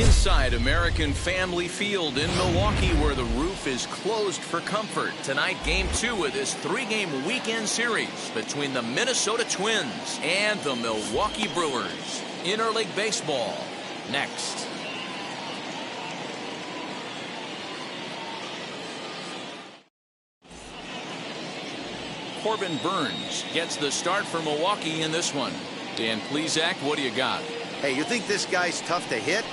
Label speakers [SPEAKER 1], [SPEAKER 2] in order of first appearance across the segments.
[SPEAKER 1] Inside American Family Field in Milwaukee, where the roof is closed for comfort. Tonight, Game 2 of this 3-game weekend series between the Minnesota Twins and the Milwaukee Brewers. Interleague baseball next. Corbin Burns gets the start for Milwaukee in this one. Dan Plesac, what do you got?
[SPEAKER 2] Hey, you think this guy's tough to hit?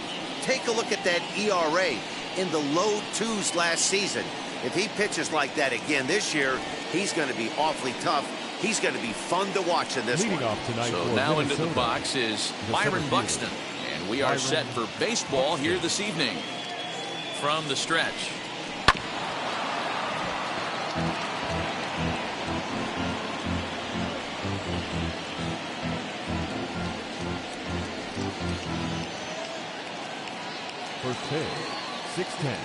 [SPEAKER 2] Take a look at that ERA in the low 2s last season. If he pitches like that again this year, he's going to be awfully tough. He's going to be fun to watch in this one.
[SPEAKER 1] So now into the box is Byron Buxton. And we are set for baseball here this evening. From the stretch.
[SPEAKER 3] First pitch, 6-10.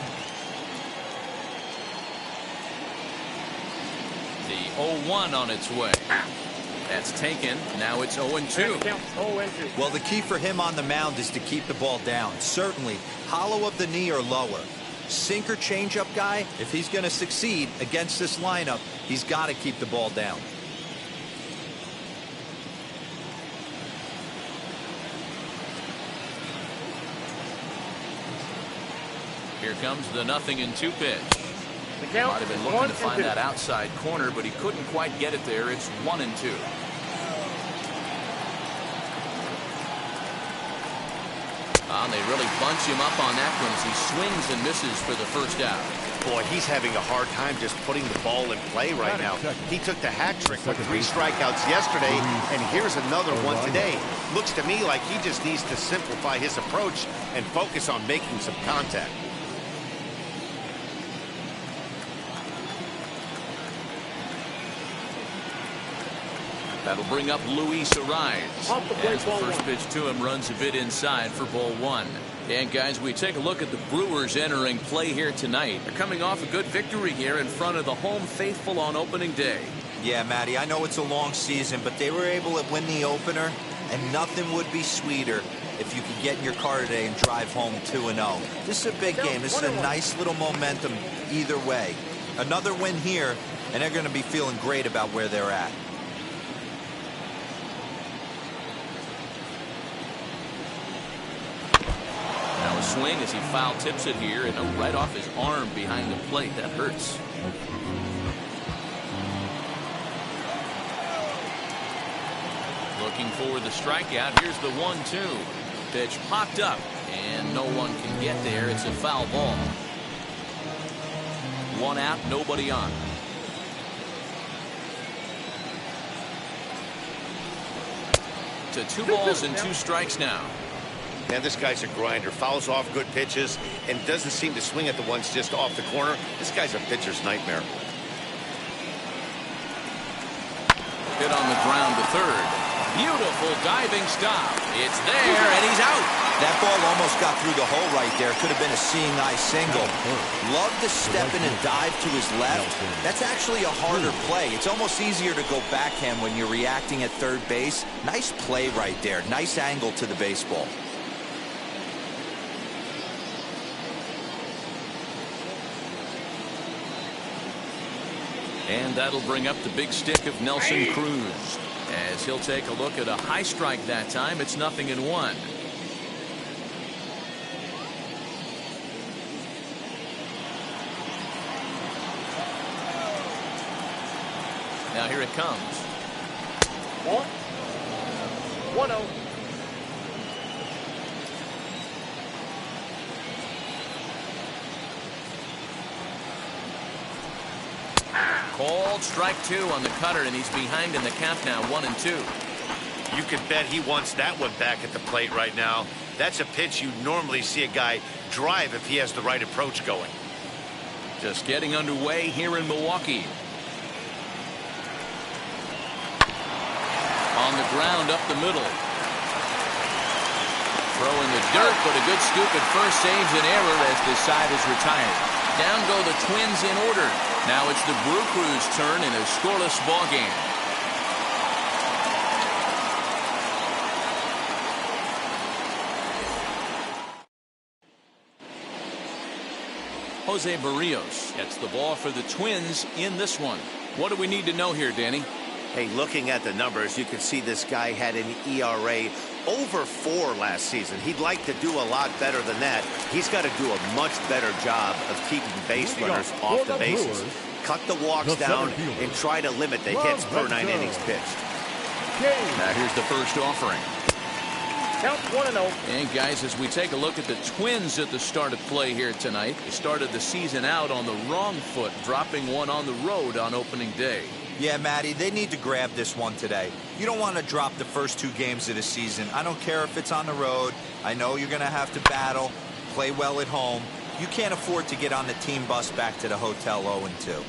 [SPEAKER 1] The 0-1 on its way. That's taken. Now it's 0-2.
[SPEAKER 4] Well, the key for him on the mound is to keep the ball down. Certainly, hollow of the knee or lower. Sinker changeup guy, if he's going to succeed against this lineup, he's got to keep the ball down.
[SPEAKER 1] Here comes the 0-2 pitch. Might have been looking to find that outside corner, but he couldn't quite get it there. It's 1-2. And they really bunch him up on that one as he swings and misses for the first out.
[SPEAKER 2] Boy, he's having a hard time just putting the ball in play right now. He took the hat trick with 3 strikeouts yesterday, and here's another one today. Looks to me like he just needs to simplify his approach and focus on making some contact.
[SPEAKER 1] That'll bring up Luis Ariz. As the first pitch to him runs a bit inside for ball 1. And guys, we take a look at the Brewers entering play here tonight. They're coming off a good victory here in front of the home faithful on opening day.
[SPEAKER 4] Yeah, Matty, I know it's a long season, but they were able to win the opener, and nothing would be sweeter if you could get in your car today and drive home 2-0. This is a big game. This is a nice little momentum either way. Another win here, and they're going to be feeling great about where they're at.
[SPEAKER 1] Now a swing as he foul tips it here, and right off his arm behind the plate. That hurts. Looking for the strikeout. Here's the 1-2. Pitch popped up, and no one can get there. It's a foul ball. 1 out, nobody on. To 2 balls and 2 strikes now.
[SPEAKER 2] Man, this guy's a grinder. Fouls off good pitches and doesn't seem to swing at the ones just off the corner. This guy's a pitcher's nightmare.
[SPEAKER 1] Hit on the ground to third. Beautiful diving stop. It's there, and he's out.
[SPEAKER 4] That ball almost got through the hole right there. Could have been a seeing eye single. Love to step in and dive to his left. That's actually a harder play. It's almost easier to go backhand when you're reacting at third base. Nice play right there. Nice angle to the baseball.
[SPEAKER 1] And that'll bring up the big stick of Nelson Cruz. As he'll take a look at a high strike that time. It's 0-1. Now here it comes.
[SPEAKER 5] 1-0.
[SPEAKER 1] Called strike 2 on the cutter, and he's behind in the count now, 1-2.
[SPEAKER 2] You can bet he wants that one back at the plate right now. That's a pitch you normally see a guy drive if he has the right approach going.
[SPEAKER 1] Just getting underway here in Milwaukee. On the ground up the middle. Throw in the dirt, but a good scoop at first saves an error as the side is retired. Down go the Twins in order. Now it's the Brew Crew's turn in a scoreless ball game. Jose Barrios gets the ball for the Twins in this one. What do we need to know here, Danny?
[SPEAKER 2] Hey, looking at the numbers, you can see this guy had an ERA over 4 last season. He'd like to do a lot better than that. He's got to do a much better job of keeping base runners off the bases. Cut the walks down and try to limit the hits per 9 innings pitched.
[SPEAKER 1] Now here's the first offering.
[SPEAKER 5] Count 1-0.
[SPEAKER 1] And guys, as we take a look at the Twins at the start of play here tonight, they started the season out on the wrong foot, dropping one on the road on opening day.
[SPEAKER 4] Yeah, Matty, they need to grab this one today. You don't want to drop the first 2 games of the season. I don't care if it's on the road. I know you're going to have to battle, play well at home. You can't afford to get on the team bus back to the hotel 0-2.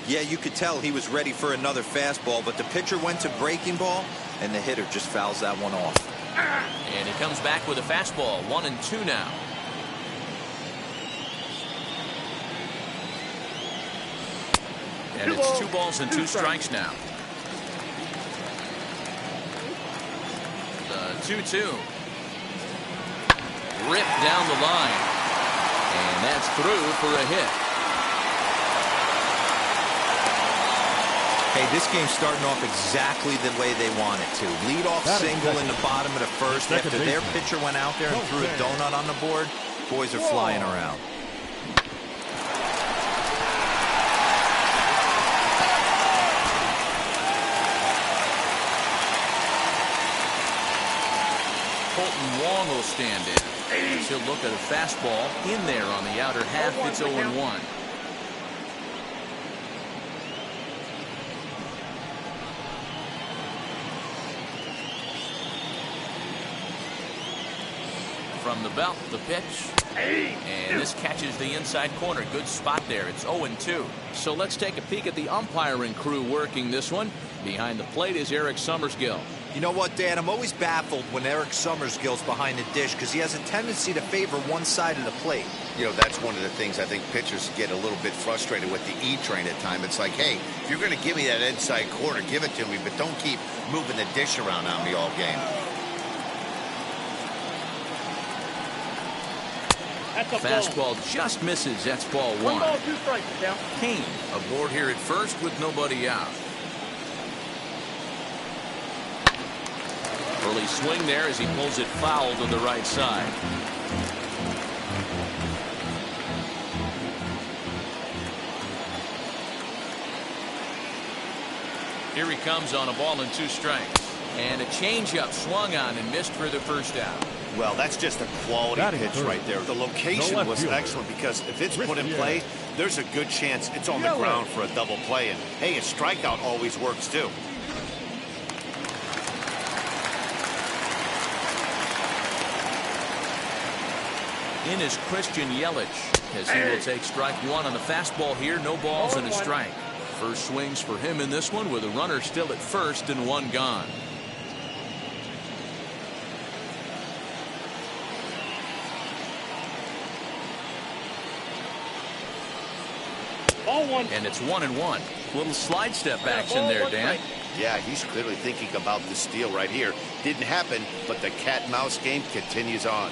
[SPEAKER 4] Yeah, you could tell he was ready for another fastball, but the pitcher went to breaking ball, and the hitter just fouls that one off.
[SPEAKER 1] And he comes back with a fastball, 1-2 now. And it's 2 balls and 2 strikes now. The 2-2. Ripped down the line. And that's through for a hit.
[SPEAKER 4] Hey, this game's starting off exactly the way they want it to. Lead-off single in the bottom of the first after their pitcher went out there and threw a donut on the board. Boys are flying around.
[SPEAKER 1] Colton Wong will stand in. He'll look at a fastball in there on the outer half. It's 0-1. From the belt, the pitch. And this catches the inside corner. Good spot there. It's 0-2. So let's take a peek at the umpiring crew working this one. Behind the plate is Eric Summersgill.
[SPEAKER 4] You know what, Dan? I'm always baffled when Eric Summersgill's behind the dish because he has a tendency to favor one side of the plate.
[SPEAKER 2] You know, that's one of the things I think pitchers get a little bit frustrated with the E-train at times. It's like, hey, if you're going to give me that inside corner, give it to me, but don't keep moving the dish around on me all game.
[SPEAKER 1] Fastball just misses. That's ball 1.
[SPEAKER 5] 1 ball, 2 strikes. Down.
[SPEAKER 1] Kane aboard here at first with nobody out. Early swing there as he pulls it foul to the right side. Here he comes on a ball and 2 strikes. And a changeup swung on and missed for the first out.
[SPEAKER 2] Well, that's just a quality pitch right there. The location was excellent because if it's put in play, there's a good chance it's on the ground for a double play. And, hey, a strikeout always works, too.
[SPEAKER 1] In is Christian Yelich as he will take strike 1 on the fastball here. No balls and a strike. First swings for him in this one with a runner still at first and 1 gone.
[SPEAKER 5] Ball 1.
[SPEAKER 1] And it's 1-1. Little slide step action there, Dan.
[SPEAKER 2] Yeah, he's clearly thinking about the steal right here. Didn't happen, but the cat and mouse game continues on.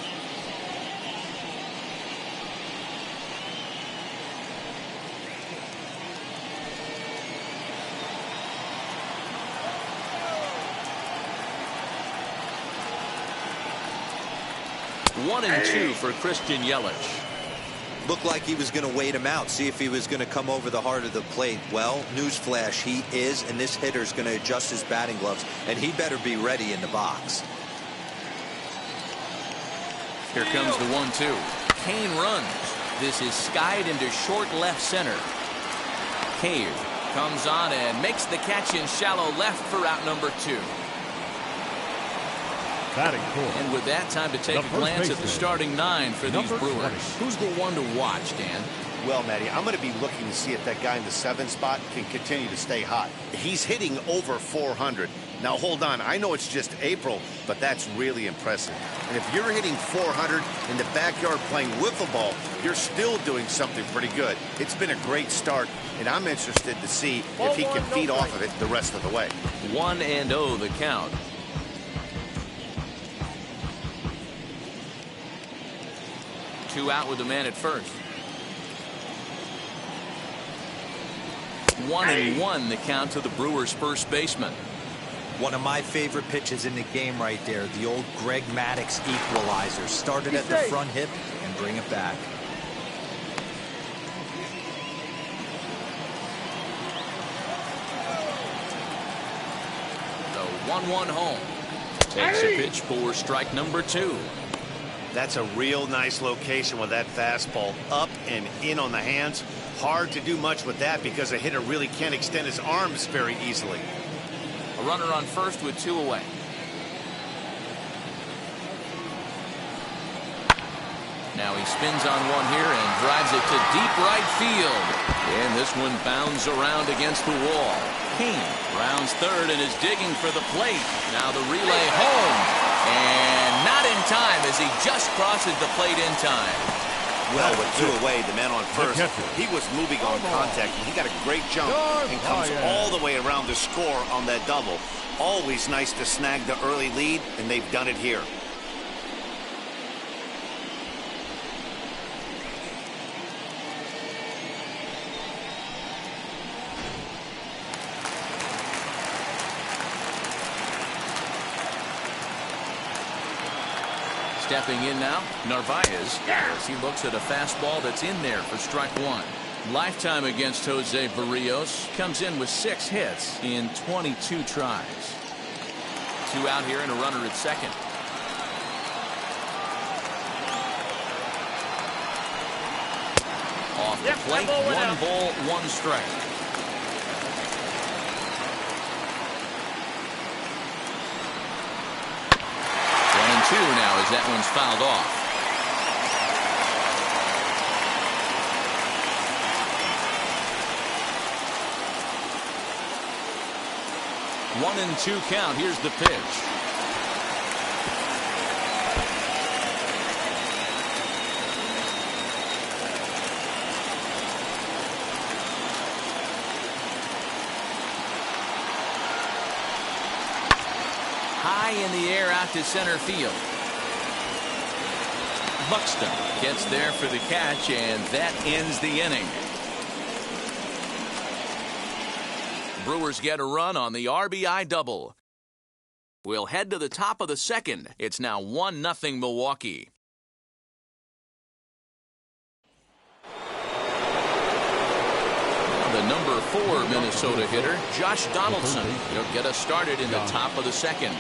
[SPEAKER 1] One and 2 for Christian Yelich.
[SPEAKER 4] Looked like he was going to wait him out, see if he was going to come over the heart of the plate. Well, newsflash, he is, and this hitter's going to adjust his batting gloves, and he better be ready in the box.
[SPEAKER 1] Here comes the 1-2. Kane runs. This is skied into short left center. Cave comes on and makes the catch in shallow left for out number 2. And with that, time to take a glance at the starting 9 for these Brewers. Who's the one to watch, Dan?
[SPEAKER 2] Well, Matty, I'm going to be looking to see if that guy in the 7 spot can continue to stay hot. He's hitting over 400. Now, hold on. I know it's just April, but that's really impressive. And if you're hitting 400 in the backyard playing wiffle ball, you're still doing something pretty good. It's been a great start, and I'm interested to see if he can feed off of it the rest of the way.
[SPEAKER 1] 1-0 the count. Two out with the man at first. 1-1 the count to the Brewers first baseman.
[SPEAKER 4] One of my favorite pitches in the game right there. The old Greg Maddux equalizer. Started at the front hip and bring it back.
[SPEAKER 1] The 1-1 home. Takes a pitch for strike number 2.
[SPEAKER 2] That's a real nice location with that fastball up and in on the hands. Hard to do much with that because a hitter really can't extend his arms very easily.
[SPEAKER 1] A runner on first with 2 away. Now he spins on one here and drives it to deep right field. And this one bounds around against the wall. Kane rounds third and is digging for the plate. Now the relay home. And not in time as he just crosses the plate in time.
[SPEAKER 2] Well, with 2 away, the man on first, he was moving on contact. He got a great jump and comes all the way around to score on that double. Always nice to snag the early lead, and they've done it here.
[SPEAKER 1] Stepping in now, Narvaez, as he looks at a fastball that's in there for strike 1. Lifetime against Jose Barrios. Comes in with 6 hits in 22 tries. 2 out here and a runner at second. Off the plate, 1 ball, 1 strike. Now as that one's fouled off. One and 2 count. Here's the pitch. High in the air out to center field. Buxton gets there for the catch, and that ends the inning. Brewers get a run on the RBI double. We'll head to the top of the second. It's now 1-0 Milwaukee. The number 4 Minnesota hitter, Josh Donaldson. He'll get us started in the top of the second.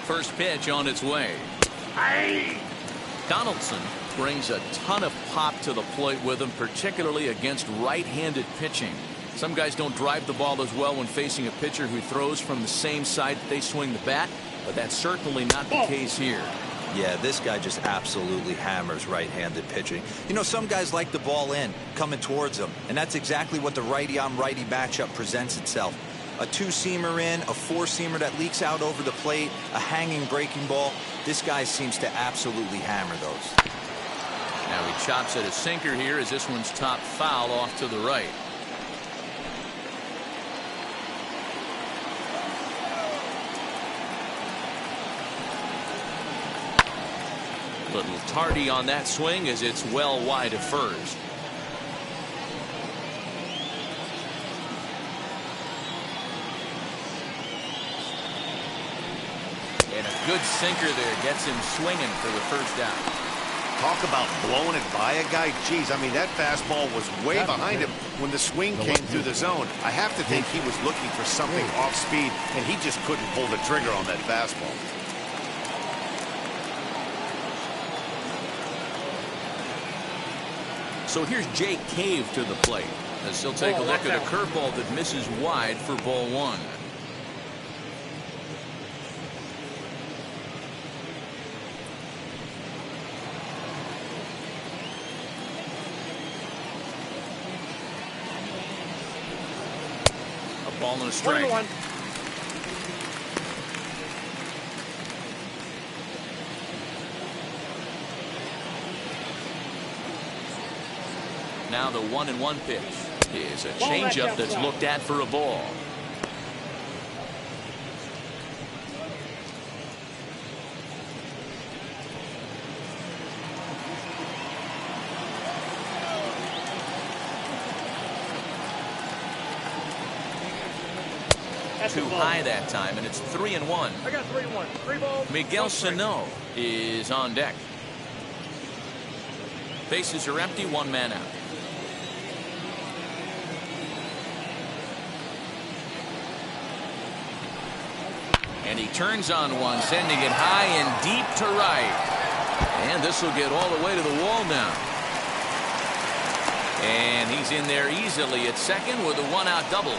[SPEAKER 1] First pitch on its way. Donaldson brings a ton of pop to the plate with him, particularly against right-handed pitching. Some guys don't drive the ball as well when facing a pitcher who throws from the same side that they swing the bat, but that's certainly not the case here.
[SPEAKER 4] Yeah, this guy just absolutely hammers right-handed pitching. You know, some guys like the ball in, coming towards them, and that's exactly what the righty-on-righty matchup presents itself. A 2-seamer in, a 4-seamer that leaks out over the plate, a hanging breaking ball. This guy seems to absolutely hammer those.
[SPEAKER 1] Now he chops at a sinker here as this one's top foul off to the right. Little tardy on that swing as it's well wide of first. And a good sinker there gets him swinging for the first out.
[SPEAKER 2] Talk about blowing it by a guy. Geez, I mean, that fastball was way behind him when the swing came through the zone. I have to think he was looking for something off speed, and he just couldn't pull the trigger on that fastball.
[SPEAKER 1] So here's Jake Cave to the plate as he'll take a look at a curveball that misses wide for ball 1. A ball and a strike.
[SPEAKER 5] 1-1.
[SPEAKER 1] Now the 1-1 pitch is a changeup that's looked at for a ball. too high that time, and it's 3-1.
[SPEAKER 5] I got 3-1. 3 balls.
[SPEAKER 1] Miguel Sano is on deck. Bases are empty, 1 man out. And he turns on one, sending it high and deep to right. And this will get all the way to the wall now. And he's in there easily at second with a 1-out double.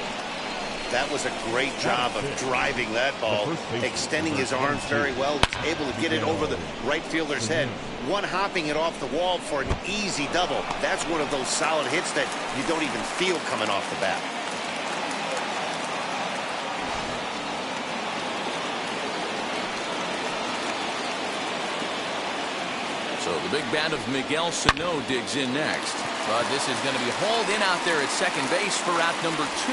[SPEAKER 2] That was a great job of driving that ball, extending his arms very well, was able to get it over the right fielder's head, one-hopping it off the wall for an easy double. That's one of those solid hits that you don't even feel coming off the bat.
[SPEAKER 1] So the big bat of Miguel Sano digs in next. But this is going to be hauled in out there at second base for out number 2.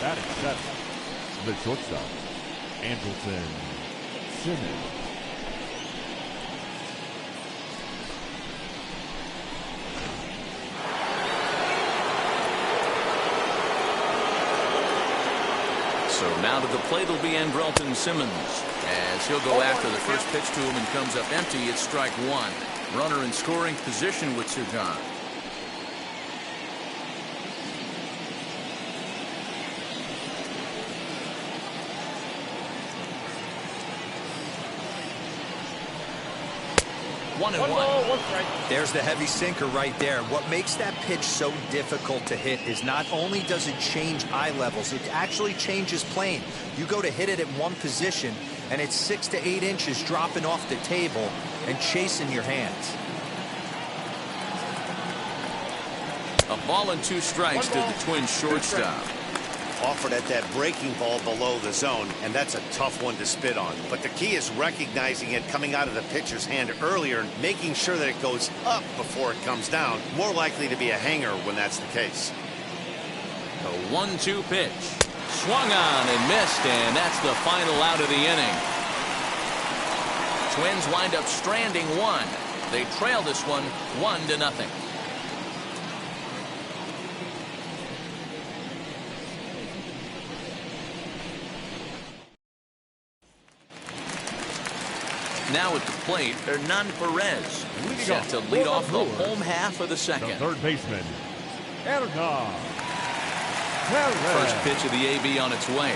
[SPEAKER 3] Batting 7. The shortstop, Andrelton Simmons.
[SPEAKER 1] So now to the plate will be Andrelton Simmons, as he'll go after the first pitch to him and comes up empty. It's strike 1. Runner in scoring position with 2 gone. One and
[SPEAKER 5] 1
[SPEAKER 1] one.
[SPEAKER 5] ball, 1 strike.
[SPEAKER 4] There's the heavy sinker right there. What makes that pitch so difficult to hit is not only does it change eye levels, it actually changes plane. You go to hit it at one position, and it's 6 to 8 inches dropping off the table and chasing your hands.
[SPEAKER 1] A ball and 2 strikes to the Twins shortstop.
[SPEAKER 2] Offered at that breaking ball below the zone, and that's a tough one to spit on. But the key is recognizing it coming out of the pitcher's hand earlier and making sure that it goes up before it comes down. More likely to be a hanger when that's the case.
[SPEAKER 1] A 1-2 pitch. Swung on and missed, and that's the final out of the inning. Twins wind up stranding 1. They trail this one 1-0. Now at the plate, Hernan Perez, set to lead off the home half of the second.
[SPEAKER 3] The third baseman, Hernan Perez.
[SPEAKER 1] First pitch of the AB on its way.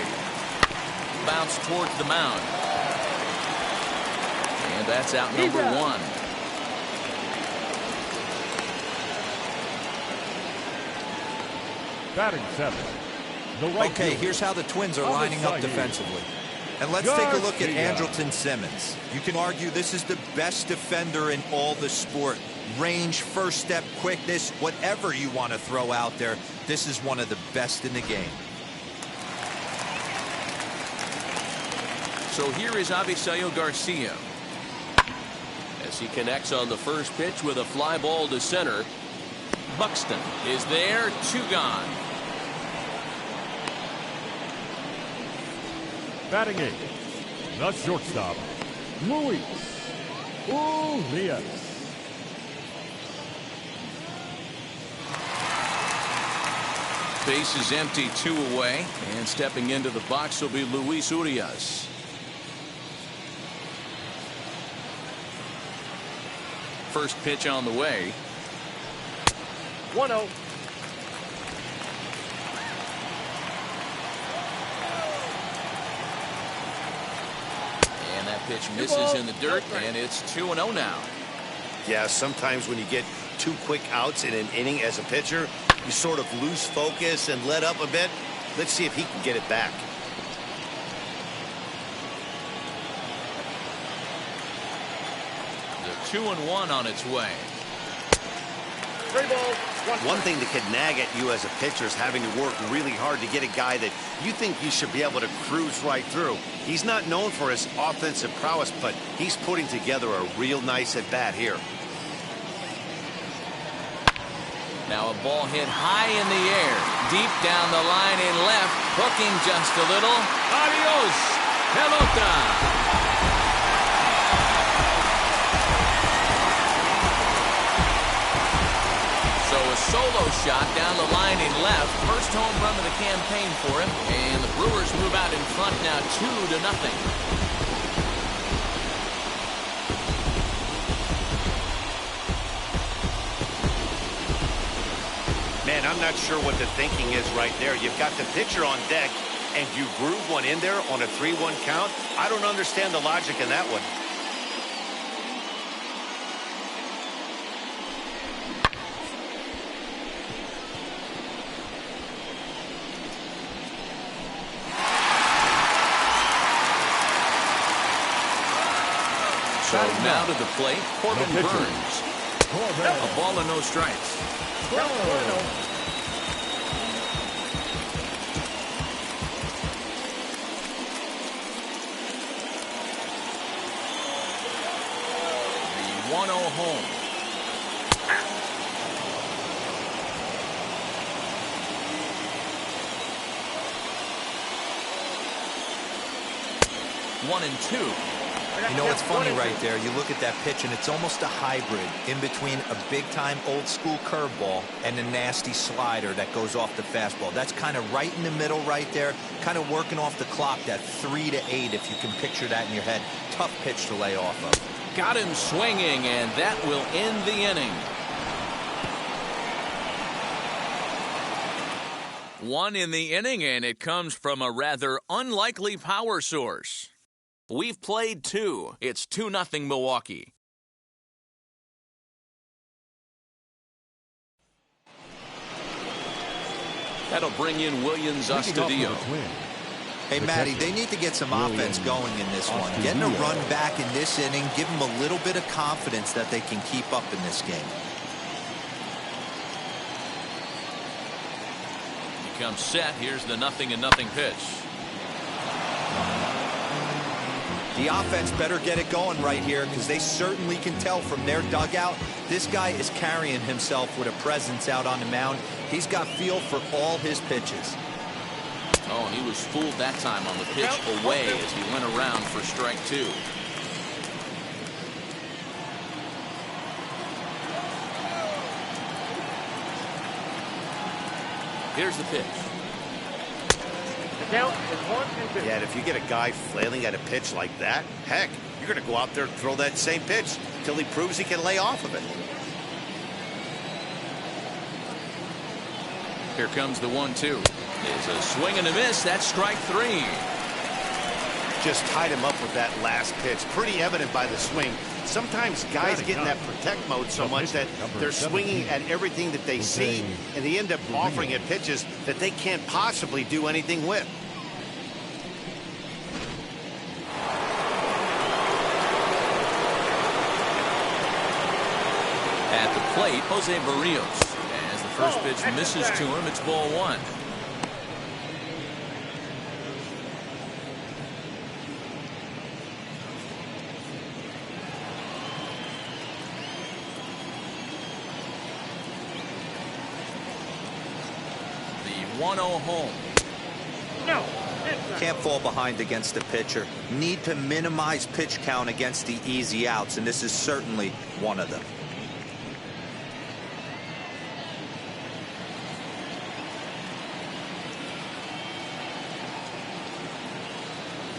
[SPEAKER 1] Bounce towards the mound. And that's out number 1.
[SPEAKER 3] Batting 7. The right
[SPEAKER 4] Okay,
[SPEAKER 3] fielder,
[SPEAKER 4] here's how the Twins are lining up defensively. And let's take a look at Andrelton Simmons. You can argue this is the best defender in all the sport. Range, first step, quickness, whatever you want to throw out there, this is one of the best in the game.
[SPEAKER 1] So here is Avisail Garcia, as he connects on the first pitch with a fly ball to center. Buxton is there, 2 gone.
[SPEAKER 3] Batting 8. The shortstop, Luis Urias.
[SPEAKER 1] Base is empty, 2 away, and stepping into the box will be Luis Urias. First pitch on the way.
[SPEAKER 5] 1-0.
[SPEAKER 1] And that pitch misses in the dirt, and it's 2-0 now.
[SPEAKER 2] Yeah, sometimes when you get 2 quick outs in an inning as a pitcher, you sort of lose focus and let up a bit. Let's see if he can get it back.
[SPEAKER 1] The 2-1 on its way.
[SPEAKER 5] 3 balls, 1
[SPEAKER 2] One thing that could nag at you as a pitcher is having to work really hard to get a guy that you think you should be able to cruise right through. He's not known for his offensive prowess, but he's putting together a real nice at-bat here.
[SPEAKER 1] Now a ball hit high in the air, deep down the line in left, hooking just a little. Adios, pelota. So a solo shot down the line in left. First home run of the campaign for him. And the Brewers move out in front now 2-0.
[SPEAKER 2] Man, I'm not sure what the thinking is right there. You've got the pitcher on deck, and you groove one in there on a 3-1 count. I don't understand the logic in that one.
[SPEAKER 1] So now to the plate, Corbin Burns. A ball and no strikes. The 1-0 home. One and two.
[SPEAKER 4] You know, it's funny right there. You look at that pitch, and it's almost a hybrid in between a big-time old-school curveball and a nasty slider that goes off the fastball. That's kind of right in the middle right there, kind of working off the clock, that 3 to 8, if you can picture that in your head. Tough pitch to lay off of.
[SPEAKER 1] Got him swinging, and that will end the inning. One in the inning, and it comes from a rather unlikely power source. We've played 2. It's 2-0 Milwaukee. That'll bring in Williams Astudillo.
[SPEAKER 4] Hey, Matty, they need to get some offense going in this one. Getting a run back in this inning, give them a little bit of confidence that they can keep up in this game.
[SPEAKER 1] He comes set. Here's the 0-0 pitch.
[SPEAKER 4] The offense better get it going right here, because they certainly can tell from their dugout this guy is carrying himself with a presence out on the mound. He's got feel for all his pitches.
[SPEAKER 1] Oh, and he was fooled that time on the pitch away as he went around for strike 2. Here's the pitch.
[SPEAKER 5] Count is 1-2.
[SPEAKER 2] Yeah, and if you get a guy flailing at a pitch like that, heck, you're going to go out there and throw that same pitch till he proves he can lay off of it.
[SPEAKER 1] Here comes the 1-2. It's a swing and a miss. That's strike 3.
[SPEAKER 2] Just tied him up with that last pitch. Pretty evident by the swing. Sometimes guys get in that protect mode so much that they're swinging at everything that they see, and they end up offering at pitches that they can't possibly do anything with.
[SPEAKER 1] At the plate, Jose Barrios. As the first pitch misses to him, it's ball 1. The 1-0 home.
[SPEAKER 5] No.
[SPEAKER 4] Can't fall behind against the pitcher. Need to minimize pitch count against the easy outs, and this is certainly one of them.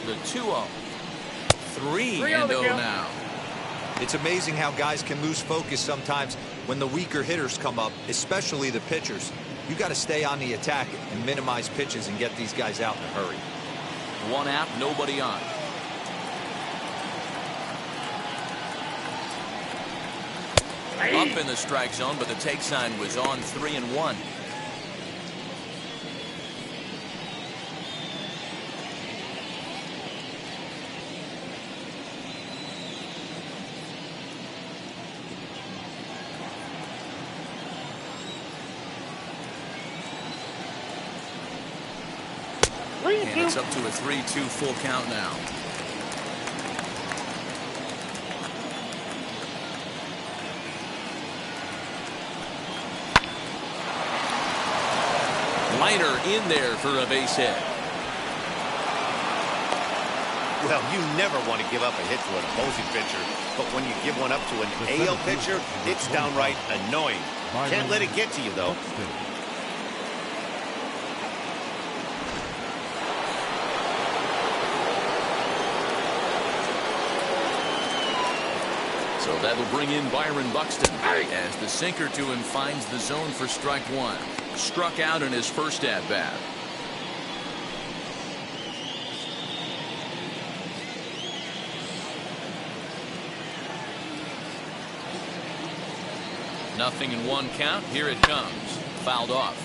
[SPEAKER 1] The 2-0. 3-0 now.
[SPEAKER 4] It's amazing how guys can lose focus sometimes when the weaker hitters come up, especially the pitchers. You got to stay on the attack and minimize pitches and get these guys out in a hurry.
[SPEAKER 1] 1 out, nobody on. Up in the strike zone, but the take sign was on 3-1. And it's up to a 3-2 full count now. Liner in there for a base hit.
[SPEAKER 2] Well, you never want to give up a hit to an opposing pitcher, but when you give one up to an AL pitcher, it's downright annoying. Can't let it get to you, though.
[SPEAKER 1] So that'll bring in Byron Buxton as the sinker to him finds the zone for strike one. Struck out in his first at bat. Nothing in one count. Here it comes. Fouled off.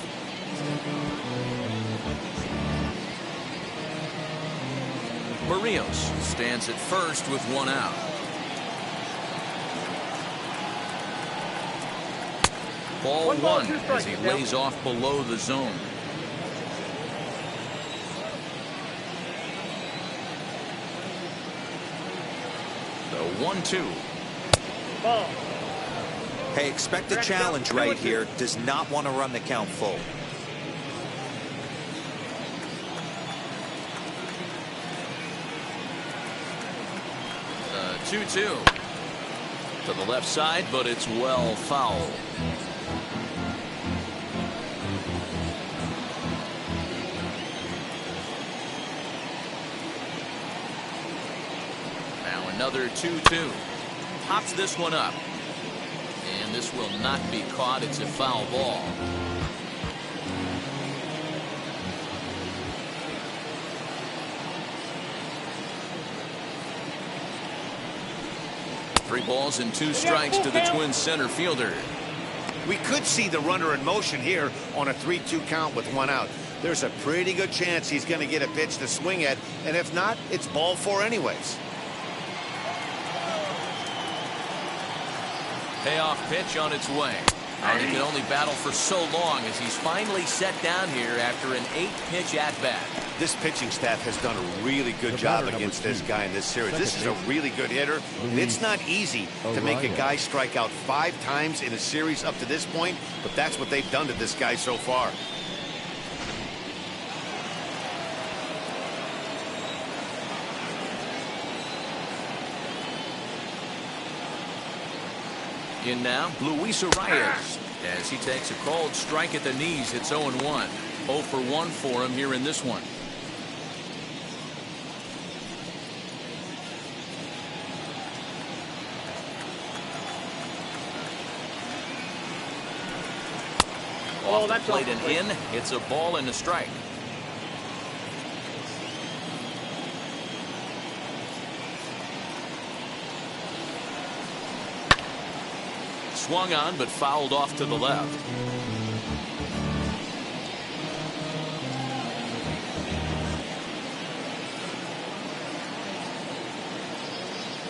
[SPEAKER 1] Barrios stands at first with one out. Ball one as he lays off below the zone. The 1-2.
[SPEAKER 5] Ball.
[SPEAKER 4] Hey, expect a challenge right here. Does not want to run the count full.
[SPEAKER 1] The 2-2 to the left side, but it's well foul. Now another 2-2. Pops this one up. And this will not be caught. It's a foul ball. Three balls and two strikes to the Twins center fielder.
[SPEAKER 2] We could see the runner in motion here on a 3-2 count with one out. There's a pretty good chance he's going to get a pitch to swing at, and if not, it's ball four anyways.
[SPEAKER 1] Payoff pitch on its way. And he can only battle for so long as he's finally set down here after an 8-pitch at-bat.
[SPEAKER 2] This pitching staff has done a really good job against this guy in this series. This is a really good hitter, and it's not easy to make a guy strike out 5 times in a series up to this point, but that's what they've done to this guy so far.
[SPEAKER 1] In now, Luis Arias as he takes a called strike at the knees. It's 0-1. 0 for 1 for him here in this one. Off the plate and in. It's a ball and a strike. Swung on, but fouled off to the left.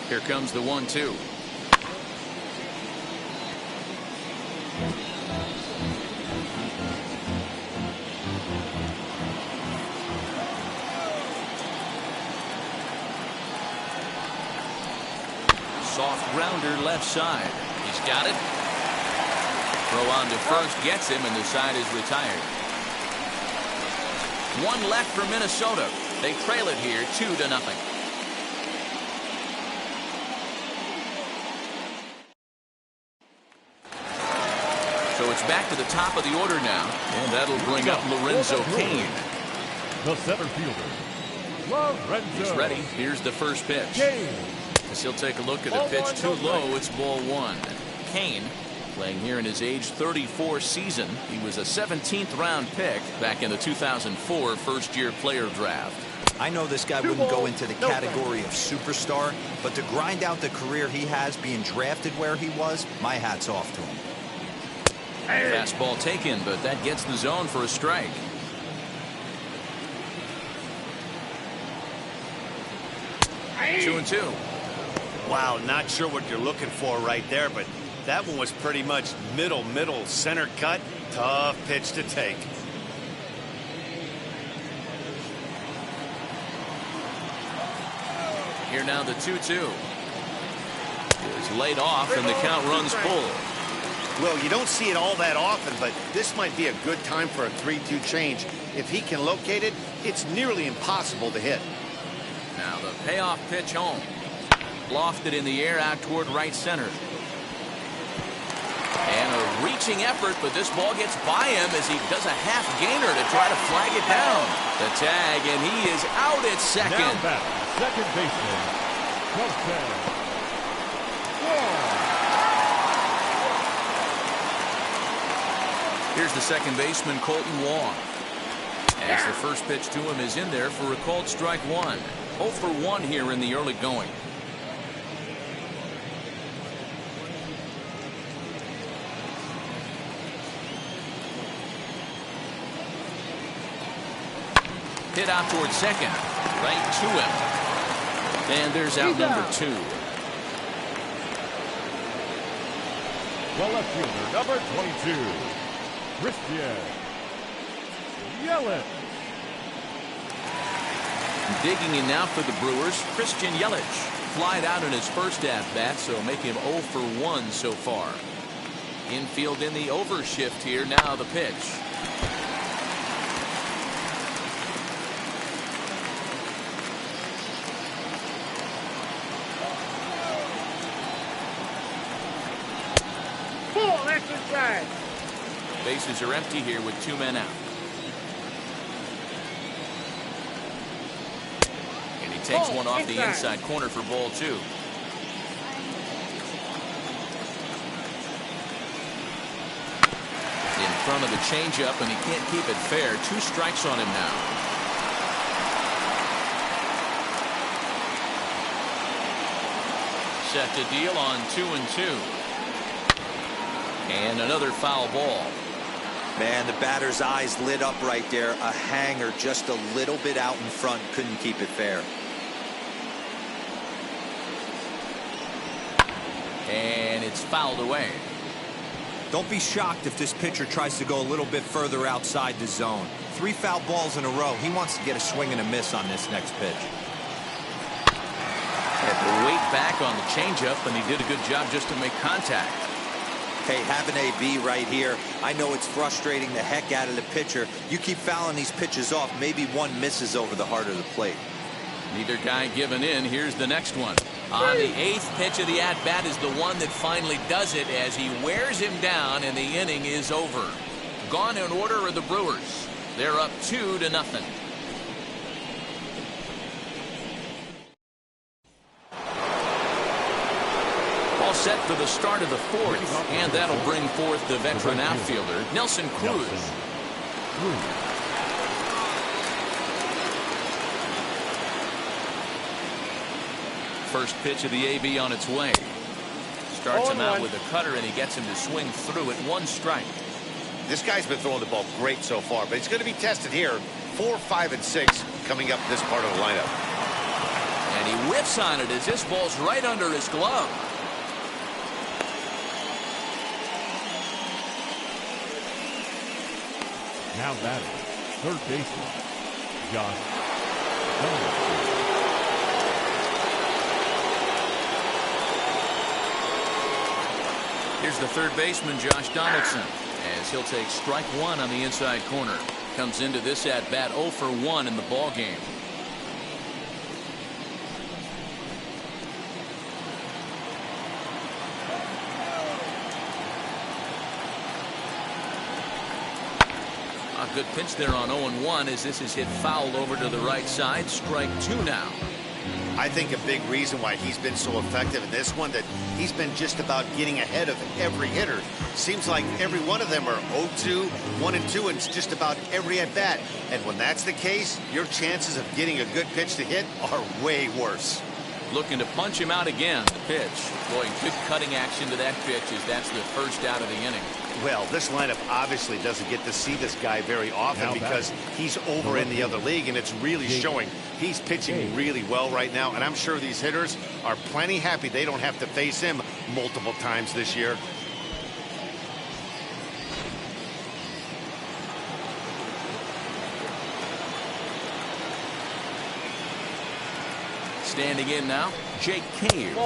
[SPEAKER 1] Here comes the 1-2. Soft grounder left side. He's got it. Throw on to first gets him, and the side is retired. One left for Minnesota. They trail it here 2-0. So it's back to the top of the order now, and that'll bring up Lorenzo Cain.
[SPEAKER 3] The center fielder, Lorenzo.
[SPEAKER 1] He's ready. Here's the first pitch.
[SPEAKER 3] Cain.
[SPEAKER 1] As he'll take a look at a pitch too low, it's ball one. Cain, playing here in his age 34 season. He was a 17th round pick back in the 2004 first-year player draft.
[SPEAKER 4] I know this guy wouldn't go into the category of superstar, but to grind out the career he has being drafted where he was, my hat's off to him.
[SPEAKER 1] Fastball taken, but that gets the zone for a strike. Two and two.
[SPEAKER 2] Wow, not sure what you're looking for right there, but that one was pretty much middle center cut. Tough pitch to take.
[SPEAKER 1] Here now the 2-2. Is laid off and the count runs full.
[SPEAKER 2] Well, you don't see it all that often, but this might be a good time for a 3-2 change. If he can locate it, it's nearly impossible to hit.
[SPEAKER 1] Now the payoff pitch home. Lofted in the air out toward right center. And a reaching effort, but this ball gets by him as he does a half gainer to try to flag it down. The tag, and he is out at second.
[SPEAKER 3] Now back, second baseman, Colton Wong.
[SPEAKER 1] Here's the second baseman, Colton Wong. As the first pitch to him is in there for a called strike one. 0 for 1 here in the early going. Hit out towards second. Right to him. And there's out number 2.
[SPEAKER 3] The left fielder, number 22, Christian Yelich.
[SPEAKER 1] Digging in now for the Brewers, Christian Yelich. Flied out in his first at-bat, so make him 0 for 1 so far. Infield in the overshift here. Now the pitch.
[SPEAKER 5] Full extra strike.
[SPEAKER 1] Bases are empty here with 2 men out. And he takes one off the inside corner for ball 2. In front of the changeup, and he can't keep it fair. 2 strikes on him now. Set to deal on 2-2. And another foul ball.
[SPEAKER 4] Man, the batter's eyes lit up right there. A hanger just a little bit out in front. Couldn't keep it fair.
[SPEAKER 1] And it's fouled away.
[SPEAKER 4] Don't be shocked if this pitcher tries to go a little bit further outside the zone. 3 foul balls in a row. He wants to get a swing and a miss on this next pitch.
[SPEAKER 1] Had to wait back on the changeup, and he did a good job just to make contact.
[SPEAKER 4] Hey, have an AB right here. I know it's frustrating the heck out of the pitcher. You keep fouling these pitches off, maybe one misses over the heart of the plate.
[SPEAKER 1] Neither guy giving in. Here's the next one. On the 8th pitch of the at-bat is the one that finally does it as he wears him down, and the inning is over. Gone in order are the Brewers. They're up 2-0. All set for the start of the 4th, and that'll bring forth the veteran outfielder, Nelson Cruz. First pitch of the AB on its way. Starts him out with a cutter, and he gets him to swing through it. 1 strike.
[SPEAKER 2] This guy's been throwing the ball great so far, but he's going to be tested here. 4, 5, and 6 coming up this part of the lineup.
[SPEAKER 1] And he whiffs on it as this ball's right under his glove.
[SPEAKER 3] Now batting, third baseman, Josh Donaldson.
[SPEAKER 1] Here's the third baseman, Josh Donaldson, as he'll take strike 1 on the inside corner. Comes into this at-bat 0 for 1 in the ball game. A good pitch there on 0-1 as this is hit foul over to the right side. Strike 2 now.
[SPEAKER 2] I think a big reason why he's been so effective in this one, that he's been just about getting ahead of every hitter. Seems like every one of them are 0-2, 1-2, and it's just about every at-bat. And when that's the case, your chances of getting a good pitch to hit are way worse.
[SPEAKER 1] Looking to punch him out again. The pitch. Boy, good cutting action to that pitch as that's the first out of the inning.
[SPEAKER 2] Well, this lineup obviously doesn't get to see this guy very often because he's over in the other league, and it's really showing. He's pitching really well right now, and I'm sure these hitters are plenty happy they don't have to face him multiple times this year.
[SPEAKER 1] Standing in now, Jake Cave.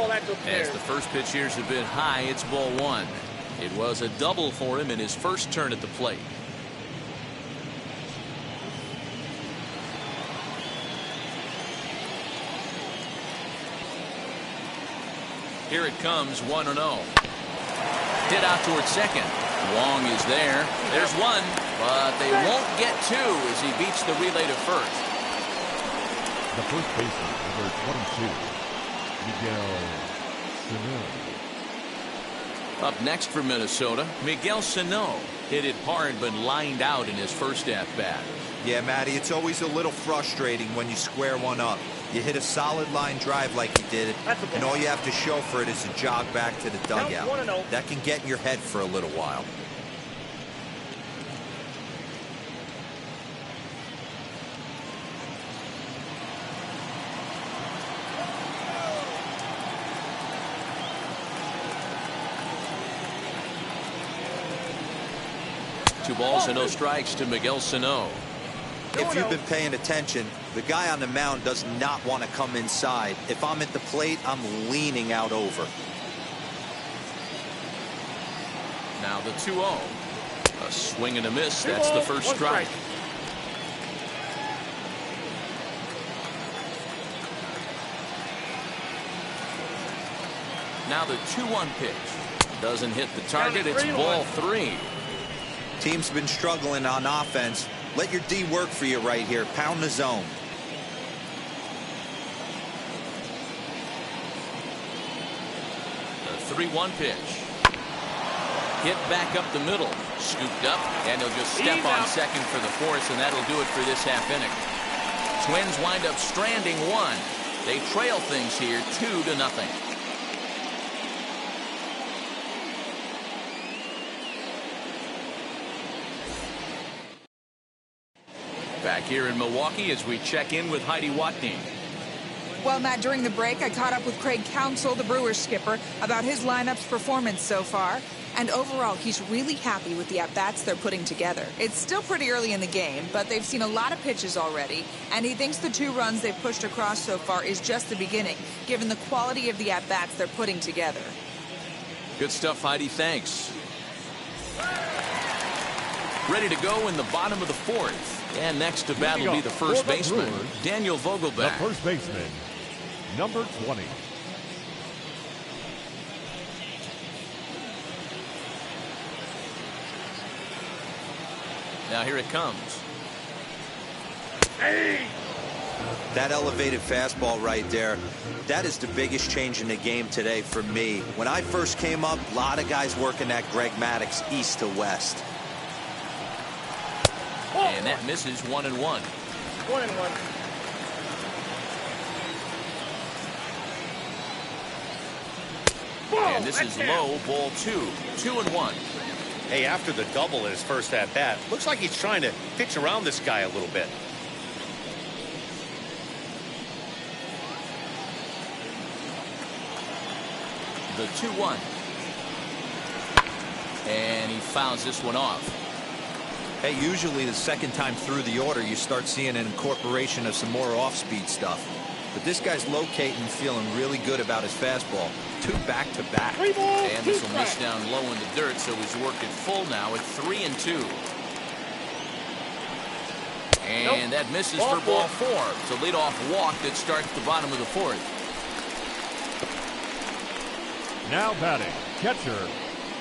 [SPEAKER 1] As the first pitch here is a bit high, it's ball 1. It was a double for him in his first turn at the plate. Here it comes, 1-0. Hit out towards second. Wong is there. There's one, but they won't get two as he beats the relay to first.
[SPEAKER 3] The first baseman, number 22, Miguel Sano.
[SPEAKER 1] Up next for Minnesota, Miguel Sano. Hit it hard but lined out in his first at-bat.
[SPEAKER 4] Yeah, Matty, it's always a little frustrating when you square one up. You hit a solid line drive like you did, and all you have to show for it is a jog back to the dugout. That can get in your head for a little while.
[SPEAKER 1] Two balls and no strikes to Miguel Sano.
[SPEAKER 4] If you've been paying attention, the guy on the mound does not want to come inside. If I'm at the plate, I'm leaning out over.
[SPEAKER 1] Now the 2-0. A swing and a miss. That's the first strike. Now the 2-1 pitch. Doesn't hit the target. It's ball 3.
[SPEAKER 4] Team's been struggling on offense. Let your D work for you right here. Pound the zone.
[SPEAKER 1] The 3-1 pitch. Hit back up the middle. Scooped up, and he'll just step on second for the force, and that'll do it for this half inning. Twins wind up stranding one. They trail things here 2-0. Back here in Milwaukee as we check in with Heidi Watney.
[SPEAKER 6] Well, Matt, during the break, I caught up with Craig Counsell, the Brewers skipper, about his lineup's performance so far. And overall, he's really happy with the at-bats they're putting together. It's still pretty early in the game, but they've seen a lot of pitches already. And he thinks the 2 runs they've pushed across so far is just the beginning, given the quality of the at-bats they're putting together.
[SPEAKER 1] Good stuff, Heidi. Thanks. Ready to go in the bottom of the 4th. And next to bat will be the first baseman, Daniel Vogelbach.
[SPEAKER 3] The first baseman, number 20.
[SPEAKER 1] Now here it comes.
[SPEAKER 4] That elevated fastball right there, that is the biggest change in the game today for me. When I first came up, a lot of guys working that Greg Maddux east to west.
[SPEAKER 1] And that misses 1-1.
[SPEAKER 5] 1-1.
[SPEAKER 1] And this is low, ball 2. 2-1.
[SPEAKER 2] Hey, after the double in his first at-bat, looks like he's trying to pitch around this guy a little bit.
[SPEAKER 1] The 2-1. And he fouls this one off.
[SPEAKER 4] Hey, usually the second time through the order, you start seeing an incorporation of some more off-speed stuff. But this guy's locating and feeling really good about his fastball. 2 back-to-back.
[SPEAKER 1] And this will miss down low in the dirt, so he's worked it full now at 3-2. And that misses for ball 4. It's a leadoff walk that starts the bottom of the 4th.
[SPEAKER 3] Now batting, catcher,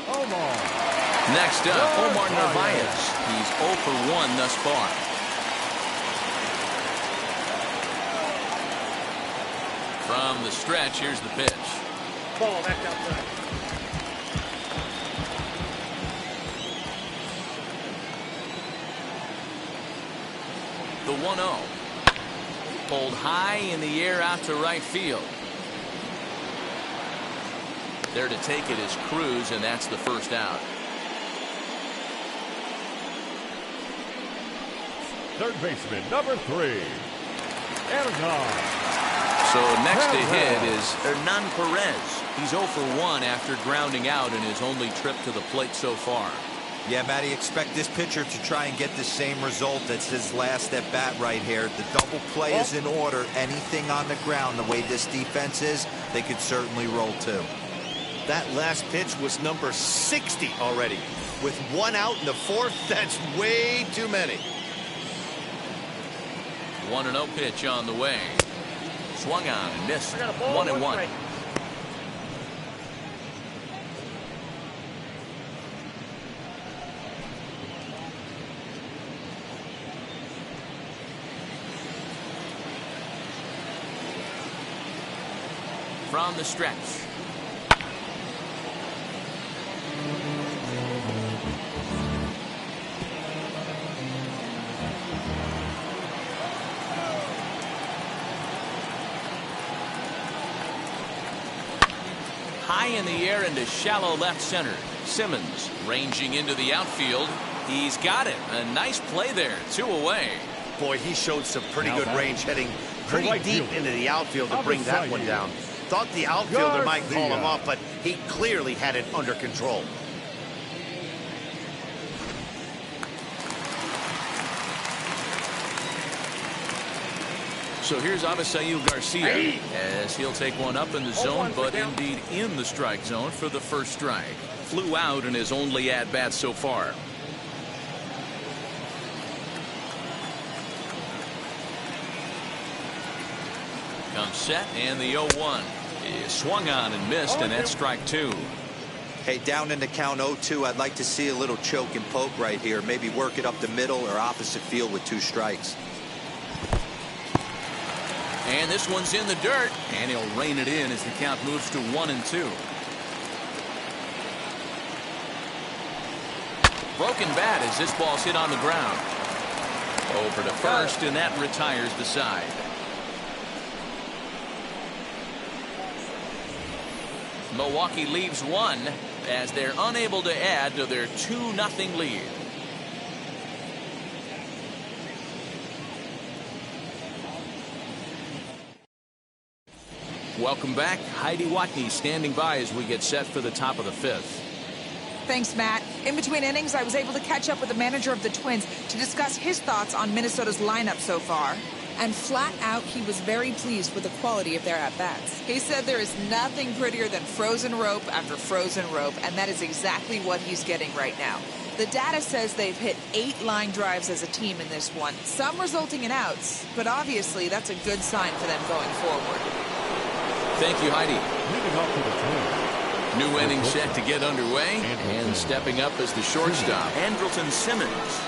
[SPEAKER 3] Omar.
[SPEAKER 1] Next up, Omar Narvaez. He's 0 for 1 thus far. From the stretch, here's the pitch.
[SPEAKER 5] Ball back outside.
[SPEAKER 1] The 1-0. Pulled high in the air out to right field. There to take it is Cruz, and that's the first out.
[SPEAKER 3] Third baseman, number 3, Hernan.
[SPEAKER 1] So next to hit is Hernan Perez. He's 0 for 1 after grounding out in his only trip to the plate so far.
[SPEAKER 4] Yeah, Matty, expect this pitcher to try and get the same result as his last at bat right here. The double play is in order. Anything on the ground, the way this defense is, they could certainly roll too.
[SPEAKER 2] That last pitch was number 60 already. With 1 out in the 4th, that's way too many.
[SPEAKER 1] 1-0 pitch on the way. Swung on and missed. 1-1. from the stretch. High in the air into shallow left center. Simmons ranging into the outfield. He's got it. A nice play there. 2 away.
[SPEAKER 2] Boy, he showed some pretty good range heading pretty deep into the outfield to bring that one down. Thought the outfielder might call him off, but he clearly had it under control.
[SPEAKER 1] So here's Avisail Garcia as he'll take one up in the zone, but indeed in the strike zone for the first strike. Flew out in his only at-bat so far. Comes set, and the 0-1 is swung on and missed, and that's strike 2.
[SPEAKER 4] Hey, down in the count 0-2, I'd like to see a little choke and poke right here. Maybe work it up the middle or opposite field with 2 strikes.
[SPEAKER 1] And this one's in the dirt, and he'll rein it in as the count moves to 1-2. Broken bat as this ball's hit on the ground. Over to first, and that retires the side. Milwaukee leaves 1 as they're unable to add to their 2-0 lead. Welcome back. Heidi Watney standing by as we get set for the top of the 5th.
[SPEAKER 6] Thanks, Matt. In between innings, I was able to catch up with the manager of the Twins to discuss his thoughts on Minnesota's lineup so far. And flat out, he was very pleased with the quality of their at-bats. He said there is nothing prettier than frozen rope after frozen rope, and that is exactly what he's getting right now. The data says they've hit 8 line drives as a team in this one, some resulting in outs, but obviously that's a good sign for them going forward.
[SPEAKER 1] Thank you, Heidi.
[SPEAKER 3] Leading off for the Twins.
[SPEAKER 1] New inning set to get underway, and stepping up as the shortstop, Andrelton Simmons.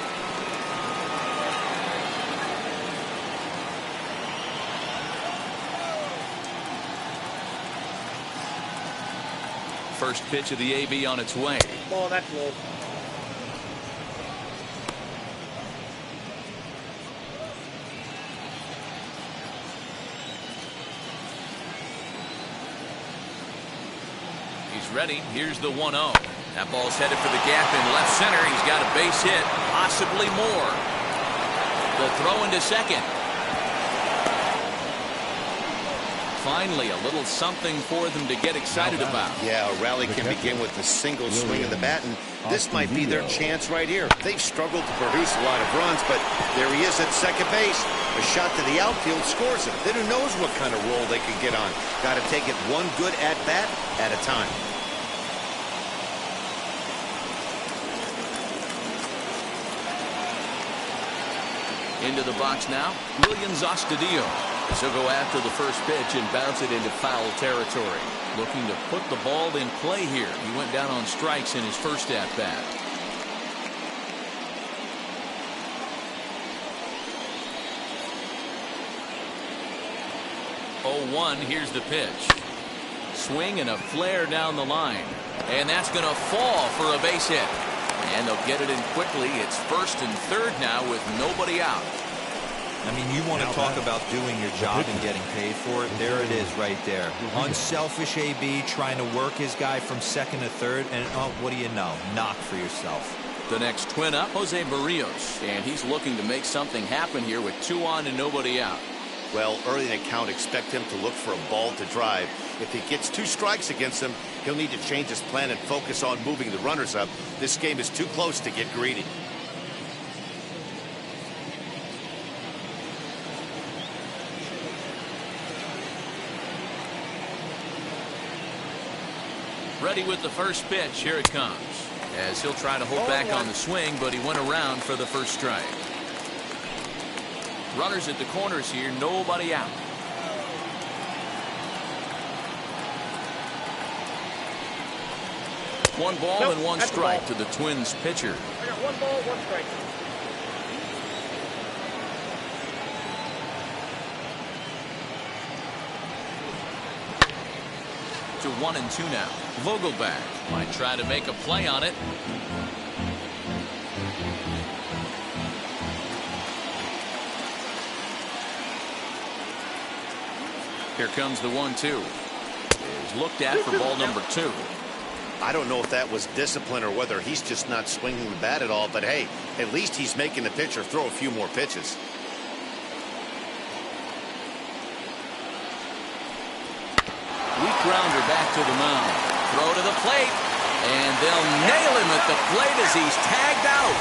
[SPEAKER 1] First pitch of the AB on its way.
[SPEAKER 5] Ball, that's low.
[SPEAKER 1] He's ready. Here's the 1-0. That ball's headed for the gap in left center. He's got a base hit, possibly more. The throw into second. Finally, a little something for them to get excited about.
[SPEAKER 2] Yeah, a rally can begin with a single swing of the bat, and this might be their chance right here. They've struggled to produce a lot of runs, but there he is at second base. A shot to the outfield scores him. Then who knows what kind of roll they could get on. Got to take it one good at-bat at a time.
[SPEAKER 1] Into the box now, Williams Astudillo. He'll go after the first pitch and bounce it into foul territory. Looking to put the ball in play here. He went down on strikes in his first at-bat. Oh, 1, here's the pitch. Swing and a flare down the line. And that's going to fall for a base hit. And they'll get it in quickly. It's first and third now with nobody out.
[SPEAKER 4] I mean, you want to talk about doing your job and getting paid for it. There it is right there. Unselfish AB trying to work his guy from second to third. And oh, what do you know? Knock for yourself.
[SPEAKER 1] The next twin up, Jose Barrios. And he's looking to make something happen here with 2 on and nobody out.
[SPEAKER 2] Well, early in the count, expect him to look for a ball to drive. If he gets 2 strikes against him, he'll need to change his plan and focus on moving the runners up. This game is too close to get greedy.
[SPEAKER 1] Ready with the first pitch. Here it comes. As he'll try to hold back on the swing, but he went around for the first strike. Runners at the corners here, nobody out. One ball and 1 strike to the Twins pitcher.
[SPEAKER 5] I got 1 ball, 1 strike.
[SPEAKER 1] to 1-2 now. Vogelback might try to make a play on it. Here comes the 1-2. Is looked at for ball number 2.
[SPEAKER 2] I don't know if that was discipline or whether he's just not swinging the bat at all, but hey, at least he's making the pitcher throw a few more pitches.
[SPEAKER 1] Weak grounder back to the mound. Throw to the plate, and they'll nail him at the plate as he's tagged out.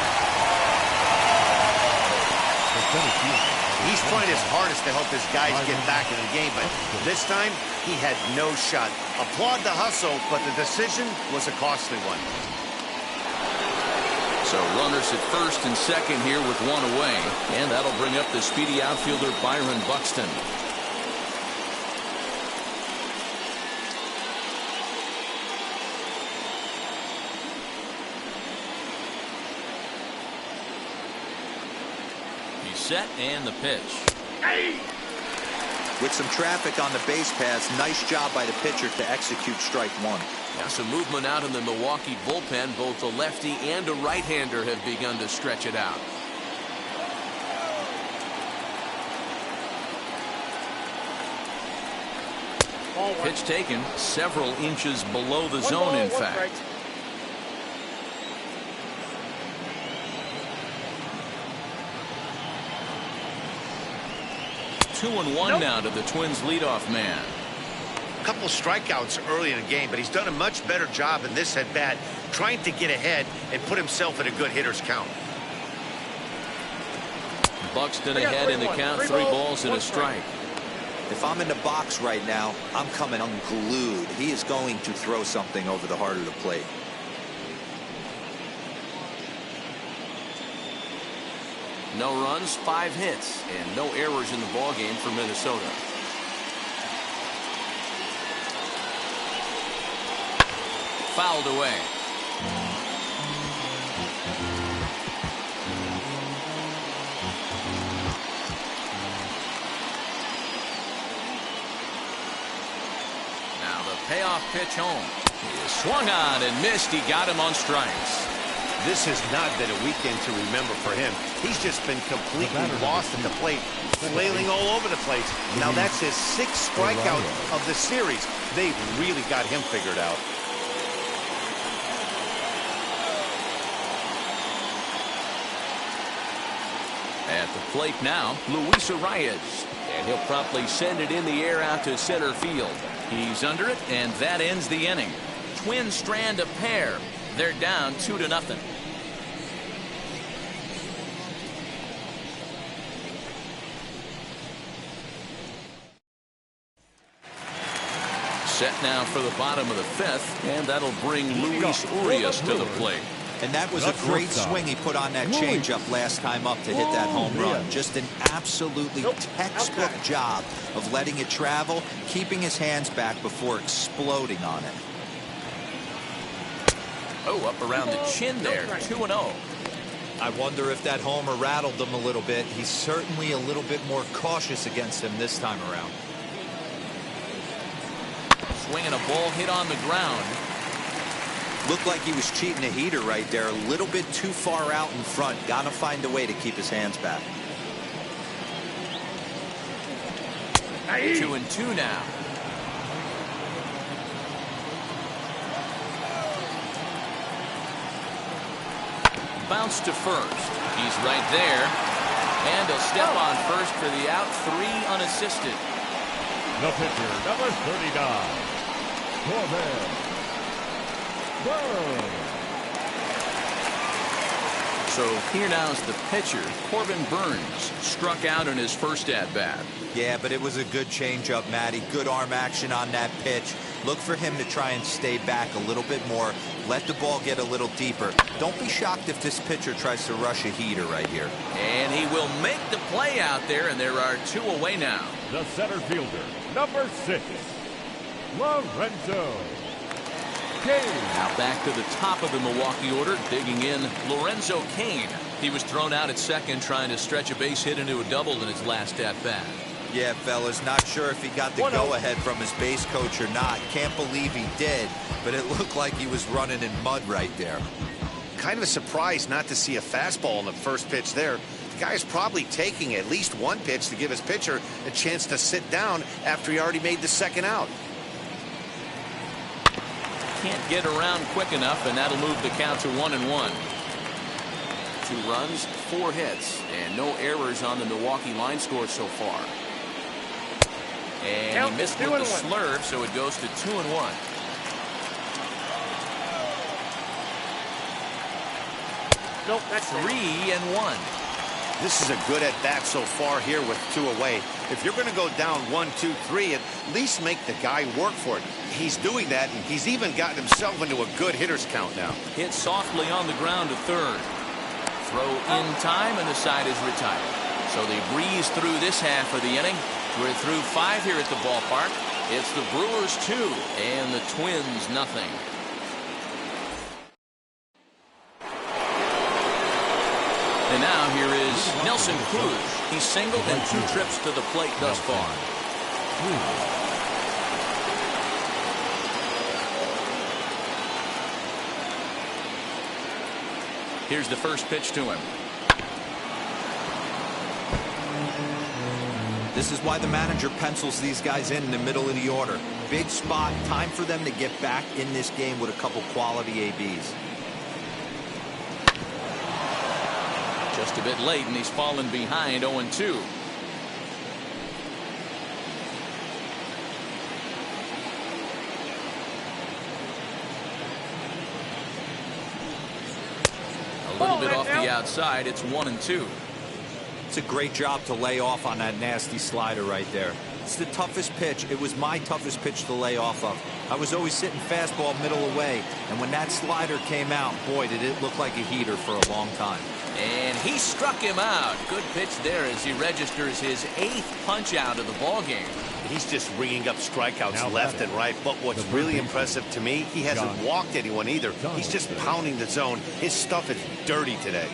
[SPEAKER 2] He's trying his hardest to help his guys get back in the game, but this time he had no shot. Applaud the hustle, but the decision was a costly one.
[SPEAKER 1] So runners at first and second here with one away, and that'll bring up the speedy outfielder Byron Buxton. Set and the pitch.
[SPEAKER 4] With some traffic on the base paths, nice job by the pitcher to execute strike one.
[SPEAKER 1] Now some movement out in the Milwaukee bullpen. Both a lefty and a right-hander have begun to stretch it out. Pitch taken several inches below the zone, in fact. 2-1 now to the Twins leadoff man.
[SPEAKER 2] A couple strikeouts early in the game, but he's done a much better job in this at bat, trying to get ahead and put himself in a good hitter's count.
[SPEAKER 1] Buxton ahead in the count, 3 balls and a strike.
[SPEAKER 4] If I'm in the box right now, I'm coming unglued. He is going to throw something over the heart of the plate.
[SPEAKER 1] No runs, 5 hits, and no errors in the ballgame for Minnesota. Fouled away. Now the payoff pitch home. He is swung on and missed. He got him on strikes.
[SPEAKER 2] This has not been a weekend to remember for him. He's just been completely lost at the plate, flailing all over the place. Now that's his 6th strikeout of the series. They've really got him figured out.
[SPEAKER 1] At the plate now, Luis Arias. And he'll promptly send it in the air out to center field. He's under it, and that ends the inning. Twins strand a pair. They're down 2-0. Set now for the bottom of the 5th, and that'll bring Luis Urias to the plate.
[SPEAKER 4] And that was a great swing he put on that changeup last time up to hit that home run. Just an absolutely textbook job of letting it travel, keeping his hands back before exploding on it.
[SPEAKER 1] Oh, up around the chin there, 2-0.
[SPEAKER 4] I wonder if that homer rattled him a little bit. He's certainly a little bit more cautious against him this time around.
[SPEAKER 1] Swinging a ball hit on the ground.
[SPEAKER 4] Looked like he was cheating a heater right there. A little bit too far out in front. Got to find a way to keep his hands back.
[SPEAKER 1] 2-2 now. Bounce to first. He's right there. And he'll step on first for the out. 3 unassisted.
[SPEAKER 3] The pitcher, number 39. Corbin Burns.
[SPEAKER 1] So here now is the pitcher, Corbin Burns, struck out in his first at-bat.
[SPEAKER 4] Yeah, but it was a good changeup, Matty. Good arm action on that pitch. Look for him to try and stay back a little bit more. Let the ball get a little deeper. Don't be shocked if this pitcher tries to rush a heater right here.
[SPEAKER 1] And he will make the play out there, and there are 2 away now.
[SPEAKER 3] The center fielder, number 6, Lorenzo Cain.
[SPEAKER 1] Now back to the top of the Milwaukee order, digging in Lorenzo Cain. He was thrown out at second trying to stretch a base hit into a double in his last at-bat.
[SPEAKER 4] Yeah, fellas, not sure if he got the go-ahead from his base coach or not. Can't believe he did, but it looked like he was running in mud right there.
[SPEAKER 2] Kind of a surprise not to see a fastball on the first pitch there. The guy's probably taking at least one pitch to give his pitcher a chance to sit down after he already made the second out.
[SPEAKER 1] Can't get around quick enough, and that'll move the count to 1-1. 2 runs, 4 hits, and no errors on the Milwaukee line score so far. And he missed with the slurve, so it goes to 2-1.
[SPEAKER 5] Nope, that's
[SPEAKER 1] 3-1.
[SPEAKER 2] This is a good at bat so far here with 2 away. If you're going to go down 1-2-3, at least make the guy work for it. He's doing that, and he's even gotten himself into a good hitter's count now.
[SPEAKER 1] Hit softly on the ground to third. Throw in time, and the side is retired. So they breeze through this half of the inning. We're through 5 here at the ballpark. It's the Brewers 2 and the Twins nothing. And now here is Nelson Cruz. He's singled in 2 trips to the plate thus far. Here's the first pitch to him.
[SPEAKER 4] This is why the manager pencils these guys in the middle of the order. Big spot, time for them to get back in this game with a couple quality ABs.
[SPEAKER 1] Just a bit late, and he's fallen behind 0-2. A little bit off the outside. It's 1-2.
[SPEAKER 4] It's a great job to lay off on that nasty slider right there. It's the toughest pitch. It was my toughest pitch to lay off of. I was always sitting fastball middle away, and when that slider came out, boy, did it look like a heater for a long time.
[SPEAKER 1] And he struck him out. Good pitch there as he registers his 8th punch out of the ball game.
[SPEAKER 2] He's just ringing up strikeouts left and right. But what's really impressive to me, he hasn't walked anyone either. He's just pounding the zone. His stuff is dirty today.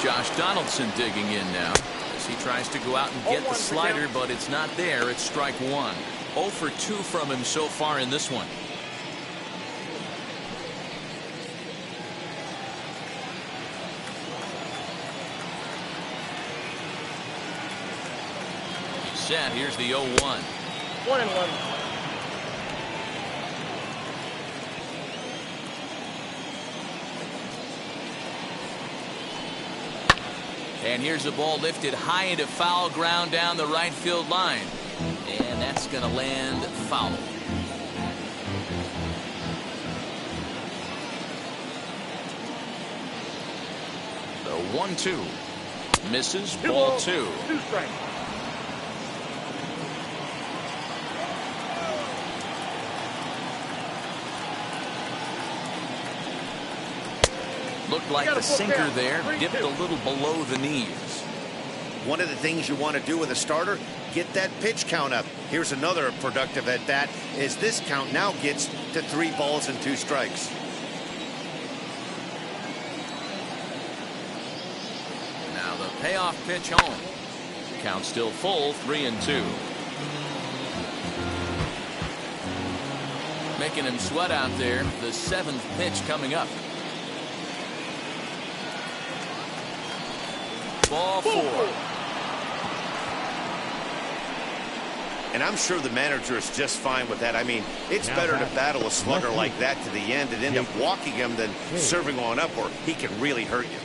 [SPEAKER 1] Josh Donaldson digging in now as he tries to go out and get the slider, but it's not there. It's strike 1. 0 for 2 from him so far in this one. Set. Here's the 0-1.
[SPEAKER 5] 1-1.
[SPEAKER 1] And here's a ball lifted high into foul ground down the right field line. And that's going to land foul. The 1-2. Misses. Ball 2.
[SPEAKER 5] 2 strikes.
[SPEAKER 1] Looked like the sinker there dipped a little below the knees.
[SPEAKER 2] One of the things you want to do with a starter, get that pitch count up. Here's another productive at bat as this count now gets to 3 balls and 2 strikes.
[SPEAKER 1] Now the payoff pitch home. Count still full, 3-2. Making him sweat out there. The 7th pitch coming up. Ball 4.
[SPEAKER 2] And I'm sure the manager is just fine with that. I mean, it's better to battle a slugger like that to the end and end up walking him than serving on up, or he can really hurt you.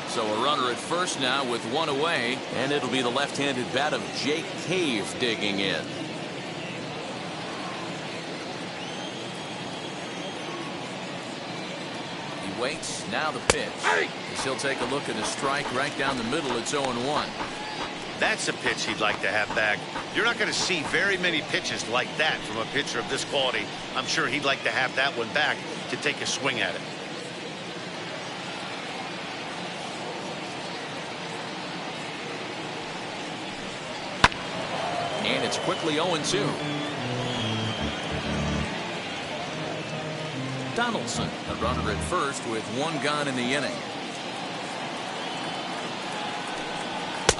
[SPEAKER 1] So a runner at first now with 1 away, and it'll be the left-handed bat of Jake Cave digging in. Waits. Now the pitch. As he'll take a look at a strike right down the middle. It's 0-1.
[SPEAKER 2] That's a pitch he'd like to have back. You're not going to see very many pitches like that from a pitcher of this quality. I'm sure he'd like to have that one back to take a swing at it.
[SPEAKER 1] And it's quickly 0-2. Donaldson, a runner at first with one gone in the inning.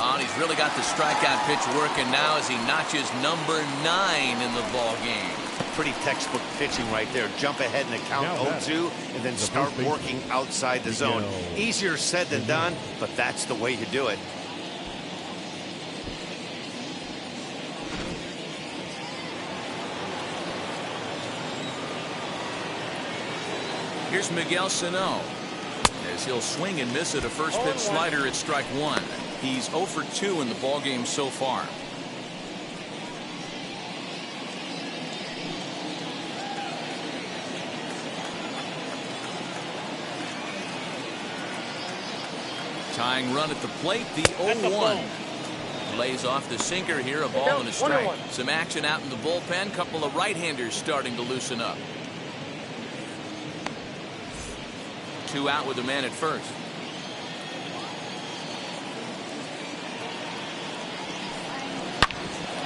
[SPEAKER 1] Oh, and he's really got the strikeout pitch working now as he notches number 9 in the ball game.
[SPEAKER 2] Pretty textbook pitching right there. Jump ahead in the count 0-2 and then start working outside the zone. Easier said than done, but that's the way to do it.
[SPEAKER 1] Here's Miguel Sano as he'll swing and miss at a first pitch slider at strike 1. He's 0 for 2 in the ball game so far. Tying run at the plate, the 0-1. Lays off the sinker here, a ball and a strike. Some action out in the bullpen. Couple of right-handers starting to loosen up. 2 out with a man at first.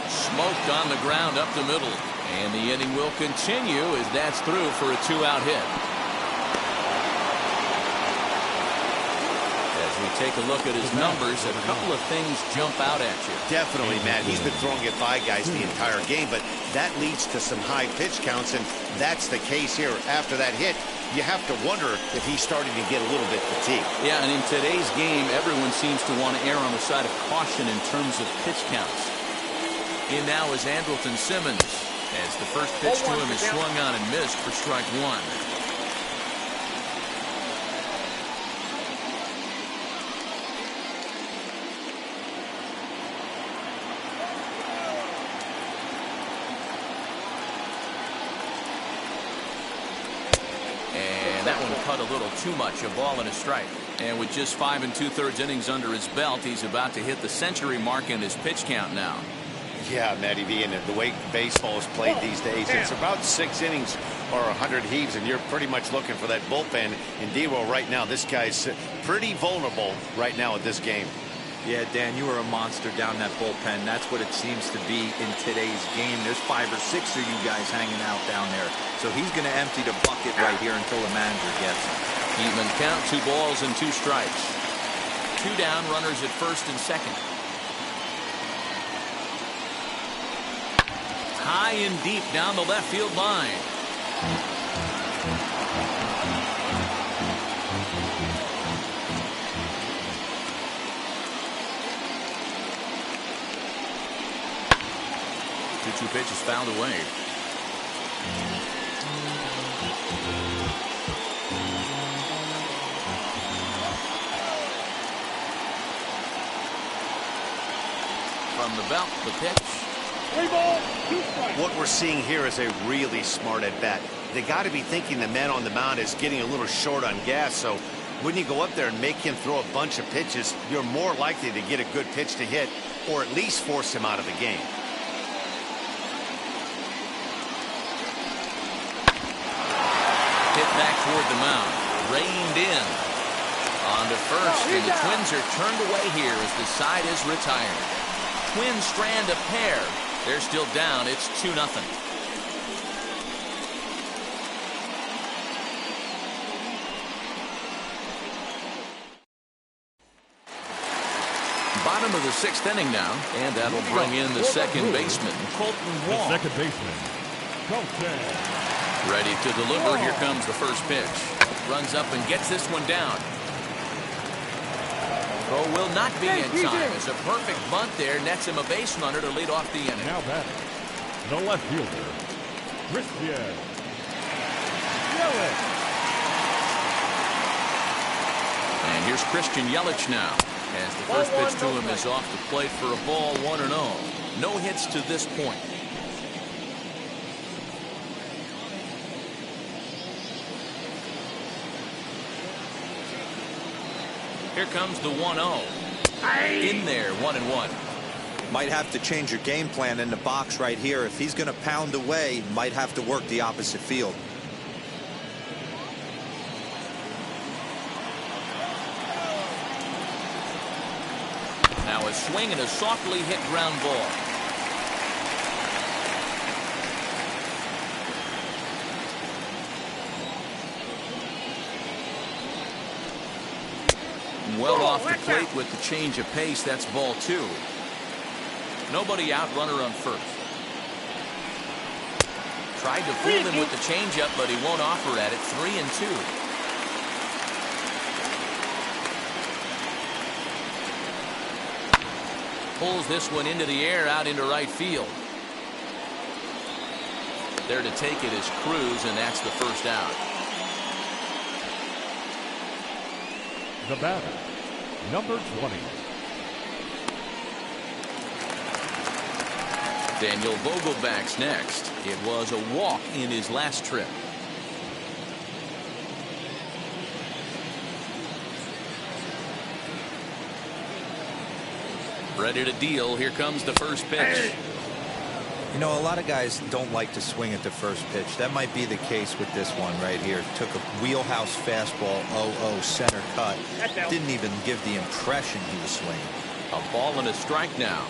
[SPEAKER 1] Smoked on the ground up the middle. And the inning will continue as that's through for a 2-out hit. As we take a look at his numbers, a couple of things jump out at you.
[SPEAKER 2] Definitely, Matt. He's been throwing it by guys the entire game, but that leads to some high pitch counts, and that's the case here. After that hit, you have to wonder if he's starting to get a little bit fatigued.
[SPEAKER 1] Yeah, and in today's game, everyone seems to want to err on the side of caution in terms of pitch counts. In now is Andrelton Simmons, as the first pitch to him is swung on and missed for strike 1. That one cut a little too much, a ball and a strike. And with just 5 2/3 innings under his belt, he's about to hit the century mark in his pitch count now.
[SPEAKER 2] Yeah, Matty V, and the way baseball is played these days, it's about 6 innings or 100 heaves, and you're pretty much looking for that bullpen. Indeed, well, right now, this guy's pretty vulnerable right now at this game.
[SPEAKER 4] Yeah, Dan, you are a monster down that bullpen. That's what it seems to be in today's game. There's 5 or 6 of you guys hanging out down there. So he's going to empty the bucket right here until the manager gets him.
[SPEAKER 1] Even count, 2 balls and 2 strikes. 2 down, runners at first and second. High and deep down the left field line. Two pitches fouled away. From the belt, the pitch.
[SPEAKER 5] 3 balls, 2 strikes.
[SPEAKER 2] What we're seeing here is a really smart at bat. They got to be thinking the man on the mound is getting a little short on gas, so when you go up there and make him throw a bunch of pitches, you're more likely to get a good pitch to hit or at least force him out of the game.
[SPEAKER 1] Hit back toward the mound. Reined in. On to first, and the Twins are turned away here as the side is retired. Twins strand a pair. They're still down. It's 2-0. Bottom of the 6th inning now, and that'll bring in the second baseman, Colton Wong.
[SPEAKER 3] The second baseman, Colton.
[SPEAKER 1] Ready to deliver. Here comes the first pitch. Runs up and gets this one down. Throw will not be in time. It's a perfect bunt there. Nets him a base runner to lead off the inning.
[SPEAKER 3] Now batting, the left fielder, Christian Yelich.
[SPEAKER 1] And here's Christian Yelich now, as the first pitch to him is off the plate for a ball, 1-0. No hits to this point. Here comes the 1-0. In there, 1-1.
[SPEAKER 4] Might have to change your game plan in the box right here. If he's going to pound away, might have to work the opposite field.
[SPEAKER 1] Now a swing and a softly hit ground ball. And well off the plate with the change of pace. That's ball 2. Nobody out, runner on first. Tried to fool him with the changeup, but he won't offer at it. 3-2. Pulls this one into the air out into right field. There to take it is Cruz, and that's the first out.
[SPEAKER 3] The batter, number 20.
[SPEAKER 1] Daniel Vogelback's next. It was a walk in his last trip. Ready to deal. Here comes the first pitch.
[SPEAKER 4] You know, a lot of guys don't like to swing at the first pitch. That might be the case with this one right here. Took a wheelhouse fastball, 0-0 center cut. Didn't even give the impression he was swinging.
[SPEAKER 1] A ball and a strike now.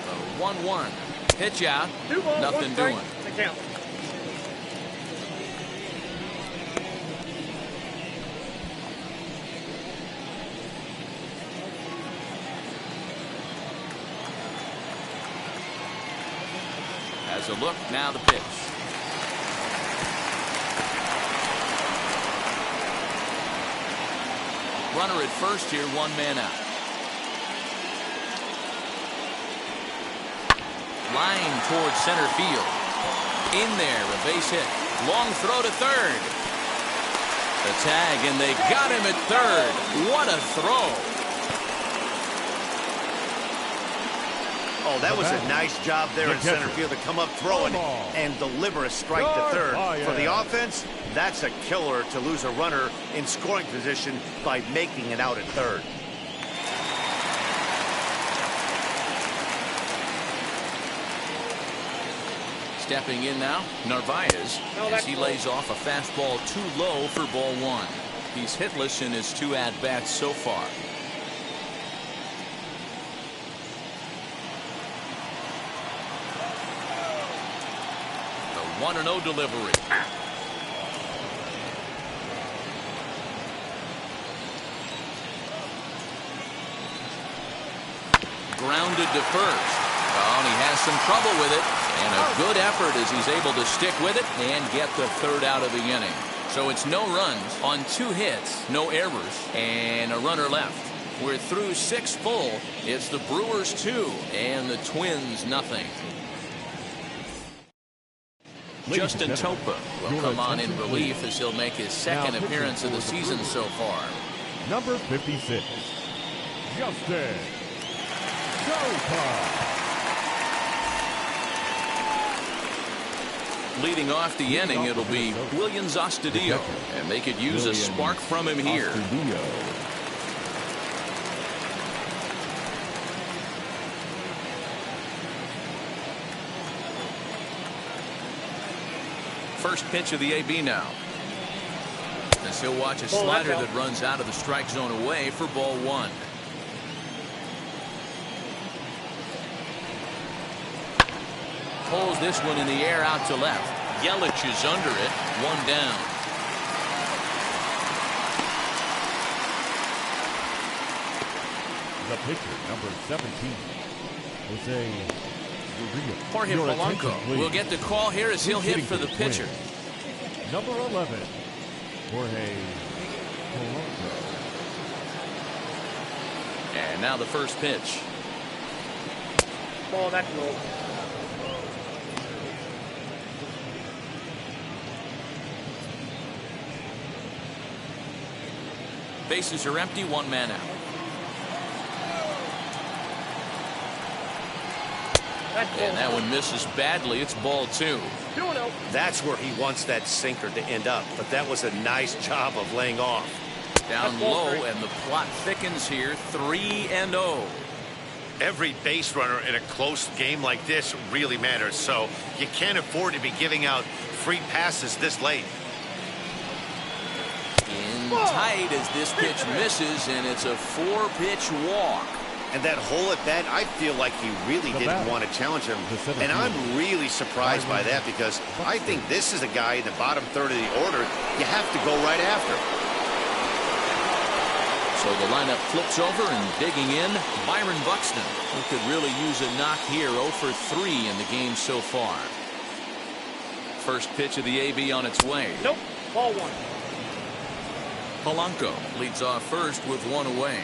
[SPEAKER 1] The 1-1. Pitch out.
[SPEAKER 5] 2 balls,
[SPEAKER 1] Nothing
[SPEAKER 5] 1 strike.
[SPEAKER 1] doing.
[SPEAKER 5] The count.
[SPEAKER 1] Has a look. Now the pitch. Runner at first here, 1 man out. Line towards center field. In there, a base hit. Long throw to third. The tag, and they got him at third. What a throw.
[SPEAKER 2] Oh, that was a nice job there in center field to come up throwing and deliver a strike to third. For the offense, that's a killer to lose a runner in scoring position by making it out at third.
[SPEAKER 1] Stepping in now, Narvaez, as he lays off a fastball too low for ball 1. He's hitless in his 2 at-bats so far. The 1-0 delivery. Grounded to first. Oh, and he has some trouble with it. And a good effort as he's able to stick with it and get the third out of the inning. So it's no runs on 2 hits, no errors, and a runner left. We're through 6 full. It's the Brewers 2 and the Twins nothing. Justin Topa will come on in relief as he'll make his second appearance of the season so far.
[SPEAKER 3] Number 56, Justin Topa.
[SPEAKER 1] Leading off the inning, it'll be Willians Astudillo, and they could use a spark from him here. First pitch of the AB now. As he'll watch a slider that runs out of the strike zone away for ball 1. Pulls this one in the air out to left. Yelich is under it. 1 down.
[SPEAKER 3] The pitcher, number 17, Jose
[SPEAKER 1] Jorge Polanco will get the call here as he'll hit for the pitcher.
[SPEAKER 3] Number 11, Jorge Polanco.
[SPEAKER 1] And now the first pitch.
[SPEAKER 5] Ball, that's low.
[SPEAKER 1] Bases are empty, 1 man out. And that one misses badly. It's ball 2.
[SPEAKER 5] 2-0.
[SPEAKER 2] That's where he wants that sinker to end up, but that was a nice job of laying off.
[SPEAKER 1] Down low, and the plot thickens here. 3-0.
[SPEAKER 2] Every base runner in a close game like this really matters, so you can't afford to be giving out free passes this late.
[SPEAKER 1] In tight as this pitch misses, and it's a 4-pitch walk.
[SPEAKER 2] And that hole at bat, I feel like he really didn't want to challenge him. And I'm really surprised by that because I think this is a guy in the bottom third of the order you have to go right after.
[SPEAKER 1] So the lineup flips over and digging in, Byron Buxton, who could really use a knock here. 0 for 3 in the game so far. First pitch of the AB on its way.
[SPEAKER 5] Nope. Ball 1.
[SPEAKER 1] Polanco leads off first with 1 away.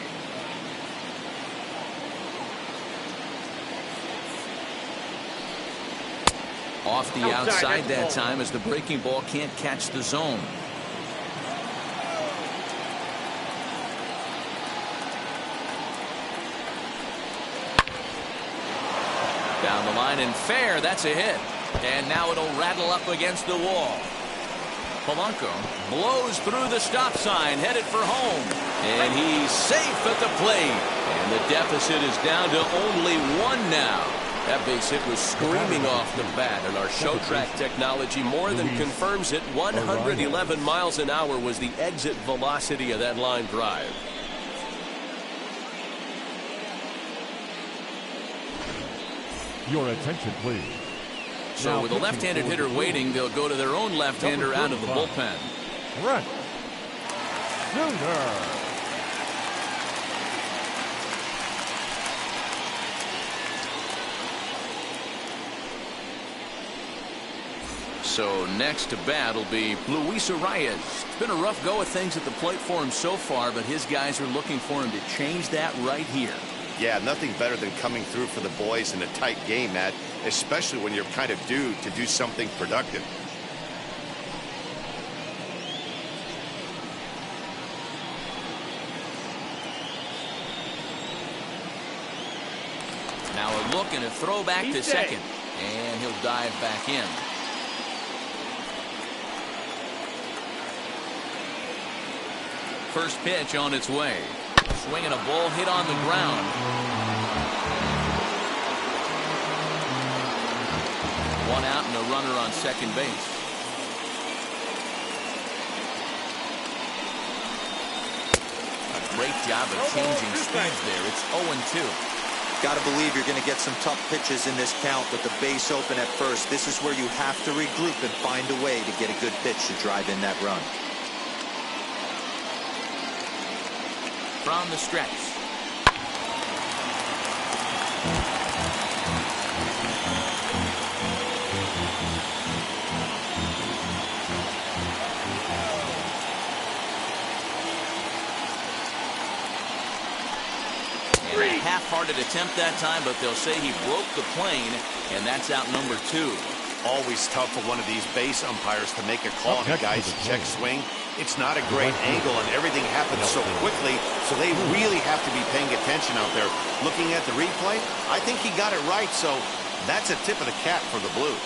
[SPEAKER 1] Off the outside that time as the breaking ball can't catch the zone. Down the line and fair. That's a hit. And now it'll rattle up against the wall. Polanco blows through the stop sign, headed for home. And he's safe at the plate. And the deficit is down to only 1 now. That base hit was screaming off the bat, and our show track technology more than confirms it. 111 miles an hour was the exit velocity of that line drive.
[SPEAKER 3] Your attention, please.
[SPEAKER 1] So with a left-handed hitter waiting, they'll go to their own left-hander out of the bullpen.
[SPEAKER 3] Right. Junior.
[SPEAKER 1] So next to bat will be Luis Arias. It's been a rough go of things at the plate for him so far, but his guys are looking for him to change that right here.
[SPEAKER 2] Yeah, nothing better than coming through for the boys in a tight game, Matt, especially when you're kind of due to do something productive.
[SPEAKER 1] Now a look and a throw back to second, and he'll dive back in. First pitch on its way. Swinging a ball hit on the ground. One out and a runner on second base. A great job of changing speeds there. It's 0-2.
[SPEAKER 4] Got to believe you're going to get some tough pitches in this count with the base open at first. This is where you have to regroup and find a way to get a good pitch to drive in that run.
[SPEAKER 1] From the stretch. And a half-hearted attempt that time, but they'll say he broke the plane, and that's out number 2.
[SPEAKER 2] Always tough for one of these base umpires to make a call on a guy's check swing. It's not a great angle, and everything happens so quickly, so they really have to be paying attention out there. Looking at the replay, I think he got it right, so that's a tip of the cap for the Blues.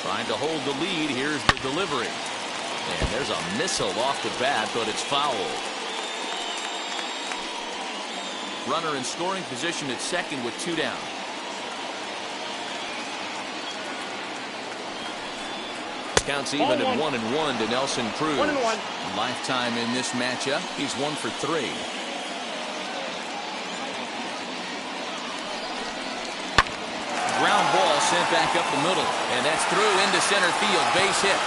[SPEAKER 1] Trying to hold the lead. Here's the delivery. And there's a missile off the bat, but it's foul. Runner in scoring position at second with 2 down. Counts even at 1-1 to Nelson Cruz.
[SPEAKER 5] 1-1.
[SPEAKER 1] Lifetime in this matchup. He's 1 for 3. Ground ball sent back up the middle, and that's through into center field. Base hit.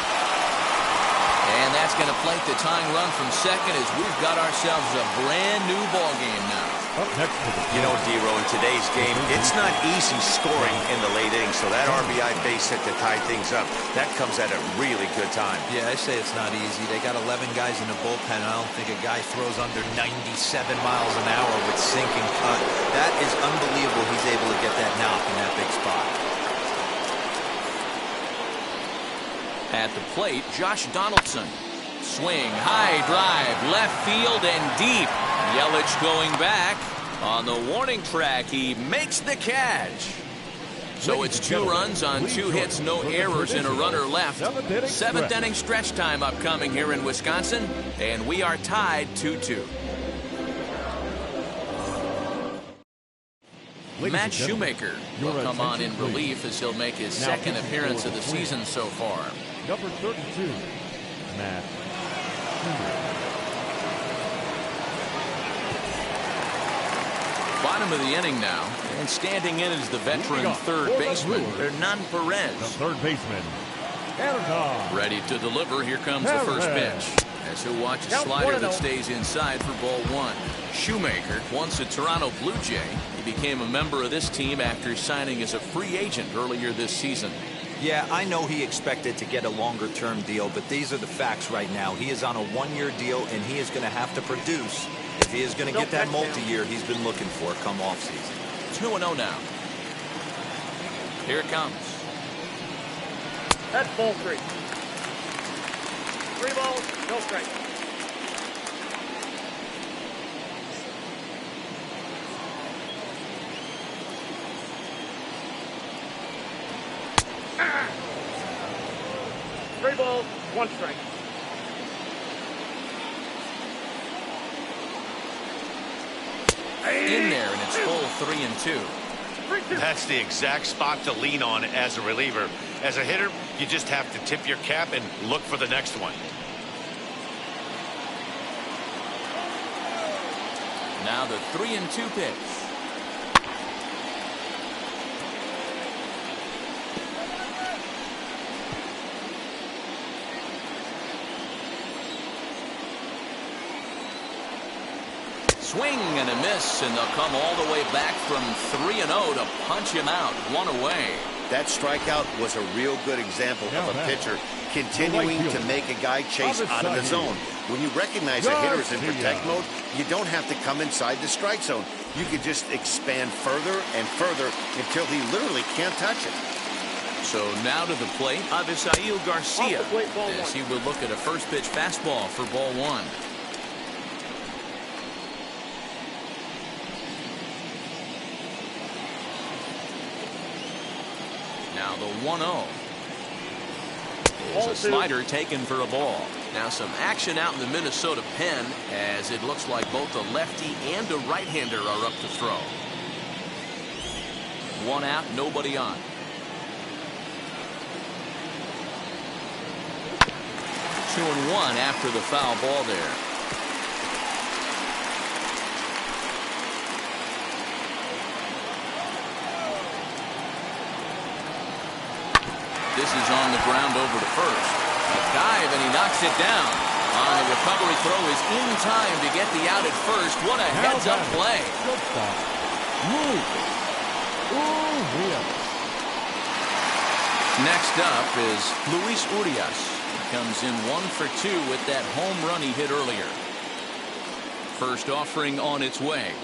[SPEAKER 1] And that's going to plate the tying run from second as we've got ourselves a brand new ball game now.
[SPEAKER 2] You know, D-Row, in today's game, it's not easy scoring in the late innings, so that RBI base hit to tie things up, that comes at a really good time.
[SPEAKER 4] Yeah, I say it's not easy. They got 11 guys in the bullpen. I don't think a guy throws under 97 miles an hour with sinking cut. That is unbelievable he's able to get that knock in that big spot.
[SPEAKER 1] At the plate, Josh Donaldson. Swing, high drive, left field and deep. Yelich going back. On the warning track, he makes the catch. So it's 2 runs on 2 hits, no errors, and a runner left. 7th inning stretch time upcoming here in Wisconsin, and we are tied 2-2. Matt Shoemaker will come on in relief as he'll make his second appearance of the season so far.
[SPEAKER 3] Number 32, Matt Shoemaker.
[SPEAKER 1] Bottom of the inning now, and standing in is the veteran third baseman, Hernan Perez.
[SPEAKER 3] The third baseman, Hernan.
[SPEAKER 1] Ready to deliver. Here comes the first pitch. As he'll watch a slider that stays inside for ball one. Shoemaker, once a Toronto Blue Jay, he became a member of this team after signing as a free agent earlier this season.
[SPEAKER 4] Yeah, I know he expected to get a longer-term deal, but these are the facts right now. He is on a one-year deal, and he is going to have to produce if he is going to get that multi-year he's been looking for come off-season.
[SPEAKER 1] 2-0 now. Here it comes.
[SPEAKER 5] That's ball 3. 3 balls, no strikes. Three balls, 1 strike.
[SPEAKER 1] In there, and it's full 3-2.
[SPEAKER 2] That's the exact spot to lean on as a reliever. As a hitter, you just have to tip your cap and look for the next one.
[SPEAKER 1] Now the 3-2 pitch. Swing and a miss, and they'll come all the way back from 3-0 to punch him out, 1 away.
[SPEAKER 2] That strikeout was a real good example of a pitcher continuing to make a guy chase out of the zone. When you recognize a hitter is in protect mode, you don't have to come inside the strike zone. You can just expand further and further until he literally can't touch it.
[SPEAKER 1] So now to the plate, Avisail Garcia, as he will look at a first pitch fastball for ball 1. Now the 1-0. There's a slider taken for a ball. Now some action out in the Minnesota pen, as it looks like both a lefty and a right-hander are up to throw. 1 out, nobody on. 2-1 after the foul ball there. This is on the ground over to first. A dive, and he knocks it down. On the recovery throw is in time to get the out at first. What a heads-up play.
[SPEAKER 3] Good spot. Move. Ooh, yeah.
[SPEAKER 1] Next up is Luis Urias. He comes in 1 for 2 with that home run he hit earlier. First offering on its way.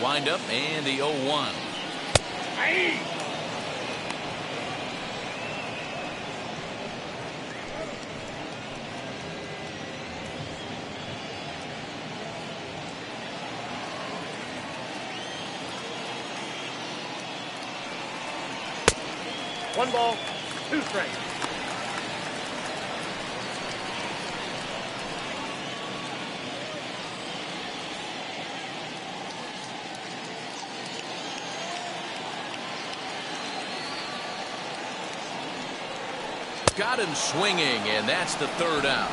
[SPEAKER 1] Wind up and the 0-1.
[SPEAKER 5] Aye. One ball, 2 strikes.
[SPEAKER 1] Got him swinging, and that's the 3rd out.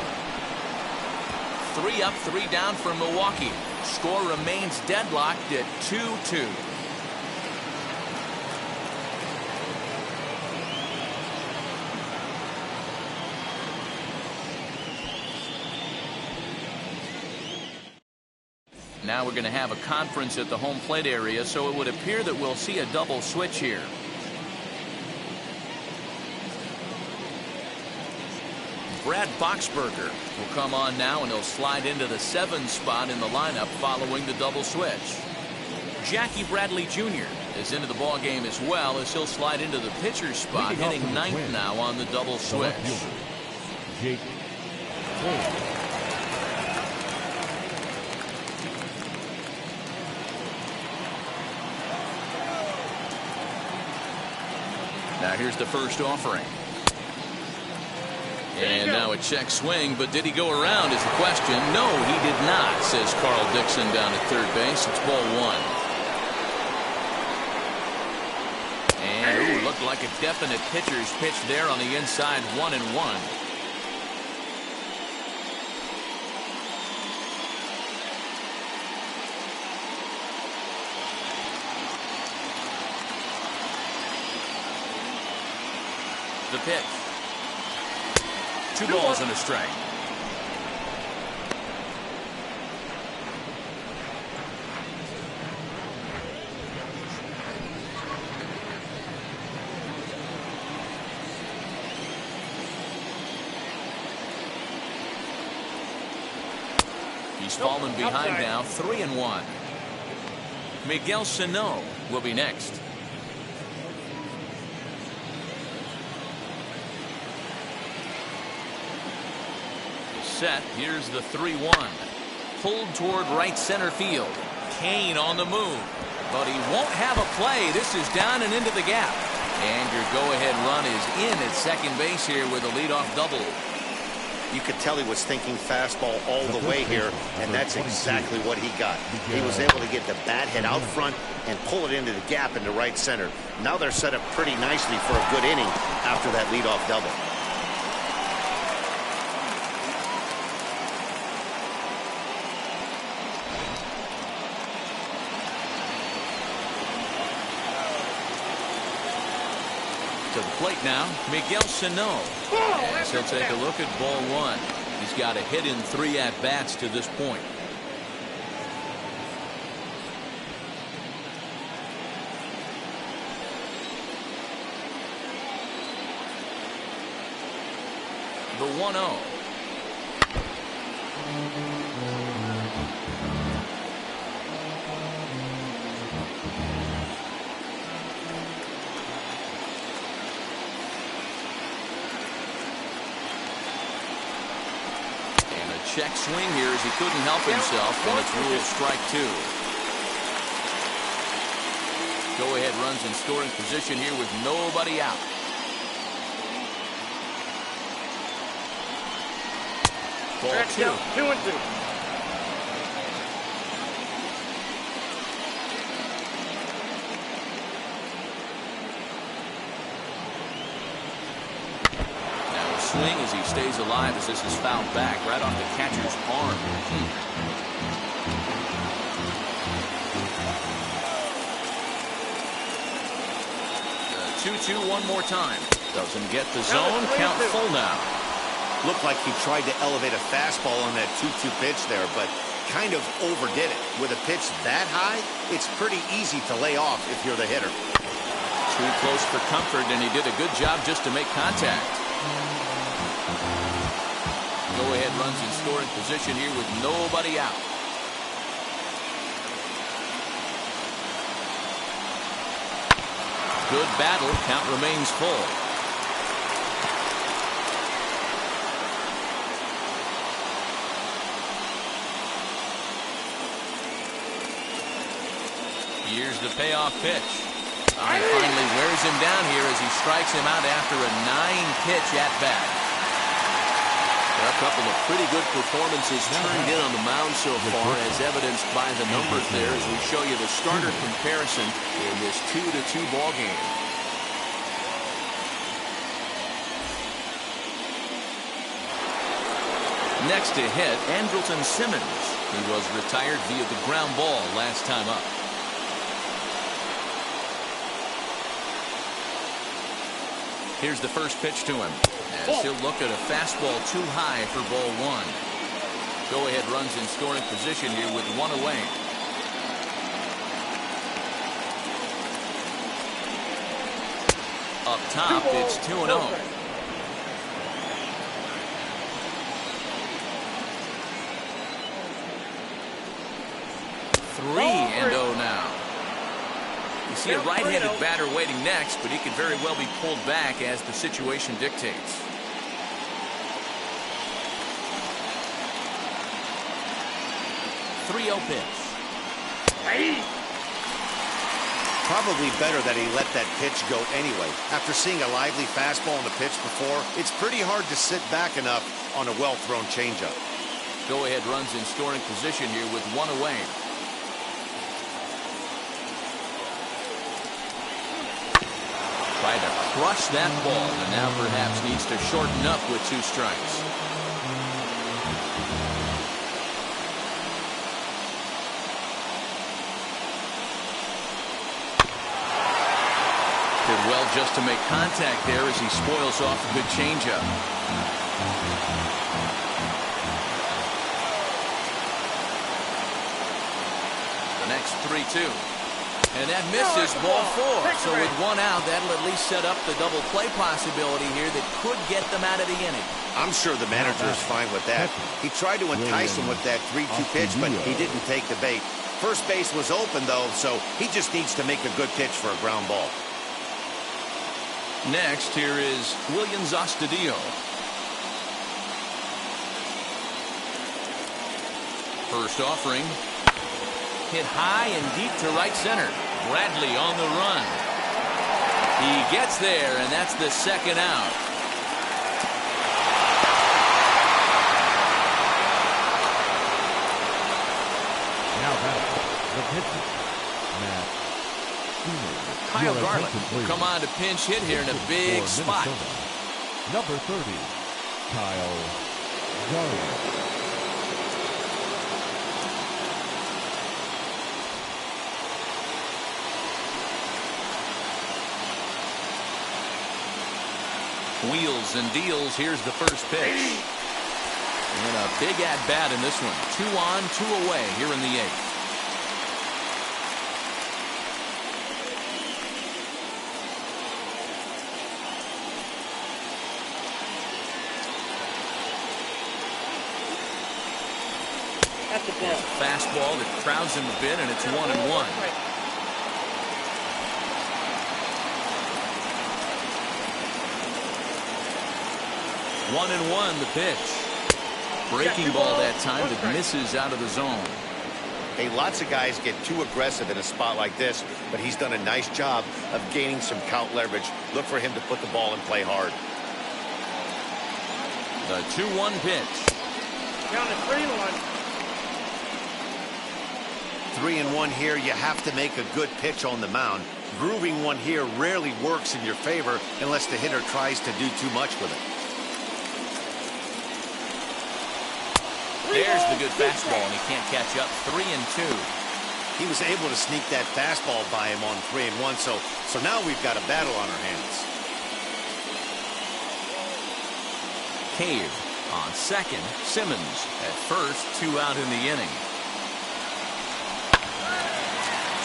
[SPEAKER 1] 3 up, 3 down for Milwaukee. Score remains deadlocked at 2-2. Now we're going to have a conference at the home plate area, so it would appear that we'll see a double switch here. Brad Boxberger will come on now, and he'll slide into the 7 spot in the lineup following the double switch. Jackie Bradley Jr. is into the ball game as well, as he'll slide into the pitcher's spot, hitting 9th now on the double switch.
[SPEAKER 3] Jake.
[SPEAKER 1] Now here's the first offering. And now a check swing, but did he go around is the question. No, he did not, says Carl Dixon down at third base. It's ball 1. And looked like a definite pitcher's pitch there on the inside, 1-1. The pitch. 2 balls and a strike. He's fallen behind now, 3-1. Miguel Sano will be next. Set. Here's the 3-1. Pulled toward right center field. Kane on the move, but he won't have a play. This is down and into the gap, and your go-ahead run is in at second base here with a leadoff double.
[SPEAKER 2] You could tell he was thinking fastball all the way here, and that's exactly what he got. He was able to get the bat head out front and pull it into the gap into right center. Now they're set up pretty nicely for a good inning after that leadoff double.
[SPEAKER 1] To the plate now, Miguel Sano. As he'll take a look at ball 1. He's got a hit in 3 at-bats to this point. The 1-0. Check swing here as he couldn't help himself, and it's ruled strike 2. Go-ahead runs in scoring position here with nobody out. Ball 2.
[SPEAKER 5] 2-2.
[SPEAKER 1] 2 swing as he stays alive as this is fouled back right off the catcher's arm. 2-2 one more time. Doesn't get the zone. Count full now.
[SPEAKER 2] Looked like he tried to elevate a fastball on that 2-2 pitch there, but kind of overdid it. With a pitch that high, it's pretty easy to lay off if you're the hitter.
[SPEAKER 1] Too close for comfort, and he did a good job just to make contact. Go-ahead runs in scoring position here with nobody out. Good battle. Count remains full. Here's the payoff pitch. He finally wears him down here as he strikes him out after a 9-pitch at-bat. A couple of pretty good performances turned in on the mound so far, as evidenced by the numbers there as we show you the starter comparison in this 2-2 ball game. Next to hit, Andrelton Simmons. He was retired via the ground ball last time up. Here's the first pitch to him, as he'll look at a fastball too high for ball 1. Go-ahead runs in scoring position here with 1 away. Up top, it's 2-0. Three-0 now. You see a right-handed batter waiting next, but he could very well be pulled back as the situation dictates. Three-0 pitch.
[SPEAKER 2] Probably better that he let that pitch go anyway. After seeing a lively fastball on the pitch before, it's pretty hard to sit back enough on a well-thrown changeup.
[SPEAKER 1] Go-ahead runs in scoring position here with 1 away. Tried to crush that ball, and now perhaps needs to shorten up with 2 strikes. Did well just to make contact there as he spoils off a good changeup. The next 3-2. And that misses, ball 4. So with 1 out, that'll at least set up the double play possibility here that could get them out of the inning.
[SPEAKER 2] I'm sure the manager is fine with that. He tried to entice him with that 3-2 pitch, but he didn't take the bait. First base was open, though, so he just needs to make a good pitch for a ground ball.
[SPEAKER 1] Next, here is Williams Astudillo. First offering. Hit high and deep to right center. Bradley on the run. He gets there, and that's the 2nd out.
[SPEAKER 3] Now back, the pitcher, Matt.
[SPEAKER 1] Kyle Garland will come on to pinch hit here in a big spot.
[SPEAKER 3] Number 30, Kyle Garland.
[SPEAKER 1] Wheels and deals. Here's the first pitch. And a big at-bat in this one. 2 on, 2 away here in the 8th.
[SPEAKER 5] That's a ball.
[SPEAKER 1] Fastball that crowds him a bit, and it's 1-1. 1-1 the pitch. Breaking ball that time that misses out of the zone.
[SPEAKER 2] Hey, lots of guys get too aggressive in a spot like this, but he's done a nice job of gaining some count leverage. Look for him to put the ball and play hard.
[SPEAKER 1] The 2-1 pitch.
[SPEAKER 5] Count it 3-1.
[SPEAKER 2] 3-1 here. You have to make a good pitch on the mound. Grooving one here rarely works in your favor unless the hitter tries to do too much with it.
[SPEAKER 1] There's the good fastball, and he can't catch up. 3-2.
[SPEAKER 2] He was able to sneak that fastball by him on 3-1, so now we've got a battle on our hands.
[SPEAKER 1] Cave on second. Simmons at first. 2 out in the inning.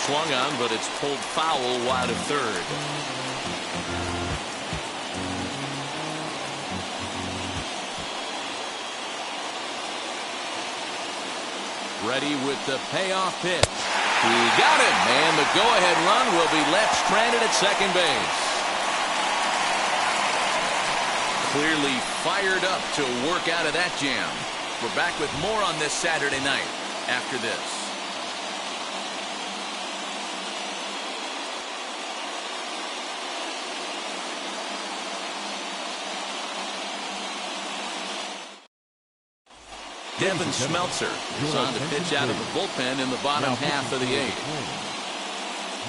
[SPEAKER 1] Swung on, but it's pulled foul wide of third. Ready with the payoff pitch. He got it, and the go-ahead run will be left stranded at second base. Clearly fired up to work out of that jam. We're back with more on this Saturday night after this. Devin Smeltzer is on the pitch out of the bullpen in the bottom half of the 8th.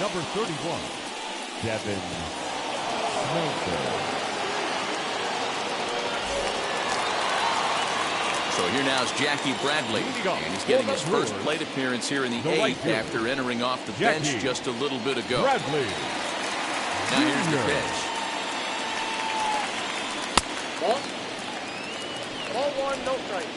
[SPEAKER 3] Number 31, Devin Smeltzer.
[SPEAKER 1] So here now is Jackie Bradley, and he's getting his first plate appearance here in the 8th after entering off the bench just a little bit ago.
[SPEAKER 3] Bradley.
[SPEAKER 1] Now here's the pitch.
[SPEAKER 5] Ball. Ball 1, no strike.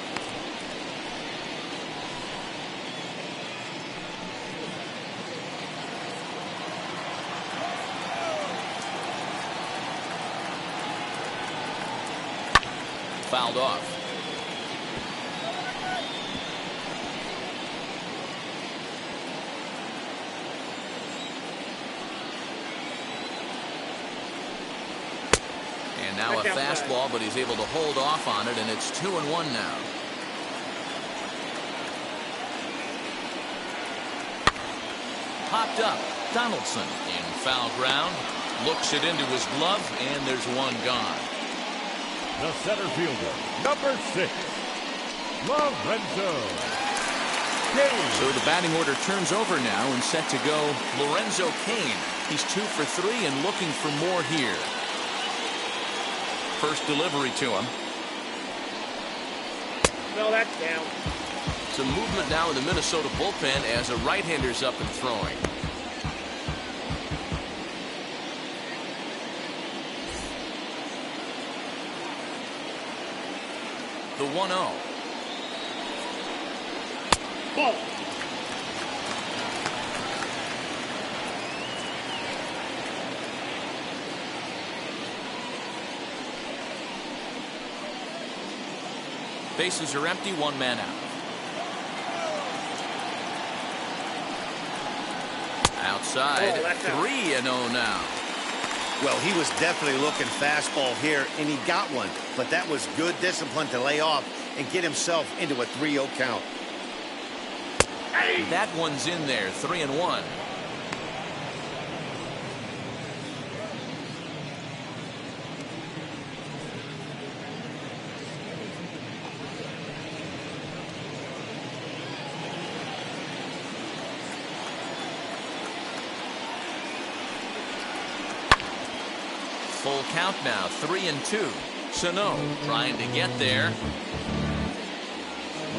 [SPEAKER 1] Fouled off. And now a fastball, but he's able to hold off on it, and it's 2-1 now. Popped up. Donaldson in foul ground. Looks it into his glove, and there's one gone.
[SPEAKER 3] The center fielder, number 6, Lorenzo Cain.
[SPEAKER 1] So the batting order turns over now, and set to go Lorenzo Cain. He's 2 for 3 and looking for more here. First delivery to him.
[SPEAKER 5] No, that's down.
[SPEAKER 1] Some movement now in the Minnesota bullpen as a right-hander's up and throwing. The 1-0.
[SPEAKER 5] Ball.
[SPEAKER 1] Bases are empty, 1 man out. Outside, 3-0 now.
[SPEAKER 2] Well, he was definitely looking fastball here, and he got one. But that was good discipline to lay off and get himself into a 3-0 count.
[SPEAKER 1] That one's in there, 3-1. Full count now, 3-2. Sano trying to get there.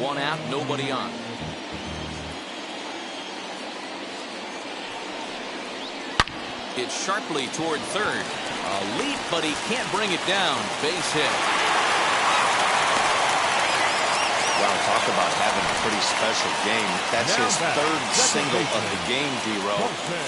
[SPEAKER 1] 1 out, nobody on. It's sharply toward third. A leap, but he can't bring it down. Base hit.
[SPEAKER 2] Wow, talk about having a pretty special game. That's his third single of the game, D-Row.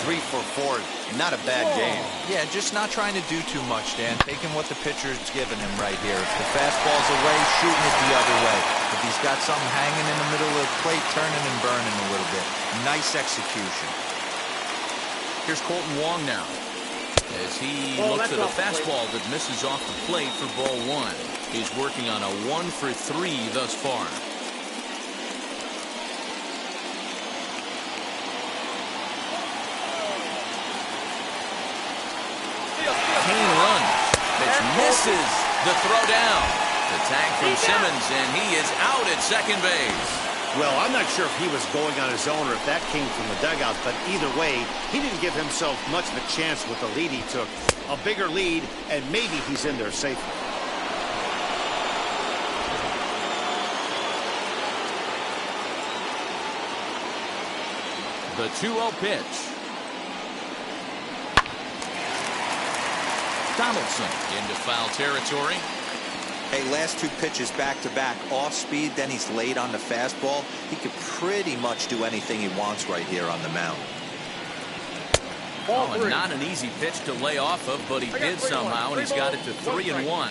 [SPEAKER 2] 3 for 4. Not a bad game.
[SPEAKER 4] Yeah, just not trying to do too much, Dan. Taking what the pitcher's giving him right here. If the fastball's away, shooting it the other way. If he's got something hanging in the middle of the plate, turning and burning a little bit. Nice execution.
[SPEAKER 1] Here's Colton Wong now, as he looks at a fastball that misses off the plate for ball 1. He's working on a 1 for 3 thus far. Kane runs, which misses the throw down. The tag from Simmons, and he is out at second base.
[SPEAKER 2] Well, I'm not sure if he was going on his own or if that came from the dugout, but either way, he didn't give himself much of a chance with the lead he took. A bigger lead, and maybe he's in there safely.
[SPEAKER 1] The 2-0 pitch. Donaldson into foul territory.
[SPEAKER 4] Hey, last 2 pitches back-to-back, off speed, then he's late on the fastball. He could pretty much do anything he wants right here on the mound.
[SPEAKER 1] Oh, not an easy pitch to lay off of, but he did somehow, and he's got it to 3-1.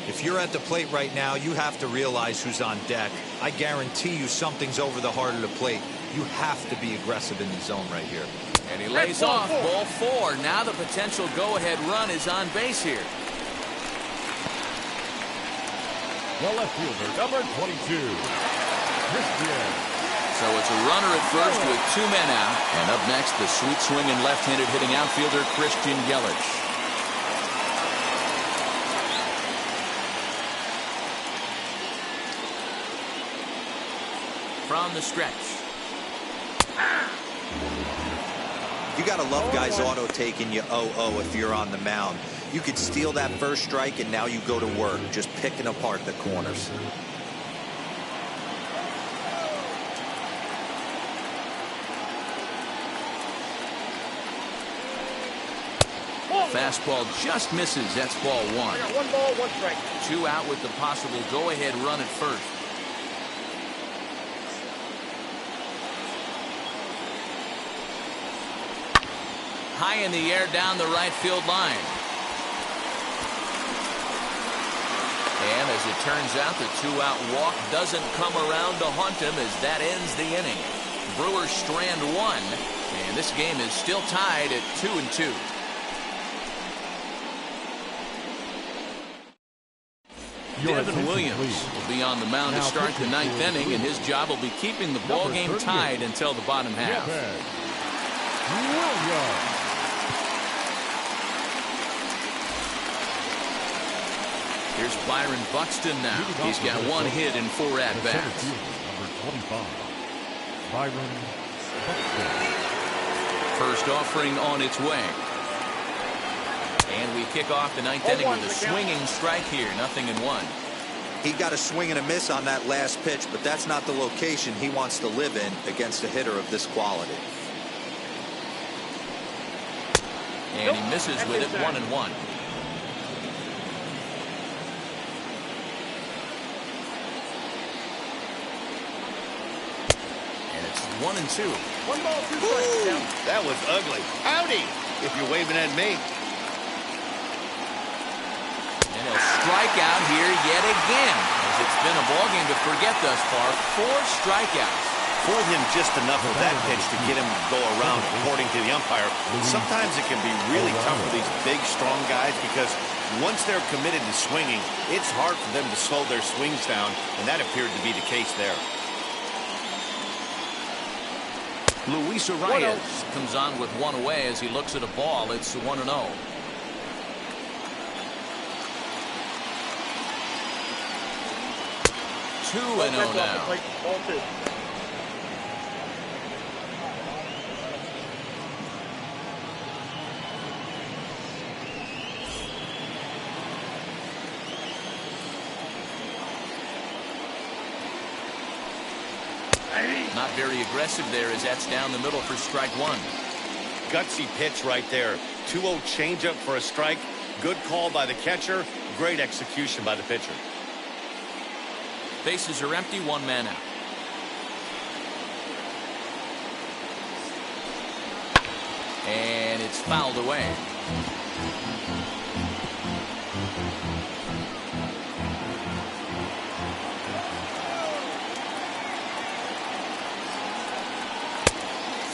[SPEAKER 4] If you're at the plate right now, you have to realize who's on deck. I guarantee you something's over the heart of the plate. You have to be aggressive in the zone right here.
[SPEAKER 1] And he lays off ball 4. Now the potential go-ahead run is on base here.
[SPEAKER 3] The left fielder, number 22, Christian.
[SPEAKER 1] So it's a runner at first with 2 men out. And up next, the sweet swinging left-handed hitting outfielder, Christian Yelich. From the stretch.
[SPEAKER 4] You got to love guys auto taking you 0-0 if you're on the mound. You could steal that first strike, and now you go to work, just picking apart the corners.
[SPEAKER 1] Fastball just misses. That's ball 1.
[SPEAKER 5] I got 1 ball, 1 strike.
[SPEAKER 1] 2 out with the possible go-ahead run at first. High in the air down the right field line. And as it turns out, the 2-out walk doesn't come around to haunt him as that ends the inning. Brewers strand 1, and this game is still tied at 2-2. Devin Williams will be on the mound to start the 9th inning, and his job will be keeping the ball game tied until the bottom half. Here's Byron Buxton now. He's got 1 hit in 4 at-bats.
[SPEAKER 3] Number 25, Byron Buxton.
[SPEAKER 1] First offering on its way. And we kick off the ninth inning with a swinging strike here. 0-1.
[SPEAKER 4] He got a swing and a miss on that last pitch, but that's not the location he wants to live in against a hitter of this quality.
[SPEAKER 1] And he misses with it. 1-1. And it's 1-2.
[SPEAKER 5] 1 ball, 2 strikes. Down.
[SPEAKER 2] That was ugly. Howdy, if you're waving at me.
[SPEAKER 1] And he'll strike out here yet again, as it's been a ballgame to forget thus far. 4 strikeouts.
[SPEAKER 2] Fooled him just enough with that pitch to get him to go around, according to the umpire. Sometimes it can be really tough for these big, strong guys because once they're committed to swinging, it's hard for them to slow their swings down, and that appeared to be the case there.
[SPEAKER 1] Luis Arias comes on with 1 away as he looks at a ball. It's 1-0. 2-0 now.
[SPEAKER 5] Ball 2.
[SPEAKER 1] Not very aggressive there as that's down the middle for strike 1.
[SPEAKER 2] Gutsy pitch right there. 2-0 changeup for a strike. Good call by the catcher. Great execution by the pitcher.
[SPEAKER 1] Bases are empty, 1 man out. And it's fouled away.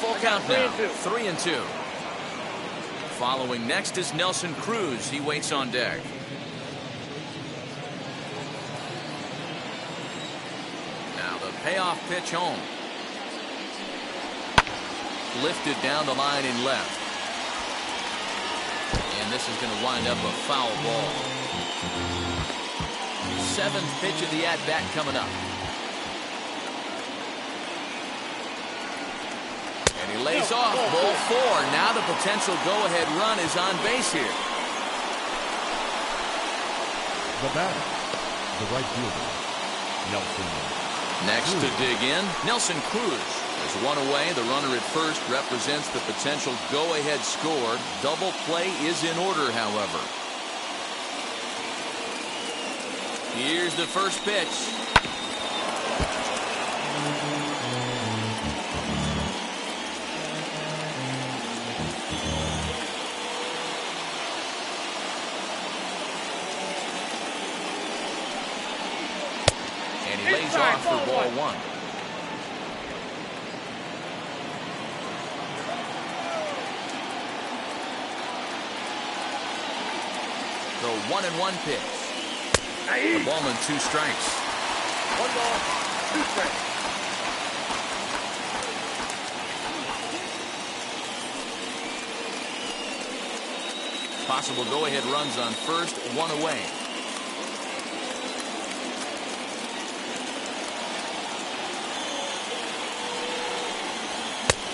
[SPEAKER 1] Full count now. 3-2. Following next is Nelson Cruz. He waits on deck. Now the payoff pitch home. Lifted down the line in left. And this is going to wind up a foul ball. 7th pitch of the at-bat coming up. And he lays off ball 4. Now the potential go-ahead run is on base here.
[SPEAKER 3] The batter, the right fielder, Nelson.
[SPEAKER 1] Next to dig in, Nelson Cruz. There's 1 away. The runner at first represents the potential go-ahead score. Double play is in order, however. Here's the first pitch. And he lays off for ball 1. The 1-1 pitch. The ball and 2 strikes.
[SPEAKER 5] 1 ball, 2 strikes.
[SPEAKER 1] Possible go-ahead runs on first, 1 away.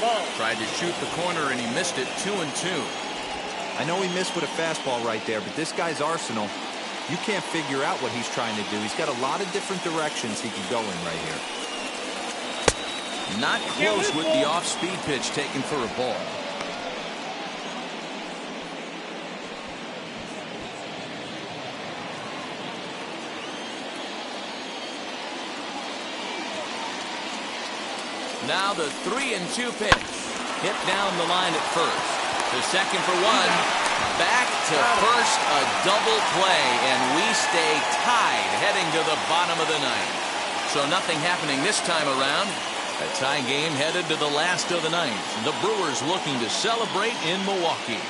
[SPEAKER 5] Ball.
[SPEAKER 1] Tried to shoot the corner and he missed it. 2-2.
[SPEAKER 4] I know he missed with a fastball right there, but this guy's arsenal, you can't figure out what he's trying to do. He's got a lot of different directions he can go in right here.
[SPEAKER 1] Not close with the off-speed pitch taken for a ball. Now the 3-2 pitch. Hit down the line at first. The second for 1. Back to first, a double play, and we stay tied heading to the bottom of the 9th. So nothing happening this time around. A tie game headed to the last of the 9th. The Brewers looking to celebrate in Milwaukee.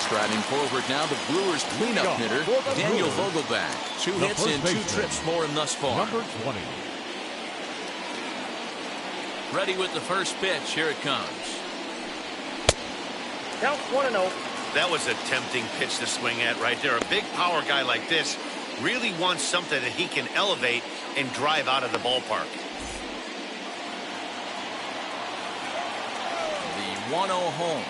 [SPEAKER 1] Striding forward now, the Brewers cleanup hitter, Daniel Vogelback. 2 hits and 2 trips for him thus far.
[SPEAKER 3] Number 20.
[SPEAKER 1] Ready with the first pitch. Here it comes.
[SPEAKER 5] Count 1-0.
[SPEAKER 2] That was a tempting pitch to swing at right there. A big power guy like this really wants something that he can elevate and drive out of the ballpark.
[SPEAKER 1] 1-0 home.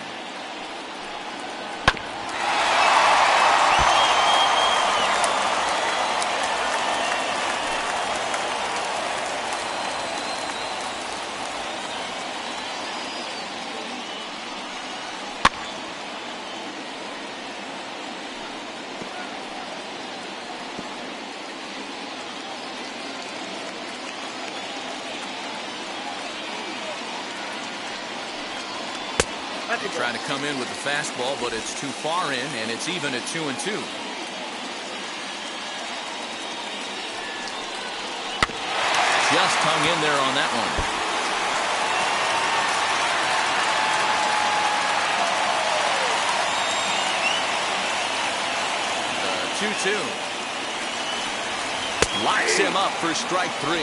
[SPEAKER 1] They try to come in with the fastball, but it's too far in, and it's even at 2-2. Just hung in there on that one. The 2-2. Locks him up for strike 3.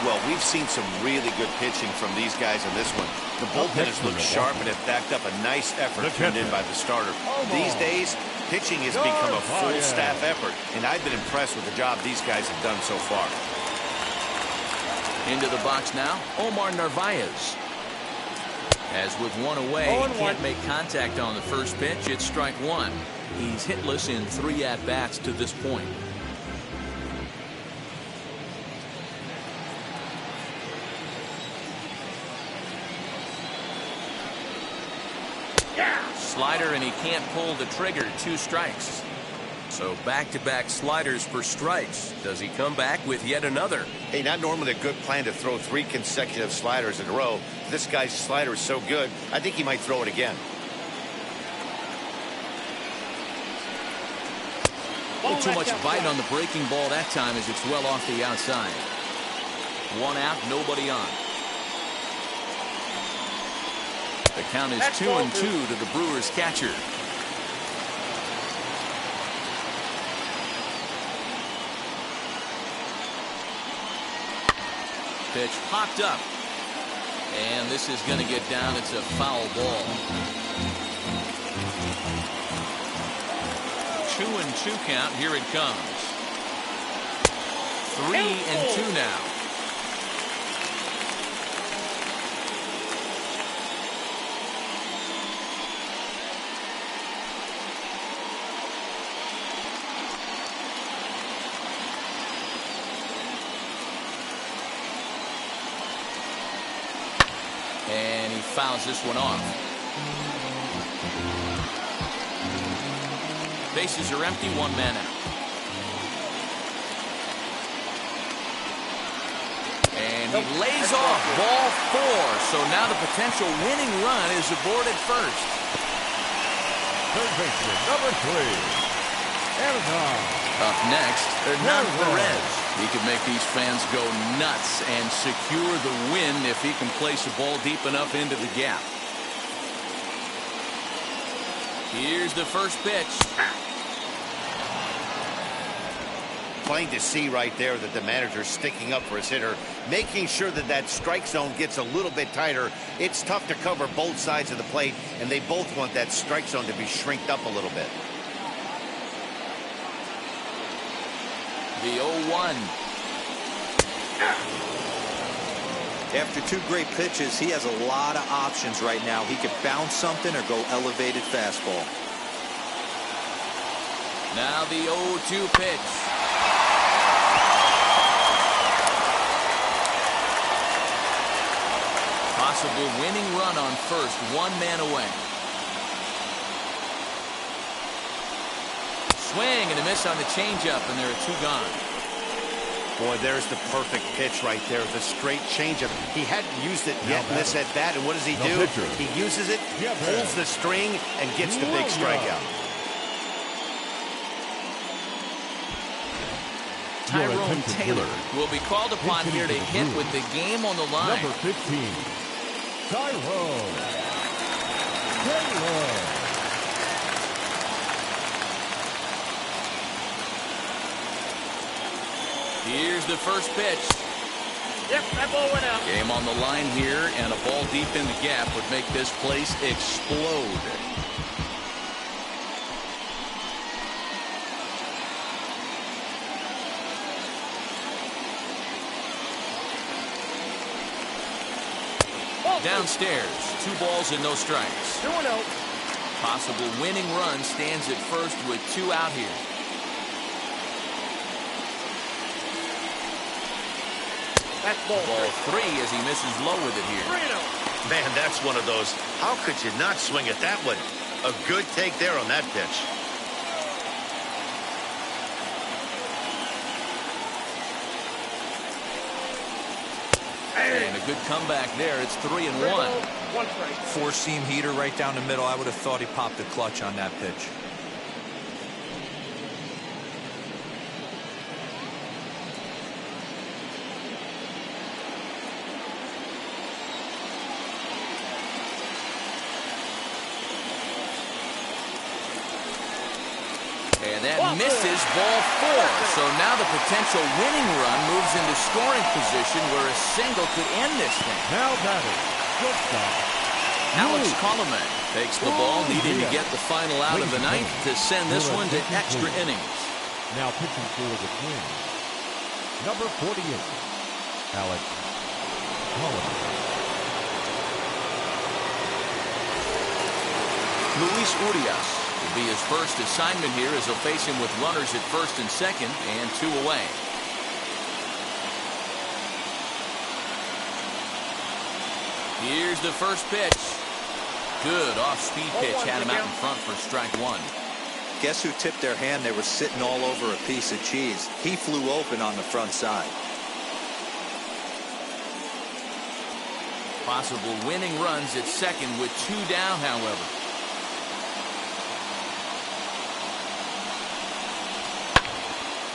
[SPEAKER 2] Well, we've seen some really good pitching from these guys in this one. The bullpen has looked sharp and have backed up a nice effort turned in by the starter. These days, pitching has become a full staff effort, and I've been impressed with the job these guys have done so far.
[SPEAKER 1] Into the box now, Omar Narvaez. As with one away, he can't make contact on the first pitch. It's strike 1. He's hitless in 3 at-bats to this point. Slider, and he can't pull the trigger. 2 strikes. So back-to-back sliders for strikes. Does he come back with yet another?
[SPEAKER 2] Hey, not normally a good plan to throw 3 consecutive sliders in a row. This guy's slider is so good, I think he might throw it again.
[SPEAKER 1] Too much bite on the breaking ball that time as it's well off the outside. 1 out, nobody on. The count is 2-2 to the Brewers catcher. Pitch popped up. And this is going to get down. It's a foul ball. 2-2 count. Here it comes. 3-2 now. And he fouls this one off. Bases are empty, 1 man out. And he lays off ball 4. So now the potential winning run is aboard at first.
[SPEAKER 3] Third baseman, number 3.
[SPEAKER 1] Up next, Hernan Perez. He could make these fans go nuts and secure the win if he can place the ball deep enough into the gap. Here's the first pitch.
[SPEAKER 2] Plain to see right there that the manager's sticking up for his hitter, making sure that that strike zone gets a little bit tighter. It's tough to cover both sides of the plate, and they both want that strike zone to be shrinked up a little bit.
[SPEAKER 1] The 0-1.
[SPEAKER 4] After 2 great pitches, he has a lot of options right now. He could bounce something or go elevated fastball.
[SPEAKER 1] Now the 0-2 pitch. Possible winning run on first, 1 man away. Swing and a miss on the changeup, and there are 2 gone.
[SPEAKER 2] Boy, there's the perfect pitch right there, the straight changeup. He hadn't used it yet in this at bat, and what does he do? He uses it, pulls the string, and gets the big strikeout.
[SPEAKER 1] Tyrone Taylor will be called upon here to hit with the game on the line.
[SPEAKER 3] Number 15, Tyrone Taylor.
[SPEAKER 1] Here's the first pitch.
[SPEAKER 5] Yep, that ball went out.
[SPEAKER 1] Game on the line here, and a ball deep in the gap would make this place explode. downstairs. 2 balls and no strikes.
[SPEAKER 5] 2-0.
[SPEAKER 1] Possible winning run stands at first with 2 out here.
[SPEAKER 5] That's ball
[SPEAKER 1] 3 as he misses low with it here.
[SPEAKER 5] 3-0.
[SPEAKER 2] Man, that's one of those. How could you not swing at that one? A good take there on that pitch.
[SPEAKER 1] And a good comeback there. It's 3-1.
[SPEAKER 5] 1 strike.
[SPEAKER 4] 4-seam heater right down the middle. I would have thought he popped a clutch on that pitch.
[SPEAKER 1] And that misses ball 4. So now the potential winning run moves into scoring position where a single could end this thing.
[SPEAKER 3] Now batting, shortstop.
[SPEAKER 1] Alex Colomé takes the ball, needing to get the final out of the ninth to send this one to extra innings.
[SPEAKER 3] Now pitching for the Twins, number 48, Alex Colomé.
[SPEAKER 1] Luis Urias will be his first assignment here as he'll face him with runners at first and second and 2 away. Here's the first pitch. Good off-speed pitch, had him out in front for strike 1.
[SPEAKER 4] Guess who tipped their hand? They were sitting all over a piece of cheese. He flew open on the front side.
[SPEAKER 1] Possible winning runs at second with 2 down, however.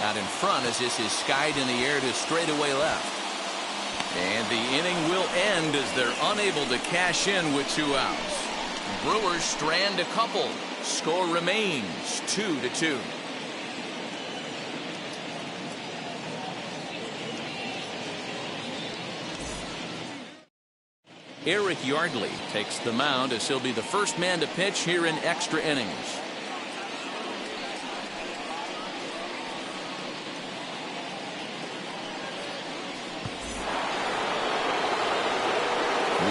[SPEAKER 1] Out in front as this is skied in the air to straightaway left. And the inning will end as they're unable to cash in with 2 outs. Brewers strand a couple. Score remains 2-2. Eric Yardley takes the mound as he'll be the first man to pitch here in extra innings.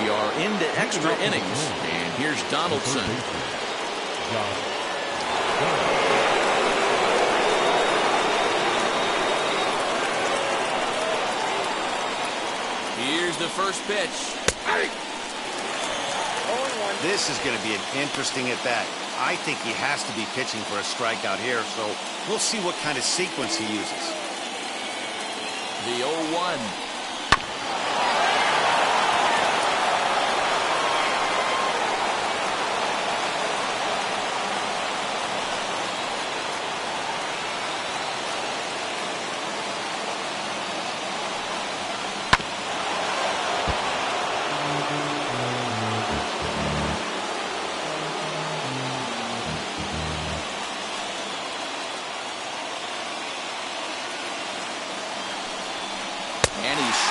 [SPEAKER 1] We are into extra innings, and here's Donaldson. Here's the first pitch.
[SPEAKER 2] This is going to be an interesting at-bat. I think he has to be pitching for a strikeout here, so we'll see what kind of sequence he uses.
[SPEAKER 1] The 0-1.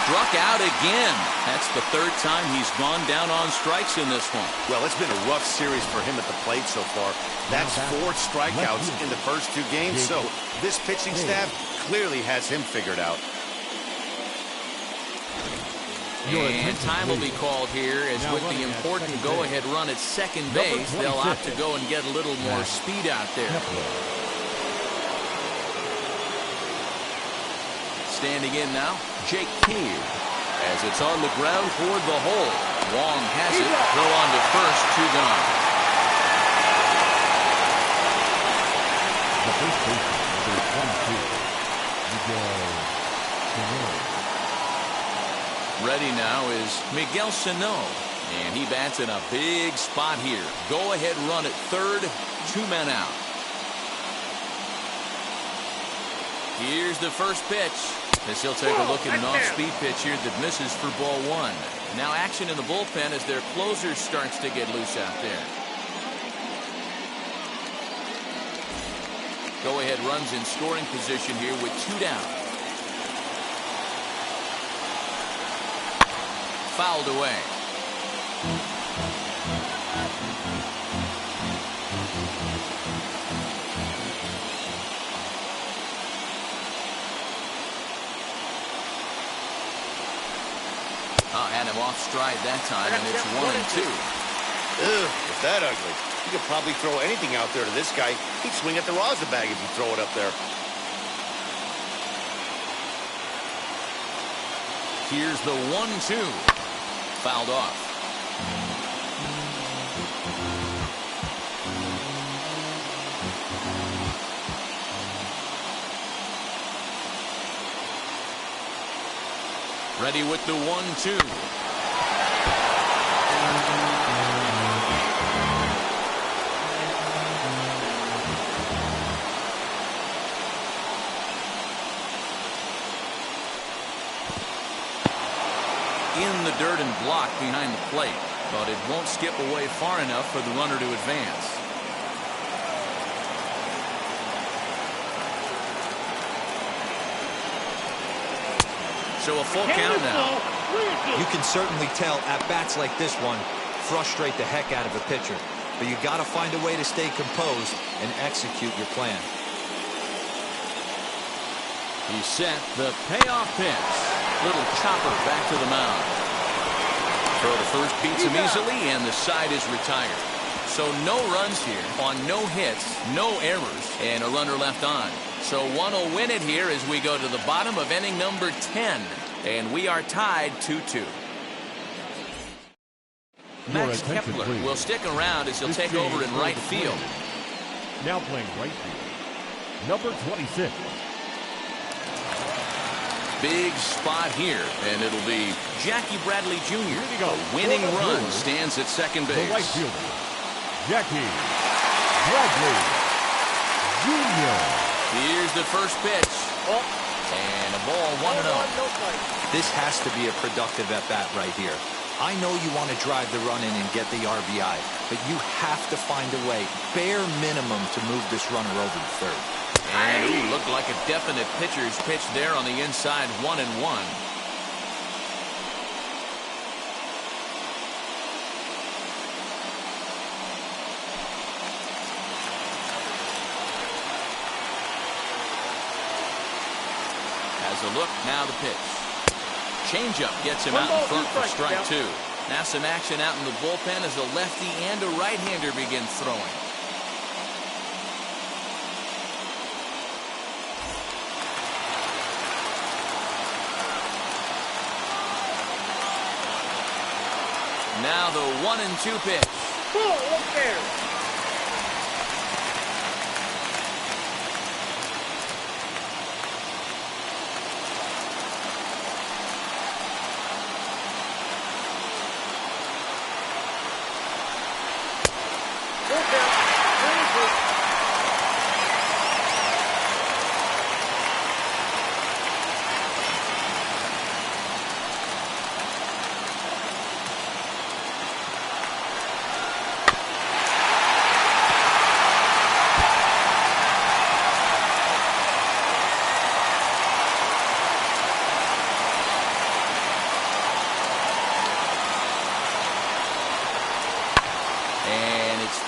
[SPEAKER 1] Struck out again. That's the 3rd time he's gone down on strikes in this one.
[SPEAKER 2] Well, it's been a rough series for him at the plate so far. That's 4 strikeouts in the first 2 games, so this pitching staff clearly has him figured out.
[SPEAKER 1] And time will be called here as with the important go-ahead run at second base, they'll opt to go and get a little more speed out there. Standing in now, Jake Keir, as it's on the ground toward the hole. Wong has it. Throw on to first, 2 gone.
[SPEAKER 3] The first baseman, number 22, Miguel Sano.
[SPEAKER 1] Ready now is Miguel Sano, and he bats in a big spot here. Go-ahead run at third, 2 men out. Here's the first pitch. As he'll take a look at an off-speed pitch here that misses for ball 1. Now action in the bullpen as their closer starts to get loose out there. Go-ahead runs in scoring position here with 2 down. Fouled away. Had him off stride that time, and it's 1-2.
[SPEAKER 2] Ugh, it's that ugly. You could probably throw anything out there to this guy. He'd swing at the rosin bag if you throw it up there.
[SPEAKER 1] Here's the 1-2. Fouled off. Ready with the 1-2. In the dirt and blocked behind the plate, but it won't skip away far enough for the runner to advance. So a full count now.
[SPEAKER 4] You can certainly tell at-bats like this one frustrate the heck out of a pitcher. But you got to find a way to stay composed and execute your plan.
[SPEAKER 1] He set the payoff pitch. Little chopper back to the mound. Throw to first beats him easily, and the side is retired. So no runs here on no hits, no errors, and a runner left on. So one will win it here as we go to the bottom of inning number 10. And we are tied 2-2. Max Kepler will stick around as he'll take over in right field.
[SPEAKER 3] Now playing right field, number 26.
[SPEAKER 1] Big spot here, and it'll be Jackie Bradley Jr. A winning run stands at second base.
[SPEAKER 3] The right fielder, Jackie Bradley Jr.
[SPEAKER 1] Here's the first pitch. And a ball 1-0.
[SPEAKER 4] This has to be a productive at-bat right here. I know you want to drive the run in and get the RBI, but you have to find a way, bare minimum, to move this runner over to third.
[SPEAKER 1] And looked like a definite pitcher's pitch there on the inside, 1-1. Has a look, now the pitch. Changeup gets him out in front for strike 2. Now some action out in the bullpen as a lefty and a right-hander begin throwing. Now the 1-2 pitch.
[SPEAKER 5] Look there.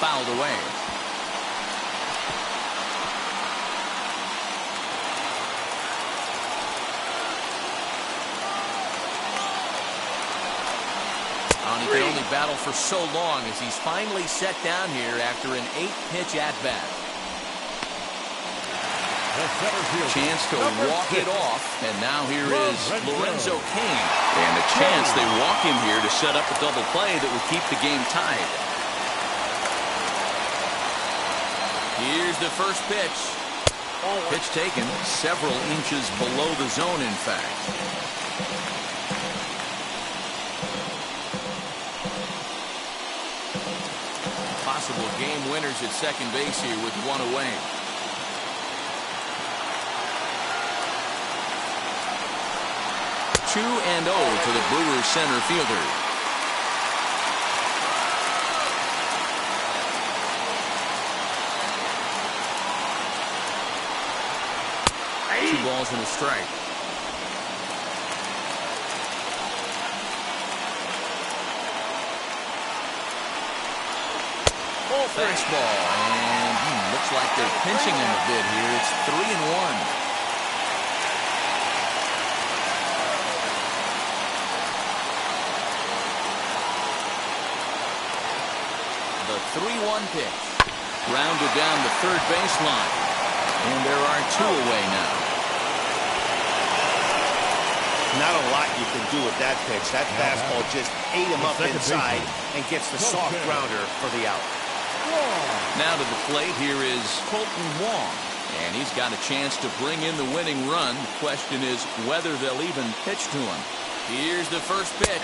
[SPEAKER 1] Fouled away. He can only battle for so long as he's finally set down here after an 8-pitch at-bat. Chance to walk it off, and now here is Lorenzo Cain. And a chance they walk him here to set up a double play that would keep the game tied. Here's the first pitch. Pitch taken several inches below the zone, in fact. Possible game winners at second base here with one away. Two and 0 to the Brewers center fielder. Two balls and a strike. Fastball, and looks like they're pinching him a bit here. It's 3-1. the 3-1 pitch. Grounded down the third baseline. And there are 2 away now.
[SPEAKER 2] Not a lot you can do with that pitch. That fastball just ate him up inside and gets the soft grounder for the out.
[SPEAKER 1] Now to the plate, here is Colton Wong. And he's got a chance to bring in the winning run. The question is whether they'll even pitch to him. Here's the first pitch.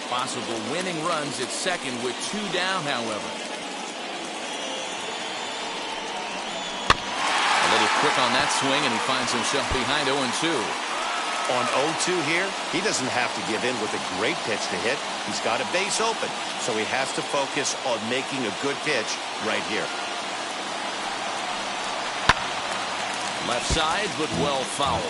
[SPEAKER 1] Possible winning runs at second with 2 down, however. A little quick on that swing, and he finds himself behind 0-2.
[SPEAKER 2] On 0-2 here, he doesn't have to give in with a great pitch to hit. He's got a base open, so he has to focus on making a good pitch right here.
[SPEAKER 1] Left side, but well foul.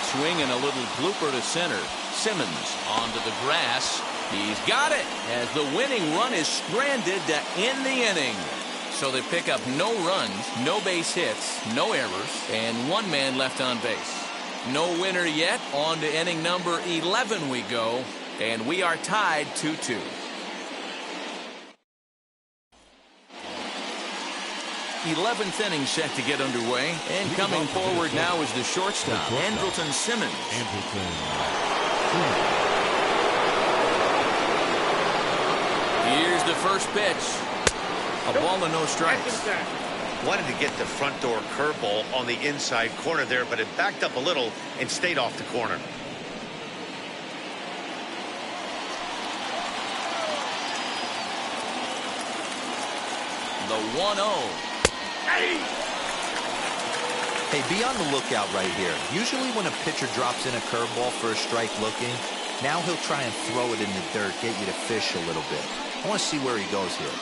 [SPEAKER 1] Swing and a little blooper to center. Simmons onto the grass. He's got it as the winning run is stranded to end the inning. So they pick up no runs, no base hits, no errors, and 1 man left on base. No winner yet. On to inning number 11 we go, and we are tied 2-2. Eleventh inning set to get underway, and coming forward now is the shortstop, Andrelton Simmons. Here's the first pitch. A ball and no strikes.
[SPEAKER 2] Wanted to get the front door curveball on the inside corner there, but it backed up a little and stayed off the corner.
[SPEAKER 1] The 1-0.
[SPEAKER 4] Hey, be on the lookout right here. Usually when a pitcher drops in a curveball for a strike looking, now he'll try and throw it in the dirt, get you to fish a little bit. I want to see where he goes here.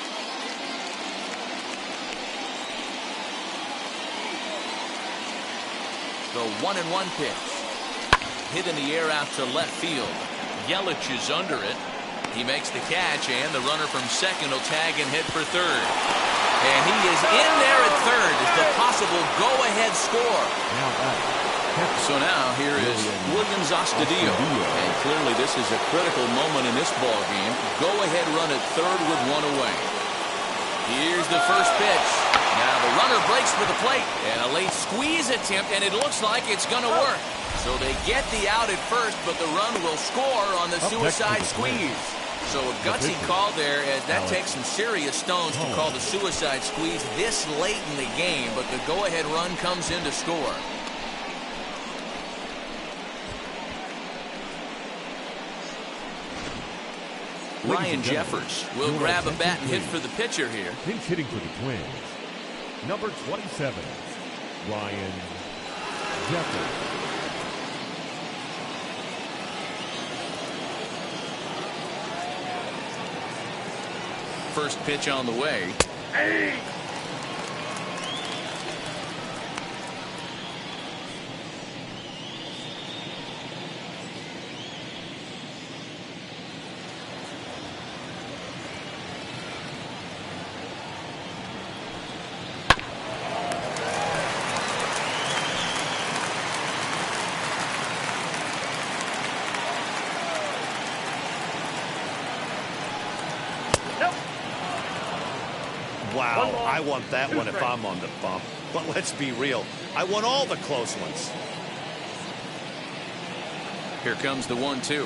[SPEAKER 1] The 1-1 pitch. Hit in the air out to left field. Yelich is under it. He makes the catch, and the runner from second will tag and hit for third. And he is in there at third as the possible go-ahead score. So now here is Williams Astudillo. And clearly this is a critical moment in this ball game. Go-ahead run at third with 1 away. Here's the first pitch. Now the runner breaks for the plate. And a late squeeze attempt, and it looks like it's going to work. So they get the out at first, but the run will score on the suicide squeeze. So a gutsy call there, as that takes some serious stones to call the suicide squeeze this late in the game, but the go-ahead run comes in to score. Ryan Jeffers will grab a bat and hit for the pitcher here.
[SPEAKER 3] Pinch hitting for the Twins. Number 27, Ryan Jeffers.
[SPEAKER 1] First pitch on the way.
[SPEAKER 2] Wow, I want that one if I'm on the bump. But let's be real, I want all the close ones.
[SPEAKER 1] Here comes the 1-2.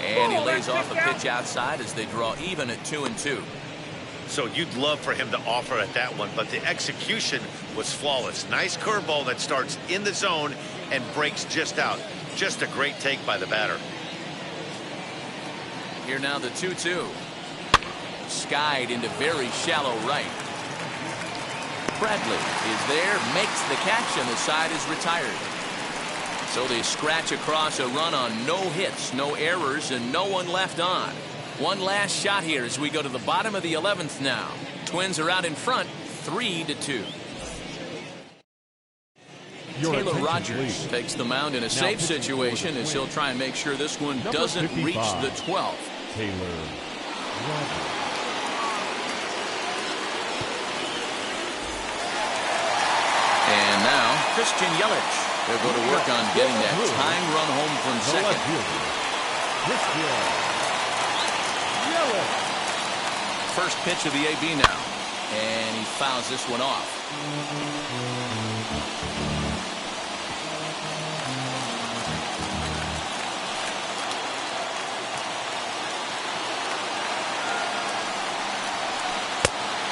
[SPEAKER 1] And he lays off a pitch outside as they draw even at 2-2.
[SPEAKER 2] So you'd love for him to offer at that one, but the execution was flawless. Nice curveball that starts in the zone and breaks just out. Just a great take by the batter.
[SPEAKER 1] Here now the 2-2. Skied into very shallow right. Bradley is there, makes the catch, and the side is retired. So they scratch across a run on no hits, no errors, and no one left on. One last shot here as we go to the bottom of the 11th now. Twins are out in front, 3-2. Taylor Rogers takes the mound in a safe situation as he'll try and make sure this one doesn't reach the 12th.
[SPEAKER 3] Taylor Rogers.
[SPEAKER 1] And now, Christian Yelich. They'll go to work on getting that tying run home from second. First pitch of the AB now. And he fouls this one off.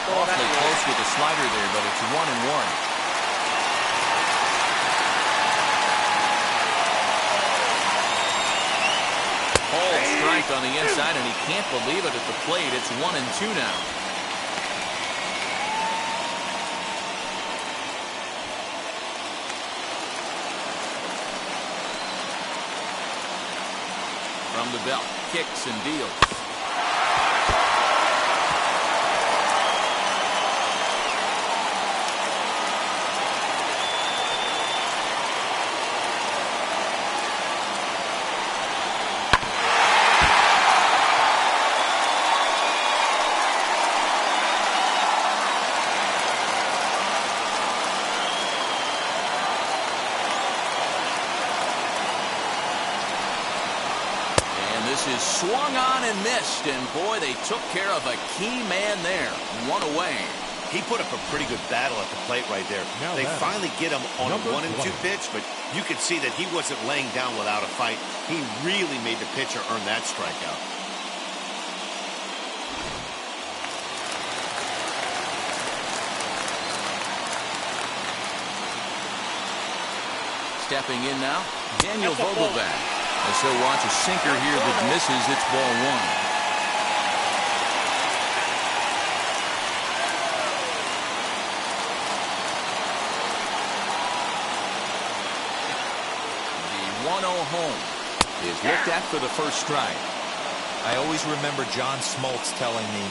[SPEAKER 1] Awfully close with the slider there, but it's 1-1. Strike on the inside, and he can't believe it at the plate. It's 1-2 now. From the belt, kicks and deals. Is swung on and missed, and boy, they took care of a key man there. One away.
[SPEAKER 2] He put up a pretty good battle at the plate right there. They finally get him on a 1-2 pitch, but you could see that he wasn't laying down without a fight. He really made the pitcher earn that strikeout.
[SPEAKER 1] Stepping in now, Daniel Vogelbach. As he'll watch a sinker here that misses. It's ball 1. The 1-0 home is looked at for the first strike.
[SPEAKER 4] I always remember John Smoltz telling me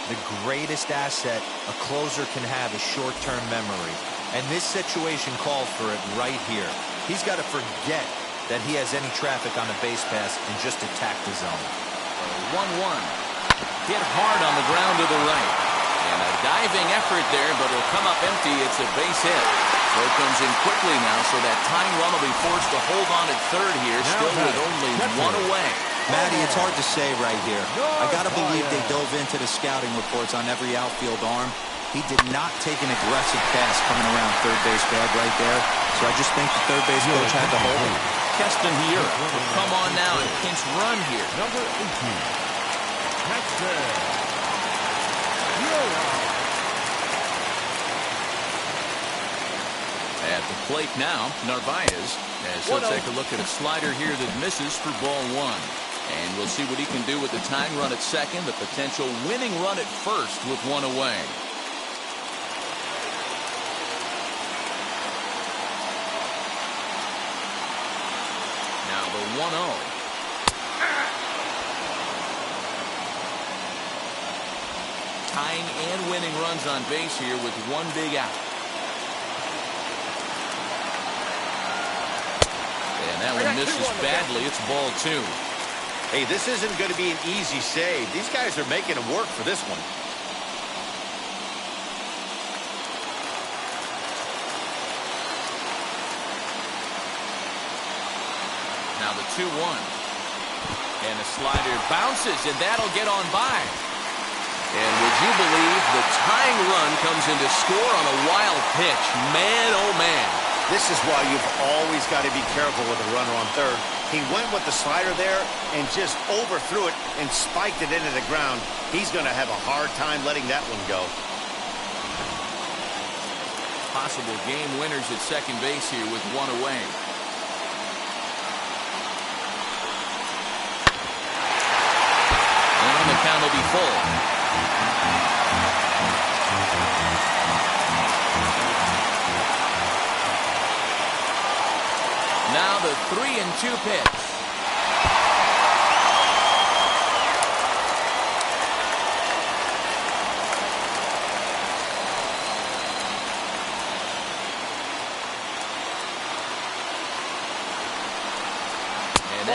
[SPEAKER 4] the greatest asset a closer can have is short-term memory. And this situation called for it right here. He's got to forget that he has any traffic on a base pass and just attack the zone.
[SPEAKER 1] 1-1. Hit hard on the ground to the right. And a diving effort there, but it'll come up empty. It's a base hit. So it comes in quickly now, so that tying run will be forced to hold on at third here, still with only one away.
[SPEAKER 4] Matty, it's hard to say right here. I got to believe they dove into the scouting reports on every outfield arm. He did not take an aggressive pass coming around third base bag right there. So I just think the third base coach had to hold him.
[SPEAKER 1] Keston here will come on now and pinch run here.
[SPEAKER 3] Number 18.
[SPEAKER 1] At the plate now, Narvaez, as he'll take a look at a slider here that misses for ball 1. And we'll see what he can do with the tying run at second, the potential winning run at first with one away. Now the 1-0. Tying and winning runs on base here with one big out. And that one misses badly. It's ball 2.
[SPEAKER 2] Hey, this isn't going to be an easy save. These guys are making him work for this one.
[SPEAKER 1] Now the 2-1. And the slider bounces, and that'll get on by. And would you believe the tying run comes in to score on a wild pitch? Man, oh man.
[SPEAKER 2] This is why you've always got to be careful with a runner on third. He went with the slider there and just overthrew it and spiked it into the ground. He's going to have a hard time letting that one go.
[SPEAKER 1] Possible game winners at second base here with one away. And the count will be full. Now the 3-2 pitch.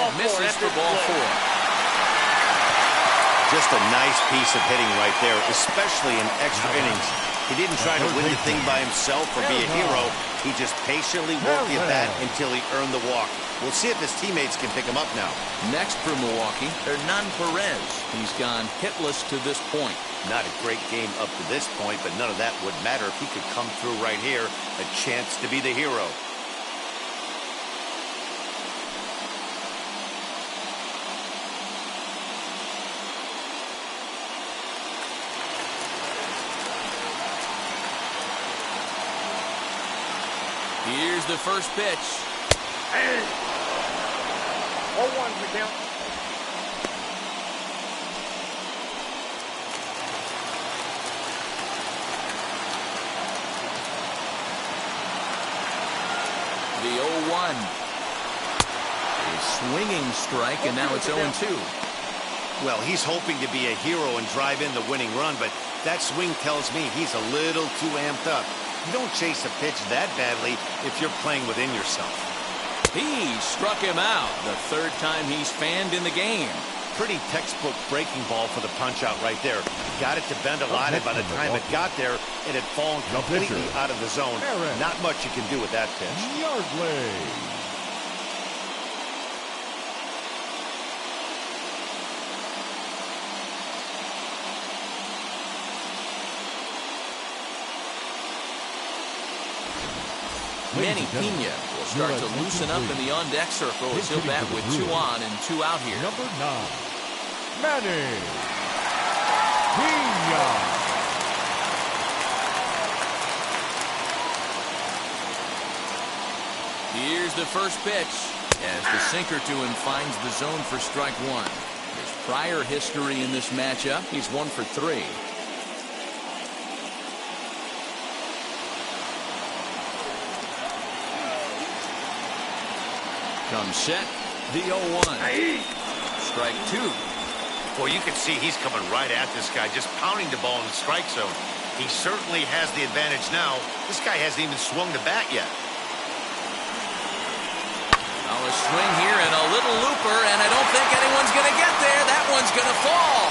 [SPEAKER 1] and misses for ball 4.
[SPEAKER 2] Just a nice piece of hitting right there, especially in extra innings. He didn't try to win the thing by himself or be a hero. He just patiently worked the at-bat until he earned the walk. We'll see if his teammates can pick him up now.
[SPEAKER 1] Next for Milwaukee, Hernan Perez. He's gone hitless to this point.
[SPEAKER 2] Not a great game up to this point, but none of that would matter if he could come through right here. A chance to be the hero.
[SPEAKER 1] Here's the first pitch.
[SPEAKER 5] 0-1 the count.
[SPEAKER 1] The 0-1. A swinging strike, and now it's 0-2.
[SPEAKER 2] Well, he's hoping to be a hero and drive in the winning run, but that swing tells me he's a little too amped up. You don't chase a pitch that badly if you're playing within yourself.
[SPEAKER 1] He struck him out. The third time he's fanned in the game.
[SPEAKER 2] Pretty textbook breaking ball for the punch-out right there. Got it to bend a lot, and by the time it got there, it had fallen completely out of the zone. Not much you can do with that pitch.
[SPEAKER 3] Yardley.
[SPEAKER 1] Manny Pena will start to loosen up in the on-deck circle as he'll bat with 2 on and 2 out here.
[SPEAKER 3] Number 9, Manny Pena.
[SPEAKER 1] Here's the first pitch as the sinker to him finds the zone for strike 1. His prior history in this matchup, he's 1 for 3. Comes set, the 0-1. Strike 2.
[SPEAKER 2] Well, you can see he's coming right at this guy, just pounding the ball in the strike zone. He certainly has the advantage now. This guy hasn't even swung the bat yet.
[SPEAKER 1] Now a swing here and a little looper, and I don't think anyone's going to get there. That one's going to fall.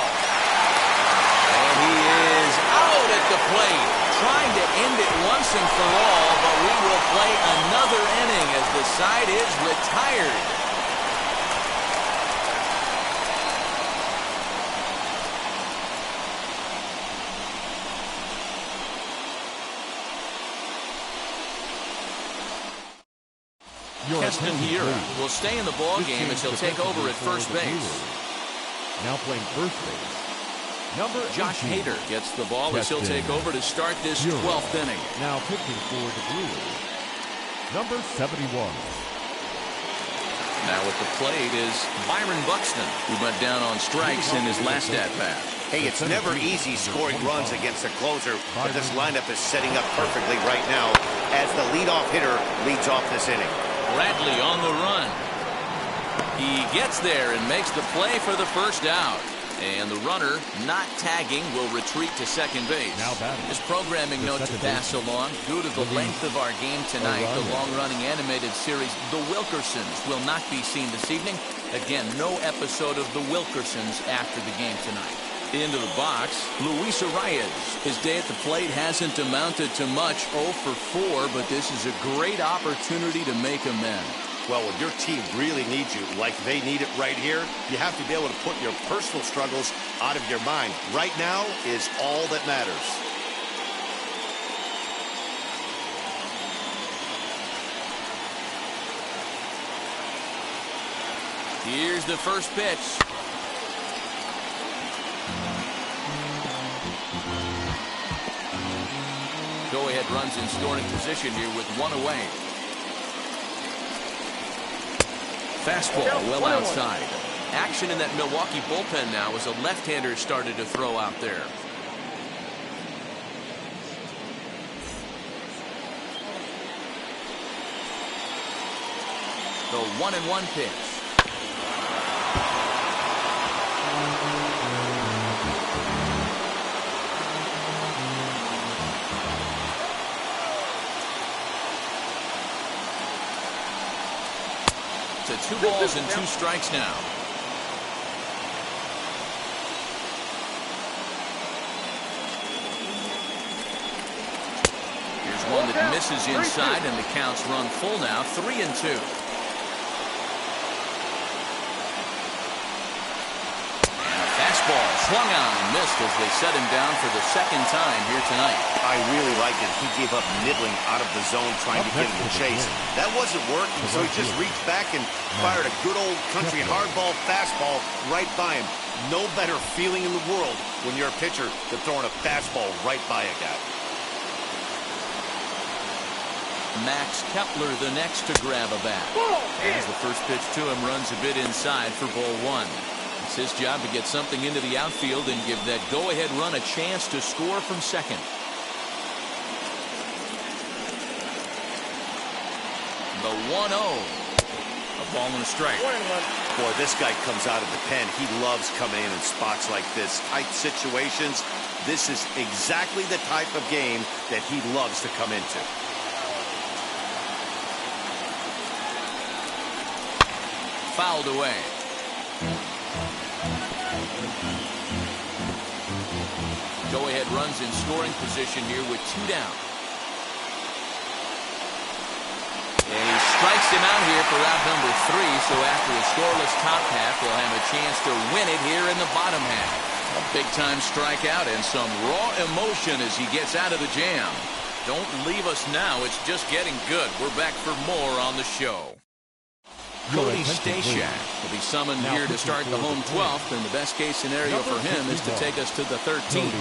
[SPEAKER 1] And he is out at the plate, trying to end it once and for all, but we will play another inning as the side is retired. Keston Hiura will stay in the ball game as he'll take over at first base.
[SPEAKER 3] Now playing first base, number
[SPEAKER 1] Josh
[SPEAKER 3] 18.
[SPEAKER 1] Hader gets the ball as he'll take over to start this 12th inning.
[SPEAKER 3] Now pitching for the Brewers, number 71.
[SPEAKER 1] Now at the plate is Byron Buxton, who went down on strikes in his last at-bat.
[SPEAKER 2] Hey, it's never easy scoring runs against a closer, but this lineup is setting up perfectly right now as the leadoff hitter leads off this inning.
[SPEAKER 1] Bradley on the run. He gets there and makes the play for the first out. And the runner, not tagging, will retreat to second base. This programming note to pass along. Due to the length of our game tonight, the long-running animated series, The Wilkersons, will not be seen this evening. Again, no episode of The Wilkersons after the game tonight. Into the box, Luis Arias. His day at the plate hasn't amounted to much, 0 for 4, but this is a great opportunity to make amends.
[SPEAKER 2] Well, when your team really needs you, like they need it right here, you have to be able to put your personal struggles out of your mind. Right now is all that matters.
[SPEAKER 1] Here's the first pitch. Go-ahead runs in scoring position here with 1 away. Fastball well outside. Action in that Milwaukee bullpen now as a left-hander started to throw out there. The 1-1 pitch. To 2 balls and 2 strikes now. Here's one that misses inside, and the count's run full now, 3-2. Fastball swung on and missed as they set him down for the 2nd time here tonight.
[SPEAKER 2] I really like it. He gave up nibbling out of the zone trying to get him to chase. That wasn't working, so he just reached back and fired a good old country hardball fastball right by him. No better feeling in the world when you're a pitcher than throwing a fastball right by a guy.
[SPEAKER 1] Max Kepler the next to grab a bat. As the first pitch to him runs a bit inside for ball 1. It's his job to get something into the outfield and give that go-ahead run a chance to score from second. The 1-0. A ball and a strike.
[SPEAKER 2] Boy, this guy comes out of the pen. He loves coming in spots like this. Tight situations. This is exactly the type of game that he loves to come into.
[SPEAKER 1] Fouled away. Go-ahead runs in scoring position here with 2 down. And he strikes him out here for out number 3, so after a scoreless top half, they'll have a chance to win it here in the bottom half. A big-time strikeout and some raw emotion as he gets out of the jam. Don't leave us now. It's just getting good. We're back for more on the show. Cody Stashak will be summoned here to start the home 12th, and the best case scenario for him is to take us to the 13th.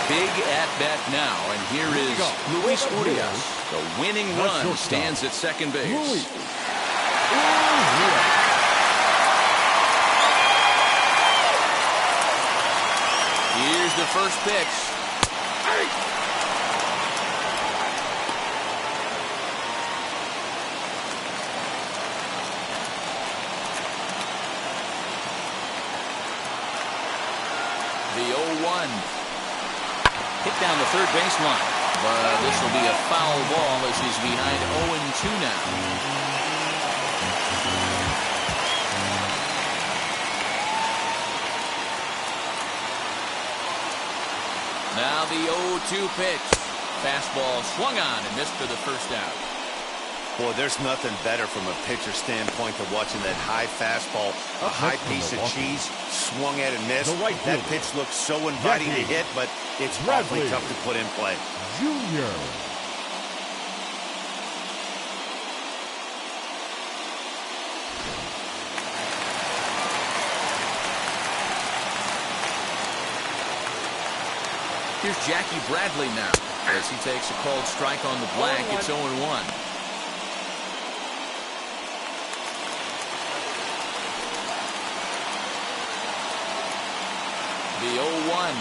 [SPEAKER 1] Big at bat now, and here is Luis Urias. The winning run stands at second base. Here's the first pitch. The 0-1. Hit down the third baseline. But this will be a foul ball as he's behind 0-2 now. Now the 0-2 pitch. Fastball swung on and missed for the first out.
[SPEAKER 2] Boy, there's nothing better from a pitcher standpoint than watching that high fastball, a high piece of cheese, swung at and missed. That pitch looks so inviting to hit, but it's awfully tough to put in play.
[SPEAKER 3] Junior.
[SPEAKER 1] Here's Jackie Bradley now as he takes a called strike on the black. It's 0-1. The 0-1.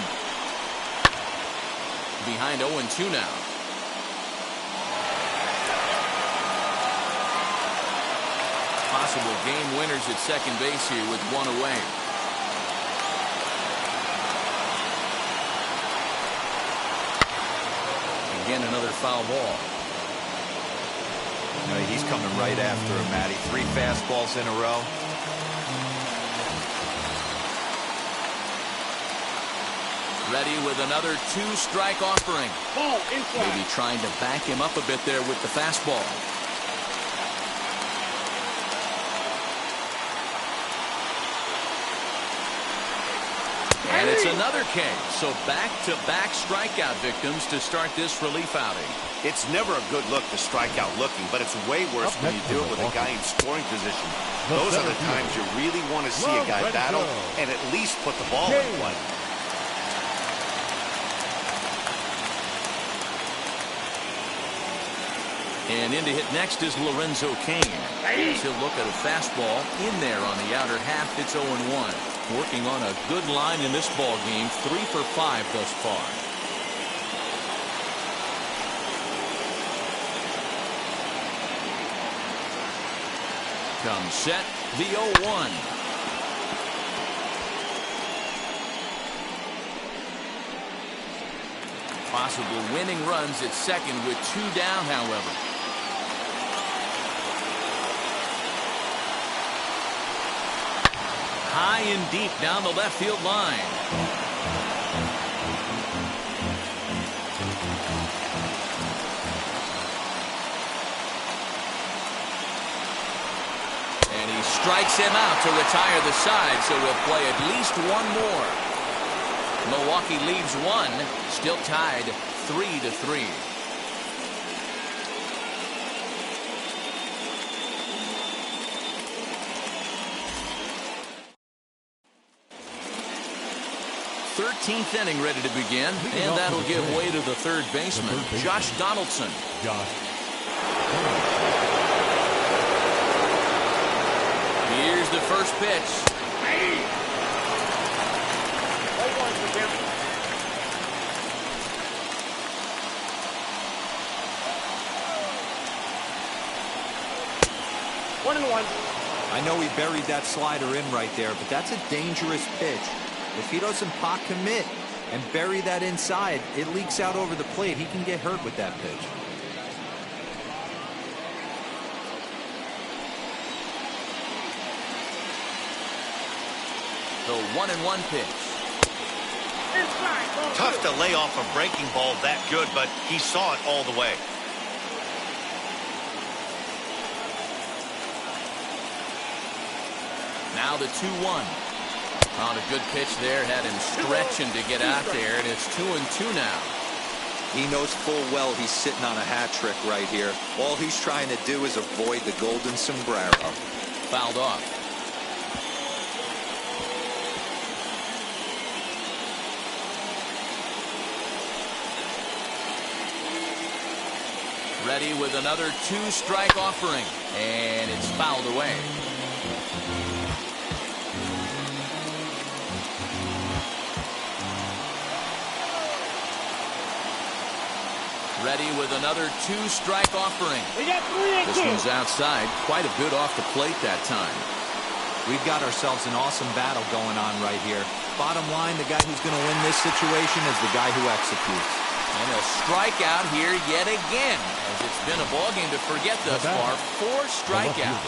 [SPEAKER 1] Behind 0-2 now. Possible game winners at second base here with 1 away. Again, another foul ball.
[SPEAKER 4] You know, he's coming right after him, Matty. 3 fastballs in a row.
[SPEAKER 1] Ready with another 2-strike offering.
[SPEAKER 5] Ball inside.
[SPEAKER 1] Maybe trying to back him up a bit there with the fastball. And it's another K. So back-to-back strikeout victims to start this relief outing.
[SPEAKER 2] It's never a good look to strike out looking, but it's way worse when you do it with a guy in scoring position. Those are the times you really want to see a guy battle and at least put the ball in play.
[SPEAKER 1] And in to hit next is Lorenzo Cain. He'll look at a fastball in there on the outer half. It's 0-1. Working on a good line in this ball game. 3 for 5 thus far. Comes set. The 0-1. Possible winning runs at second with 2 down, however. High and deep down the left field line. And he strikes him out to retire the side, so we'll play at least one more. Milwaukee leaves one, still tied 3-3. Thirteenth inning ready to begin, and that'll give way to the third baseman, Josh Donaldson. Here's the first pitch.
[SPEAKER 4] I know he buried that slider in right there, but that's a dangerous pitch. If he doesn't pot commit and bury that inside, it leaks out over the plate. He can get hurt with that pitch.
[SPEAKER 1] The 1-1 pitch.
[SPEAKER 2] Tough to lay off a breaking ball that good, but he saw it all the way.
[SPEAKER 1] Now the 2-1. On a good pitch there, had him stretching to get out there, and it's 2-2 now.
[SPEAKER 4] He knows full well he's sitting on a hat trick right here. All he's trying to do is avoid the golden sombrero.
[SPEAKER 1] Fouled off. Ready with another 2-strike offering, and it's fouled away. Ready with another 2-strike offering. This one's outside. Quite a bit off the plate that time.
[SPEAKER 4] We've got ourselves an awesome battle going on right here. Bottom line, the guy who's going to win this situation is the guy who executes.
[SPEAKER 1] And he'll strike out here yet again, as it's been a ballgame to forget thus far. 4 strikeouts.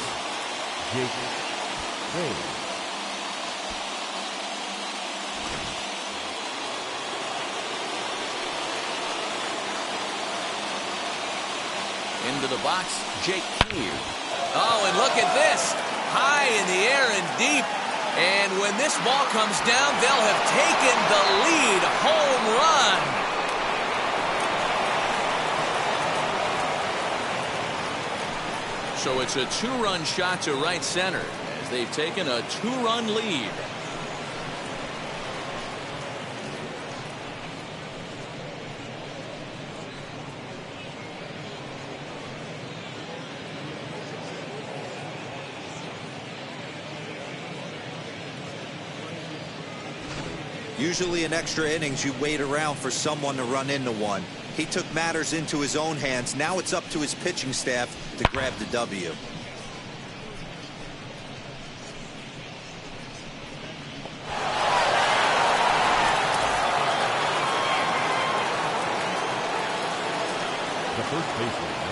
[SPEAKER 1] Into the box, Jake Keir. Oh, and look at this. High in the air and deep. And when this ball comes down, they'll have taken the lead. Home run. So it's a 2-run shot to right center, as they've taken a 2-run lead.
[SPEAKER 4] Usually in extra innings, you wait around for someone to run into one. He took matters into his own hands. Now it's up to his pitching staff to grab the W.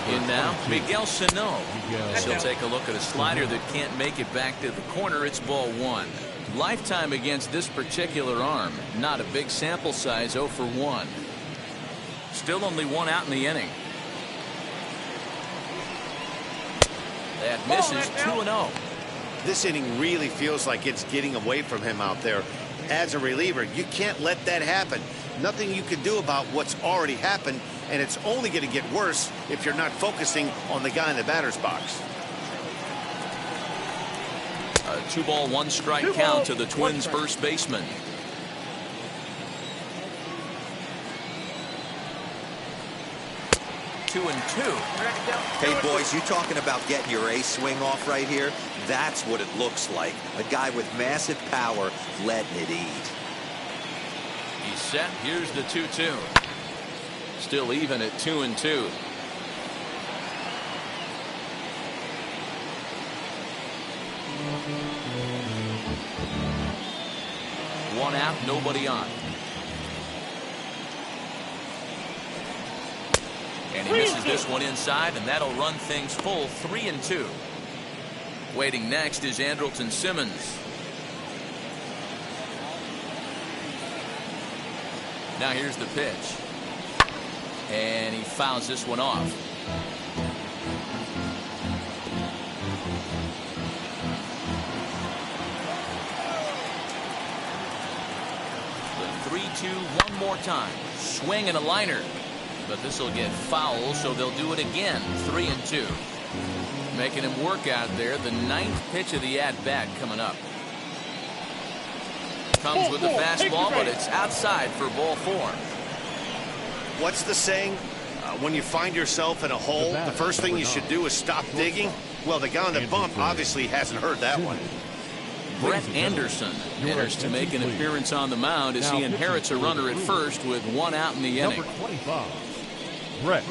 [SPEAKER 1] In now, Miguel Sano. She'll take a look at a slider that can't make it back to the corner. It's ball 1. Lifetime against this particular arm. Not a big sample size, 0 for 1. Still only 1 out in the inning. That misses 2-0.
[SPEAKER 2] This inning really feels like it's getting away from him out there. As a reliever, you can't let that happen. Nothing you can do about what's already happened, and it's only going to get worse if you're not focusing on the guy in the batter's box.
[SPEAKER 1] A 2-ball, 1-strike count to the Twins' first baseman. Two and two.
[SPEAKER 4] Hey, boys, you talking about getting your ace swing off right here? That's what it looks like. A guy with massive power letting it eat.
[SPEAKER 1] He's set. Here's the 2-2. Still even at 2 and 2. One out, nobody on. And he misses this one inside, and that'll run things full 3-2. Waiting next is Andrelton Simmons. Now here's the pitch. And he fouls this one off. The 3-2 one more time. Swing and a liner. But this will get foul, so they'll do it again. 3-2. Making him work out there. The 9th pitch of the at-bat coming up. Comes with the fastball, but it's outside for ball 4.
[SPEAKER 2] What's the saying? When you find yourself in a hole, the first thing you should do is stop digging. Well, the guy on the bump obviously hasn't heard that one.
[SPEAKER 1] Brett Anderson enters to make an appearance on the mound as he inherits a runner at first with 1 out in the inning.
[SPEAKER 3] Number 25, Brett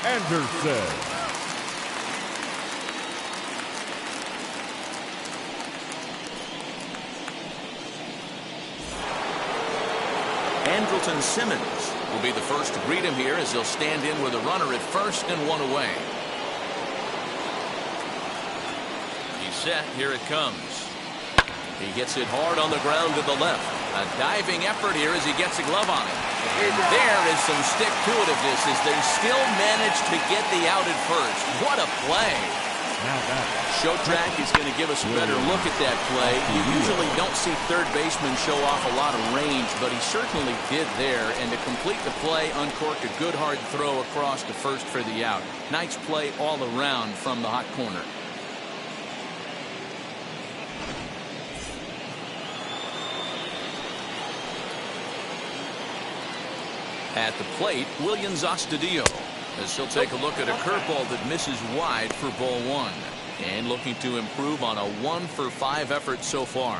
[SPEAKER 3] Anderson.
[SPEAKER 1] Andrelton Simmons will be the first to greet him here as he'll stand in with a runner at first and 1 away. He's set. Here it comes. He hits it hard on the ground to the left. A diving effort here as he gets a glove on it. And there is some stick-to-itiveness as they still manage to get the out at first. What a play. Showtrack is going to give us a better look at that play. You usually don't see third baseman show off a lot of range, but he certainly did there. And to complete the play, uncorked a good hard throw across to first for the out. Nice play all around from the hot corner. At the plate, Williams Astudillo, as he'll take a look at a curveball that misses wide for ball 1. And looking to improve on a 1-for-5 effort so far.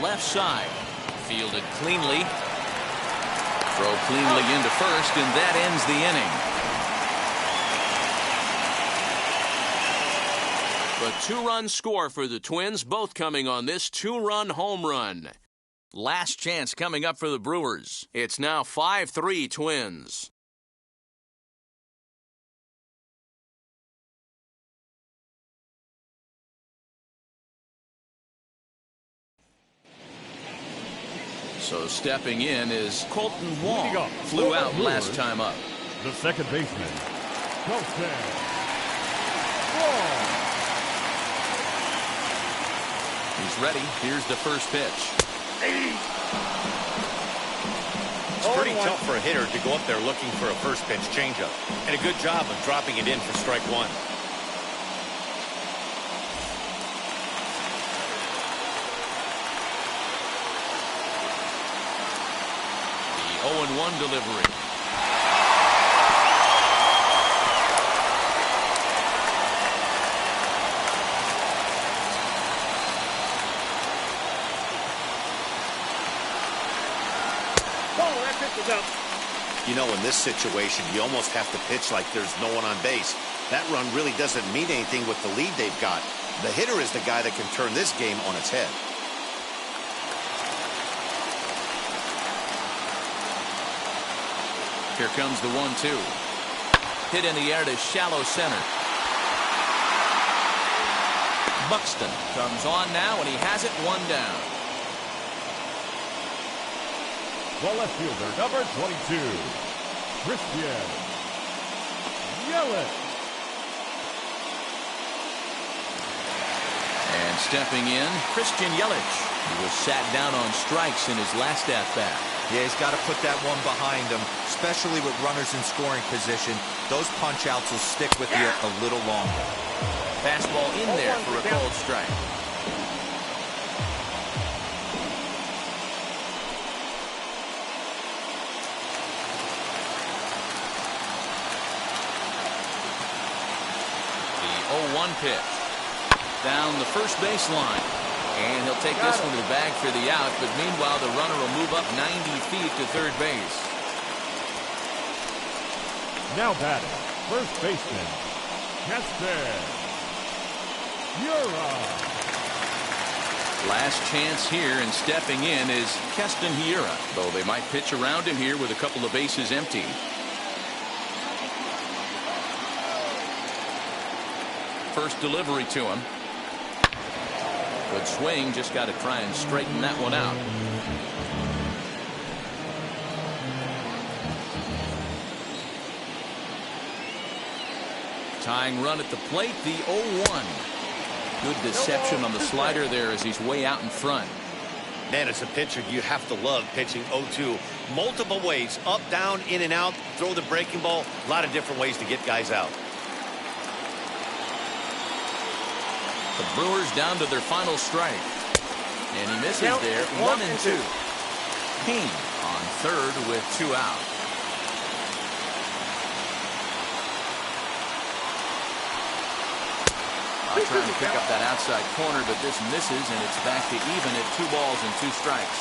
[SPEAKER 1] Left side, fielded cleanly. Throw cleanly into first, and that ends the inning. A 2-run score for the Twins, both coming on this 2-run home run. Last chance coming up for the Brewers. It's now 5-3 Twins. So stepping in is Colton Wong. Flew out last time up.
[SPEAKER 3] The second baseman, Colton Wong.
[SPEAKER 1] He's ready. Here's the first pitch.
[SPEAKER 2] It's pretty tough for a hitter to go up there looking for a first pitch changeup. And a good job of dropping it in for strike 1.
[SPEAKER 1] The 0-1 delivery.
[SPEAKER 2] You know, in this situation, you almost have to pitch like there's no one on base. That run really doesn't mean anything with the lead they've got. The hitter is the guy that can turn this game on its head.
[SPEAKER 1] Here comes the 1-2. Hit in the air to shallow center. Buxton comes on now, and he has it 1 down.
[SPEAKER 3] The left fielder, number 22, Christian Yelich.
[SPEAKER 1] And stepping in, Christian Yelich. He was sat down on strikes in his last at-bat.
[SPEAKER 4] Yeah, he's got to put that one behind him, especially with runners in scoring position. Those punch-outs will stick with you a little longer.
[SPEAKER 1] Fastball in there for a cold strike. The 0-1 pitch. Down the first baseline. And he'll take this one to the bag for the out, but meanwhile the runner will move up 90 feet to third base.
[SPEAKER 3] Now batting, first baseman, Casper. Hiura.
[SPEAKER 1] Last chance here, and stepping in is Keston Hiura, though they might pitch around him here with a couple of bases empty. First delivery to him. Good swing, just got to try and straighten that one out. Tying run at the plate, the 0-1. Good deception on the slider there as he's way out in front.
[SPEAKER 2] Man, as a pitcher, you have to love pitching 0-2. Multiple ways, up, down, in and out, throw the breaking ball. A lot of different ways to get guys out.
[SPEAKER 1] The Brewers down to their final strike. And he misses there, 1-2. King on third with 2 out. Trying to pick up that outside corner, but this misses, and it's back to even at 2 balls and 2 strikes.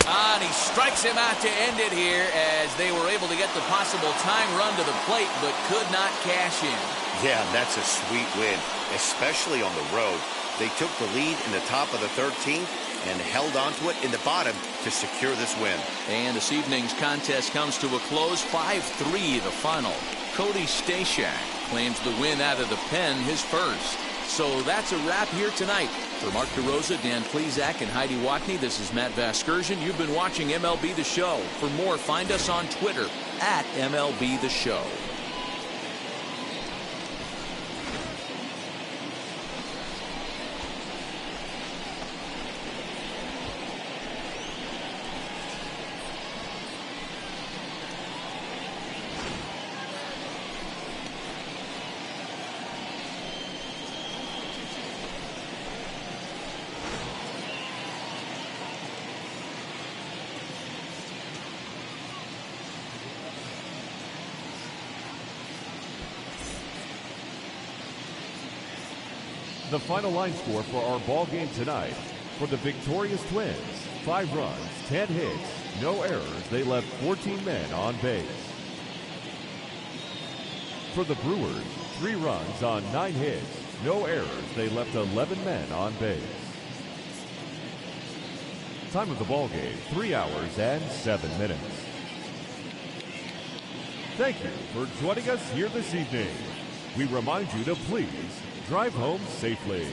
[SPEAKER 1] And he strikes him out to end it here as they were able to get the possible tying run to the plate, but could not cash in.
[SPEAKER 2] Yeah, that's a sweet win, especially on the road. They took the lead in the top of the 13th and held on to it in the bottom to secure this win.
[SPEAKER 1] And this evening's contest comes to a close, 5-3 the final. Cody Stashak claims the win out of the pen, his first. So that's a wrap here tonight. For Mark DeRosa, Dan Plesac, and Heidi Watney, this is Matt Vasgersian. You've been watching MLB The Show. For more, find us on Twitter at MLB The Show.
[SPEAKER 3] The final line score for our ball game tonight. For the victorious Twins, 5 runs, 10 hits, no errors. They left 14 men on base. For the Brewers, 3 runs on 9 hits, no errors. They left 11 men on base. Time of the ball game, 3 hours and 7 minutes. Thank you for joining us here this evening. We remind you to please drive home safely.